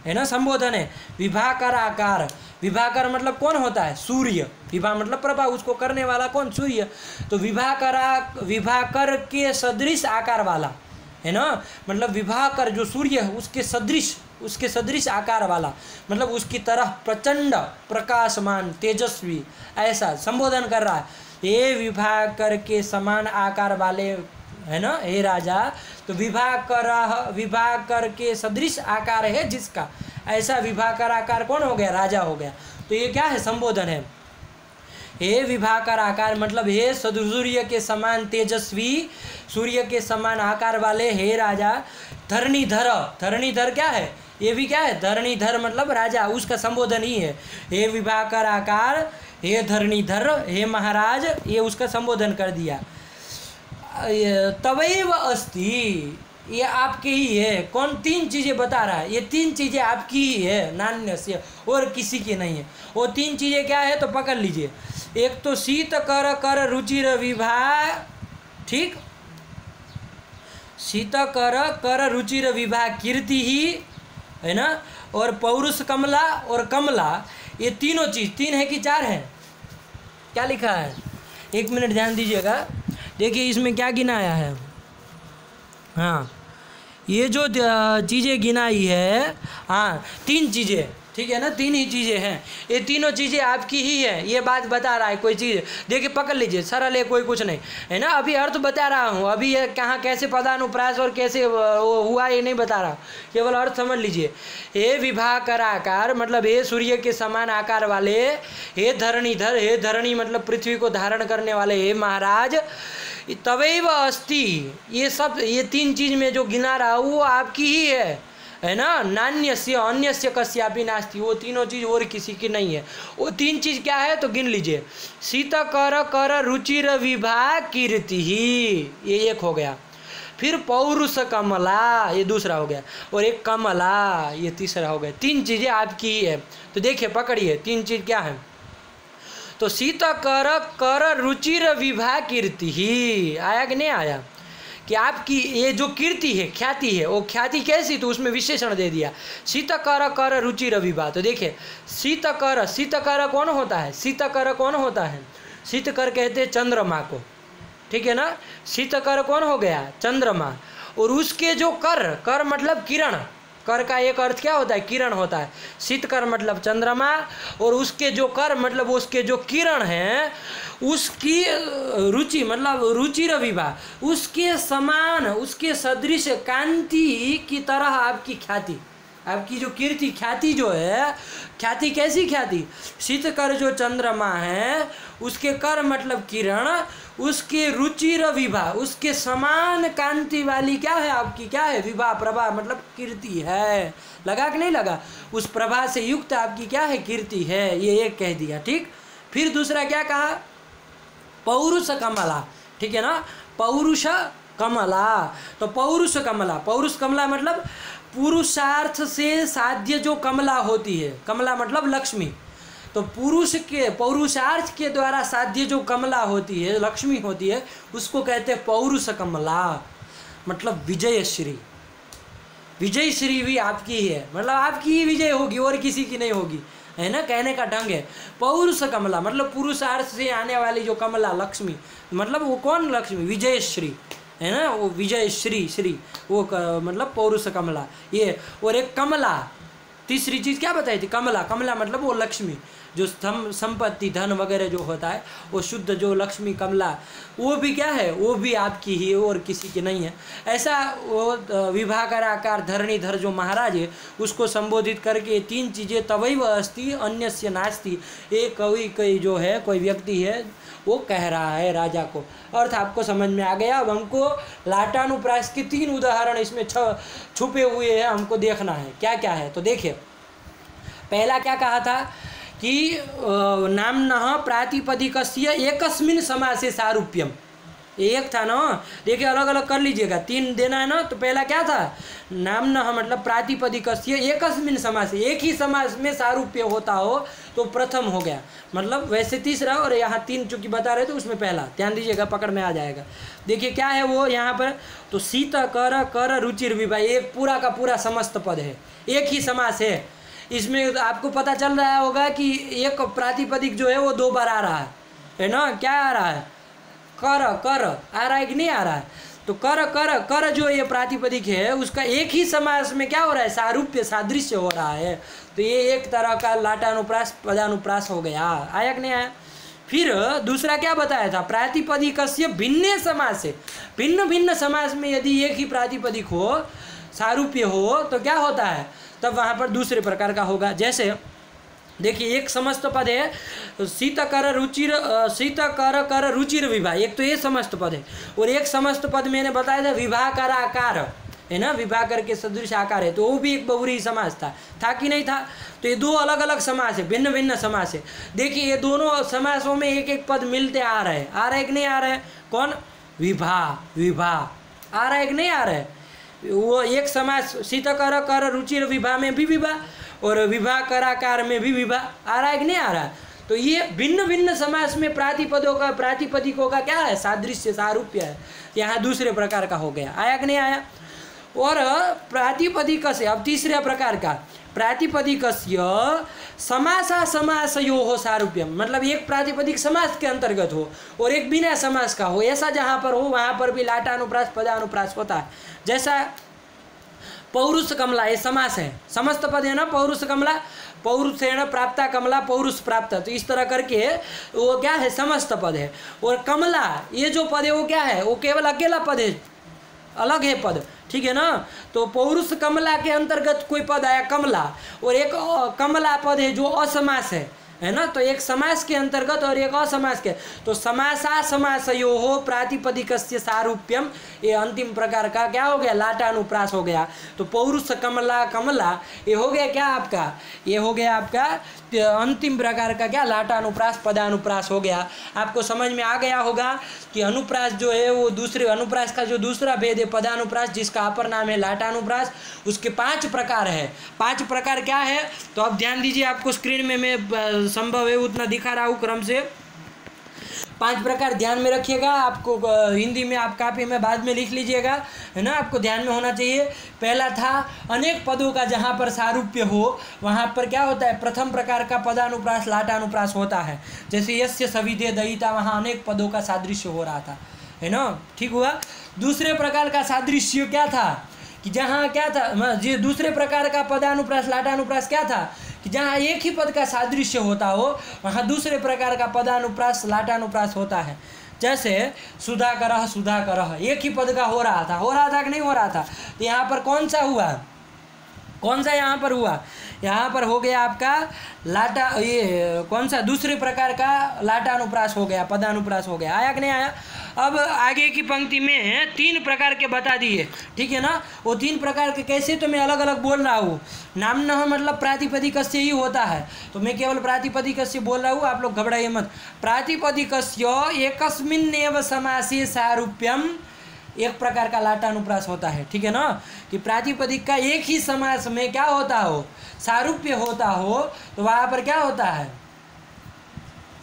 है ना, संबोधन है। विभाकर आकार, विभाकर मतलब कौन होता है, सूर्य, विभा मतलब प्रभा, उसको करने वाला कौन, सूर्य। तो विभाकर के सदृश आकार वाला, है ना, मतलब विभाकर जो सूर्य है उसके सदृश आकार वाला, मतलब उसकी तरह प्रचंड प्रकाशमान तेजस्वी, ऐसा संबोधन कर रहा है। ये विभाकर के समान आकार वाले, है ना, हे राजा, तो विभाकर के सदृश आकार है जिसका, ऐसा विभाकर आकार कौन हो गया, राजा हो गया। तो ये क्या है, संबोधन है। हे विभाकर आकार मतलब हे सूर्य के समान तेजस्वी, सूर्य के समान आकार वाले हे राजा। धरणीधर, धरणीधर क्या है, ये भी क्या है, धरणीधर मतलब राजा, उसका संबोधन ही है। हे विभाकर आकार, हे धरणीधर, हे महाराज, ये उसका संबोधन कर दिया। तवैव अस्ति, ये आपके ही है। कौन, तीन चीज़ें बता रहा है, ये तीन चीज़ें आपकी ही है, नान्यस्य, और किसी की नहीं है। वो तीन चीज़ें क्या है, तो पकड़ लीजिए। एक तो शीत कर कर रुचिर विभा, ठीक, शीत कर कर रुचिर विभा कीर्ति ही, है ना, और पौरुष कमला और कमला, ये तीनों चीज़, तीन है कि चार है, क्या लिखा है, एक मिनट ध्यान दीजिएगा। देखिए इसमें क्या गिनाया है, हाँ, ये जो चीज़ें गिनाई है, हाँ, तीन चीज़ें, ठीक है ना, तीन ही चीज़ें हैं, ये तीनों चीज़ें आपकी ही है, ये बात बता रहा है। कोई चीज़ देखिए, पकड़ लीजिए, सरल है, कोई कुछ नहीं, है ना। अभी अर्थ बता रहा हूँ, अभी ये कहाँ कैसे पदानुप्रास और कैसे हुआ ये नहीं बता रहा, केवल अर्थ समझ लीजिए। हे विभाकर आकार मतलब हे सूर्य के समान आकार वाले, हे धरणीधर, हे धरणी मतलब पृथ्वी को धारण करने वाले, हे महाराज, तवैव अस्ति, ये सब, ये तीन चीज़ में जो गिना रहा हूँ वो आपकी ही है ना। नान्यस्य अन्यस्य कस्यापि नास्ति, वो तीनों चीज़ और किसी की नहीं है। वो तीन चीज़ क्या है, तो गिन लीजिए। शीत कर कर रुचिर विभा कीर्ति ही, ये एक हो गया। फिर पौरुष कमला, ये दूसरा हो गया, और एक कमला, ये तीसरा हो गया। तीन चीज़ें आपकी ही है। तो देखिए, पकड़िए, तीन चीज़ क्या है, तो शीत कर कर रुचिर विभा कीर्ति ही, आया कि नहीं आया, कि आपकी ये जो कीर्ति है, ख्याति है, वो ख्याति कैसी, तो उसमें विशेषण दे दिया, शीत कर कर रुचिर विभा। तो देखिए, शीत कर कौन होता है, शीत कर कौन होता है, शीत कर कहते हैं चंद्रमा को, ठीक है ना। शीत कर कौन हो गया, चंद्रमा, और उसके जो कर मतलब किरण, कर का एक अर्थ क्या होता है, किरण होता है। शीत कर मतलब चंद्रमा, और उसके जो कर मतलब उसके जो किरण हैं, उसकी रुचि मतलब रुचिर विभा, उसके समान, उसके सदृश कांति की तरह आपकी ख्याति, आपकी जो कीर्ति ख्याति जो है, ख्याति कैसी ख्याति, शीत कर जो चंद्रमा है, उसके कर मतलब किरण, उसके रुचिर विभा, उसके समान कांति वाली क्या है आपकी, क्या है, विभा, प्रभा मतलब कीर्ति है। लगा कि नहीं लगा, उस प्रभा से युक्त आपकी क्या है, कीर्ति है, ये एक कह दिया, ठीक। फिर दूसरा क्या कहा, पौरुष कमला, ठीक है ना, पौरुष कमला। तो पौरुष कमला मतलब पुरुषार्थ से साध्य जो कमला होती है, कमला मतलब लक्ष्मी, तो पुरुष के पौरुषार्थ के द्वारा साध्य जो कमला होती है, लक्ष्मी होती है, उसको कहते हैं पौरुष कमला, मतलब विजयश्री। विजयश्री भी आपकी ही है, मतलब आपकी ही विजय होगी और किसी की नहीं होगी, है ना, कहने का ढंग है। पौरुष कमला मतलब पुरुषार्थ से आने वाली जो कमला, लक्ष्मी, मतलब वो कौन लक्ष्मी, विजयश्री, है ना, वो विजय श्री वो मतलब पौरुष कमला ये। और एक कमला, तीसरी चीज़ क्या बताई थी, कमला मतलब वो लक्ष्मी, जो संपत्ति धन वगैरह जो होता है, वो शुद्ध जो लक्ष्मी कमला, वो भी क्या है, वो भी आपकी ही है और किसी की नहीं है। ऐसा वो विभाकर आकार धरणीधर जो महाराज है, उसको संबोधित करके तीन चीज़ें तवैव अस्ति अन्यस्य नास्ति, एक कोई जो है, कोई व्यक्ति है, वो कह रहा है राजा को। अर्थ आपको समझ में आ गया। अब हमको लाटानुप्रास के तीन उदाहरण इसमें छुपे हुए हैं, हमको देखना है क्या क्या है। तो देखिए, पहला क्या कहा था कि नाम्नः प्रातिपदिकस्य एकस्मिन् समासे सारूप्यम, एक था ना, देखिए अलग अलग कर लीजिएगा, 3 देना है ना। तो पहला क्या था, नाम्नः मतलब प्रातिपदिकस्य एकस्मिन् समासे, एक ही समास में सारूप्य होता हो तो प्रथम हो गया, मतलब वैसे तीसरा, और यहाँ 3 चूंकि बता रहे थे उसमें पहला, ध्यान दीजिएगा, पकड़ में आ जाएगा। देखिए क्या है वो यहाँ पर, तो शीत कर कर रुचिर विभा, एक पूरा का पूरा समस्त पद है, एक ही समास है। इसमें आपको पता चल रहा होगा कि एक प्रातिपदिक जो है वो 2 बार आ रहा है ना। क्या आ रहा है, कर कर आ रहा है कि नहीं आ रहा है। तो कर कर कर जो ये प्रातिपदिक है उसका एक ही समास में क्या हो रहा है, सारूप्य सादृश्य हो रहा है। तो ये एक तरह का लाटानुप्रास पदानुप्रास हो गया। आया कि नहीं आया। फिर दूसरा क्या बताया था, प्रातिपदिकस्य भिन्न समास है, भिन्न भिन्न समास में यदि एक ही प्रातिपदिक हो, सारूप्य हो, तो क्या होता है, तब वहाँ पर दूसरे प्रकार का होगा। जैसे देखिए एक समस्त पद है शीत कर कर रुचिर विभा, एक तो ये समस्त पद है, और एक समस्त पद मैंने बताया था विभा कर आकार है ना, विभा कर के सदृश आकार है, तो वो भी एक बहुव्रीहि समास था कि नहीं था। तो ये 2 अलग अलग समास है, भिन्न भिन्न समास है। देखिए ये दोनों समासों में एक एक पद मिलते आ रहे हैं कि नहीं आ रहे हैं, कौन, विभा विभा आ रहा है कि नहीं आ रहा है। वो एक समास शीत कर कर रुचिर विभा में भी विभा, और विभा कराकार में भी विभा आ रहा है कि नहीं आ रहा है। तो ये भिन्न भिन्न समास में प्रातिपदिकों का क्या है, सादृश्य सारूप्य है। यहाँ दूसरे प्रकार का हो गया। आया कि नहीं आया। और प्रातिपदिकस्य, अब तीसरे प्रकार का, प्रातिपदिकस्य समासा समासयोः सारूप्यम, मतलब एक प्रातिपदिक समास के अंतर्गत हो और एक बिना समास का हो, ऐसा जहाँ पर हो वहाँ पर भी लाटानुप्रास पदानुप्रास होता है। जैसा पौरुष कमला, ये समास है, समस्त पद है ना, पौरुष कमला, पौरुषेण प्राप्ता कमला पौरुष प्राप्त, तो इस तरह करके वो क्या है, समस्त पद है। और कमला ये जो पद है वो क्या है, वो केवल अकेला पद है, अलग है पद, ठीक है ना। तो पौरुष कमला के अंतर्गत कोई पद आया कमला, और एक कमला पद है जो असमास है ना। तो एक समास के अंतर्गत और एक असमास के, तो समासा समासयोः प्रातिपदिकस्य सारूप्यम, ये अंतिम प्रकार का क्या हो गया, लाटानुप्रास हो गया। तो पौरुष कमला कमला ये हो गया क्या आपका, ये हो गया आपका अंतिम प्रकार का क्या, लाटानुप्रास पदानुप्रास हो गया। आपको समझ में आ गया होगा कि अनुप्रास जो है वो दूसरे, अनुप्रास का जो दूसरा भेद है पदानुप्रास, जिसका अपर नाम है लाटानुप्रास, उसके 5 प्रकार है। 5 प्रकार क्या है, तो अब ध्यान दीजिए, आपको स्क्रीन में मैं संभव है उतना दिखा रहा हूँ क्रम से। 5 प्रकार ध्यान में रखिएगा, आपको हिंदी में आप कापी में बाद में लिख लीजिएगा, है ना, आपको ध्यान में होना चाहिए। पहला था अनेक पदों का जहाँ पर सारूप्य हो वहाँ पर क्या होता है, प्रथम प्रकार का पदानुप्रास लाटानुप्रास होता है। जैसे यस्य सविधे दयिता, वहाँ अनेक पदों का सादृश्य हो रहा था, है ना, ठीक हुआ। दूसरे प्रकार का सादृश्य क्या था, कि जहाँ क्या था, जी दूसरे प्रकार का पदानुप्रास लाटानुप्रास क्या था, कि जहाँ एक ही पद का सादृश्य होता हो वहाँ दूसरे प्रकार का पदानुप्रास लाटानुप्रास होता है। जैसे सुधाकर, एक ही पद का हो रहा था कि नहीं हो रहा था। तो यहाँ पर कौन सा हुआ, कौन सा यहाँ पर हुआ, यहाँ पर हो गया आपका लाटा, ये कौन सा, दूसरे प्रकार का लाटानुप्रास हो गया, पदानुप्रास हो गया। आया कि नहीं आया। अब आगे की पंक्ति में 3 प्रकार के बता दिए, ठीक है ना। वो 3 प्रकार के कैसे, तो मैं अलग अलग बोल रहा हूँ। नाम्नः मतलब प्रातिपदिकस्य ही होता है, तो मैं केवल प्रातिपदिकस्य बोल रहा हूँ, आप लोग घबराइए मत। प्रातिपदिकस्य एकस्मिन्नेव समासे सारूप्यम, एक प्रकार का लाटानुप्रास होता है, ठीक है ना। कि प्रातिपदिक का एक ही समास में क्या होता हो, सारूप्य होता हो, तो वहाँ पर क्या होता है,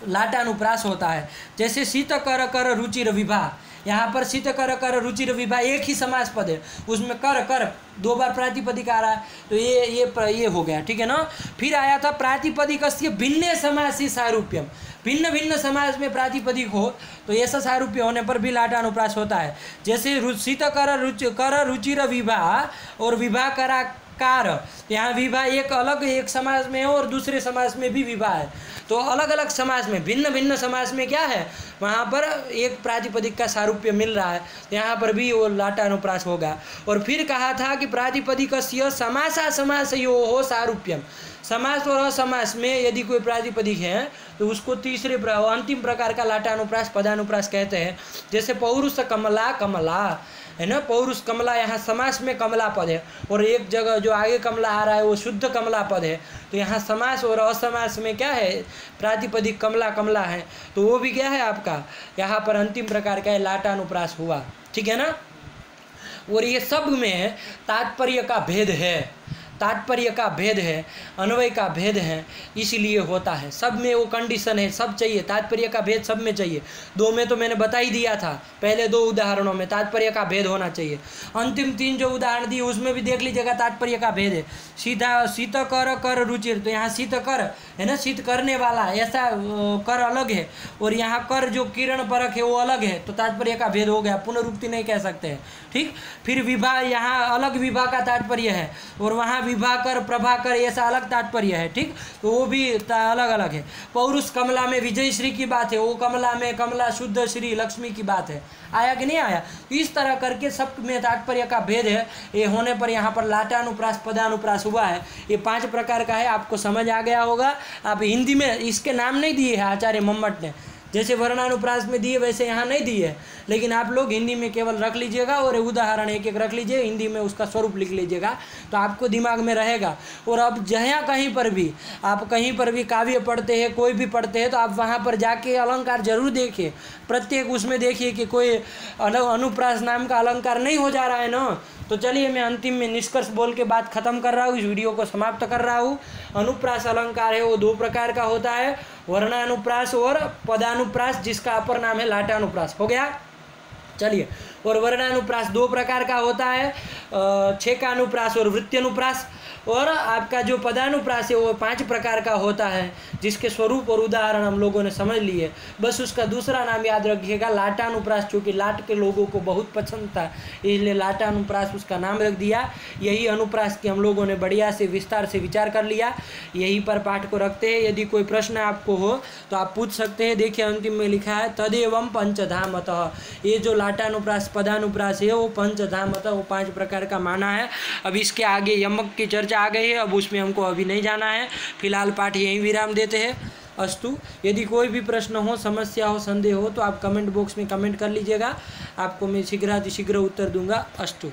लाटानुप्रास होता है। जैसे शीत कर कर रुचिर विभा, यहाँ पर शीत कर कर रुचिर विभा एक ही समास पद है, उसमें कर कर 2 बार प्रातिपदिक आ रहा है, तो ये हो गया, ठीक है ना। फिर आया था प्रातिपदिकस्य भिन्ने समासी सारूप्यम, भिन्न भिन्न समास में प्रातिपदिक हो तो ऐसा सारूप्य होने पर भी लाटानुप्रास होता है। जैसे शीत कर रुचिर विभा और विभा करा कार, यहाँ विभा एक अलग एक समास में है और दूसरे समास में भी विभा है। तो अलग अलग समास में, भिन्न भिन्न समास में क्या है, वहाँ पर एक प्रातिपदिक का सारूप्य मिल रहा है, यहाँ पर भी वो लाटानुप्रास होगा। और फिर कहा था कि प्रातिपदिकस्य समासा समासयोः सारूप्यम, समास और असमास में यदि कोई प्रातिपदिक है तो उसको तीसरे अंतिम प्रकार का लाटानुप्रास पदानुप्रास कहते हैं। जैसे पौरुष कमला कमला, है ना। पौरुष कमला यहाँ समास में कमला पद है, और एक जगह जो आगे कमला आ रहा है वो शुद्ध कमला पद है। तो यहाँ समास और असमास में क्या है, प्रातिपदिक कमला कमला है, तो वो भी क्या है आपका यहाँ पर अंतिम प्रकार का है लाटानुप्रास हुआ, ठीक है ना। और ये सब में तात्पर्य का भेद है, तात्पर्य का भेद है, अन्वय का भेद है, इसलिए होता है। सब में वो कंडीशन है, सब चाहिए, तात्पर्य का भेद सब में चाहिए। दो में तो मैंने बता ही दिया था, पहले दो उदाहरणों में तात्पर्य का भेद होना चाहिए। अंतिम तीन जो उदाहरण दिए उसमें भी देख लीजिएगा तात्पर्य का भेद है। सीधा शीत कर कर रुचिर, तो यहाँ शीत कर है ना, शीत करने वाला, ऐसा कर अलग है, और यहाँ कर जो किरण परक है वो अलग है, तो तात्पर्य का भेद हो गया, पुनरुक्ति नहीं कह सकते हैं, ठीक। फिर विभा, यहाँ अलग विभा का तात्पर्य है, और वहाँ विभाकर प्रभाकर ऐसा अलग तात्पर्य है, ठीक, तो वो भी अलग अलग है। पौरुष कमला में विजय श्री की बात है, वो कमला में कमला शुद्ध श्री लक्ष्मी की बात है, आया कि नहीं आया। इस तरह करके सब में तात्पर्य का भेद है। ये होने पर यहाँ पर लाटानुप्रास पदानुप्रास हुआ है, ये 5 प्रकार का है, आपको समझ आ गया होगा। आप हिंदी में इसके नाम नहीं दिए हैं आचार्य मम्मट ने, जैसे वर्णानुप्रास में दिए वैसे यहाँ नहीं दिए, लेकिन आप लोग हिंदी में केवल रख लीजिएगा और उदाहरण एक एक रख लीजिए, हिंदी में उसका स्वरूप लिख लीजिएगा, तो आपको दिमाग में रहेगा। और अब जहाँ कहीं पर भी आप कहीं पर भी काव्य पढ़ते हैं, कोई भी पढ़ते हैं, तो आप वहाँ पर जाके अलंकार जरूर देखिए, प्रत्येक उसमें देखिए कि कोई अनुप्रास नाम का अलंकार नहीं हो जा रहा है ना। तो चलिए मैं अंतिम में निष्कर्ष बोल के बात खत्म कर रहा हूँ, इस वीडियो को समाप्त कर रहा हूँ। अनुप्रास अलंकार है वो 2 प्रकार का होता है, वर्णानुप्रास और पदानुप्रास, जिसका अपर नाम है लाटानुप्रास। हो गया, चलिए। और वर्णानुप्रास 2 प्रकार का होता है, छेकानुप्रास और वृत्त्यनुप्रास। और आपका जो पदानुप्रास है वो 5 प्रकार का होता है, जिसके स्वरूप और उदाहरण हम लोगों ने समझ लिए। बस उसका दूसरा नाम याद रखिएगा लाटानुप्रास, क्योंकि लाट के लोगों को बहुत पसंद था, इसलिए लाटानुप्रास उसका नाम रख दिया। यही अनुप्रास की हम लोगों ने बढ़िया से विस्तार से विचार कर लिया, यहीं पर पाठ को रखते हैं। यदि कोई प्रश्न आपको हो तो आप पूछ सकते हैं। देखिए अंतिम में लिखा है तदेवं पंचधामतः, ये जो लाटानुप्रास पदानुप्रास है वो पंचधामतः, वो 5 प्रकार का माना है। अब इसके आगे यमक की चर्चा आ गई है, अब उसमें हमको अभी नहीं जाना है, फिलहाल पाठ यहीं विराम देते हैं। अस्तु। यदि कोई भी प्रश्न हो, समस्या हो, संदेह हो तो आप कमेंट बॉक्स में कमेंट कर लीजिएगा, आपको मैं शीघ्रातिशीघ्र उत्तर दूंगा। अस्तु।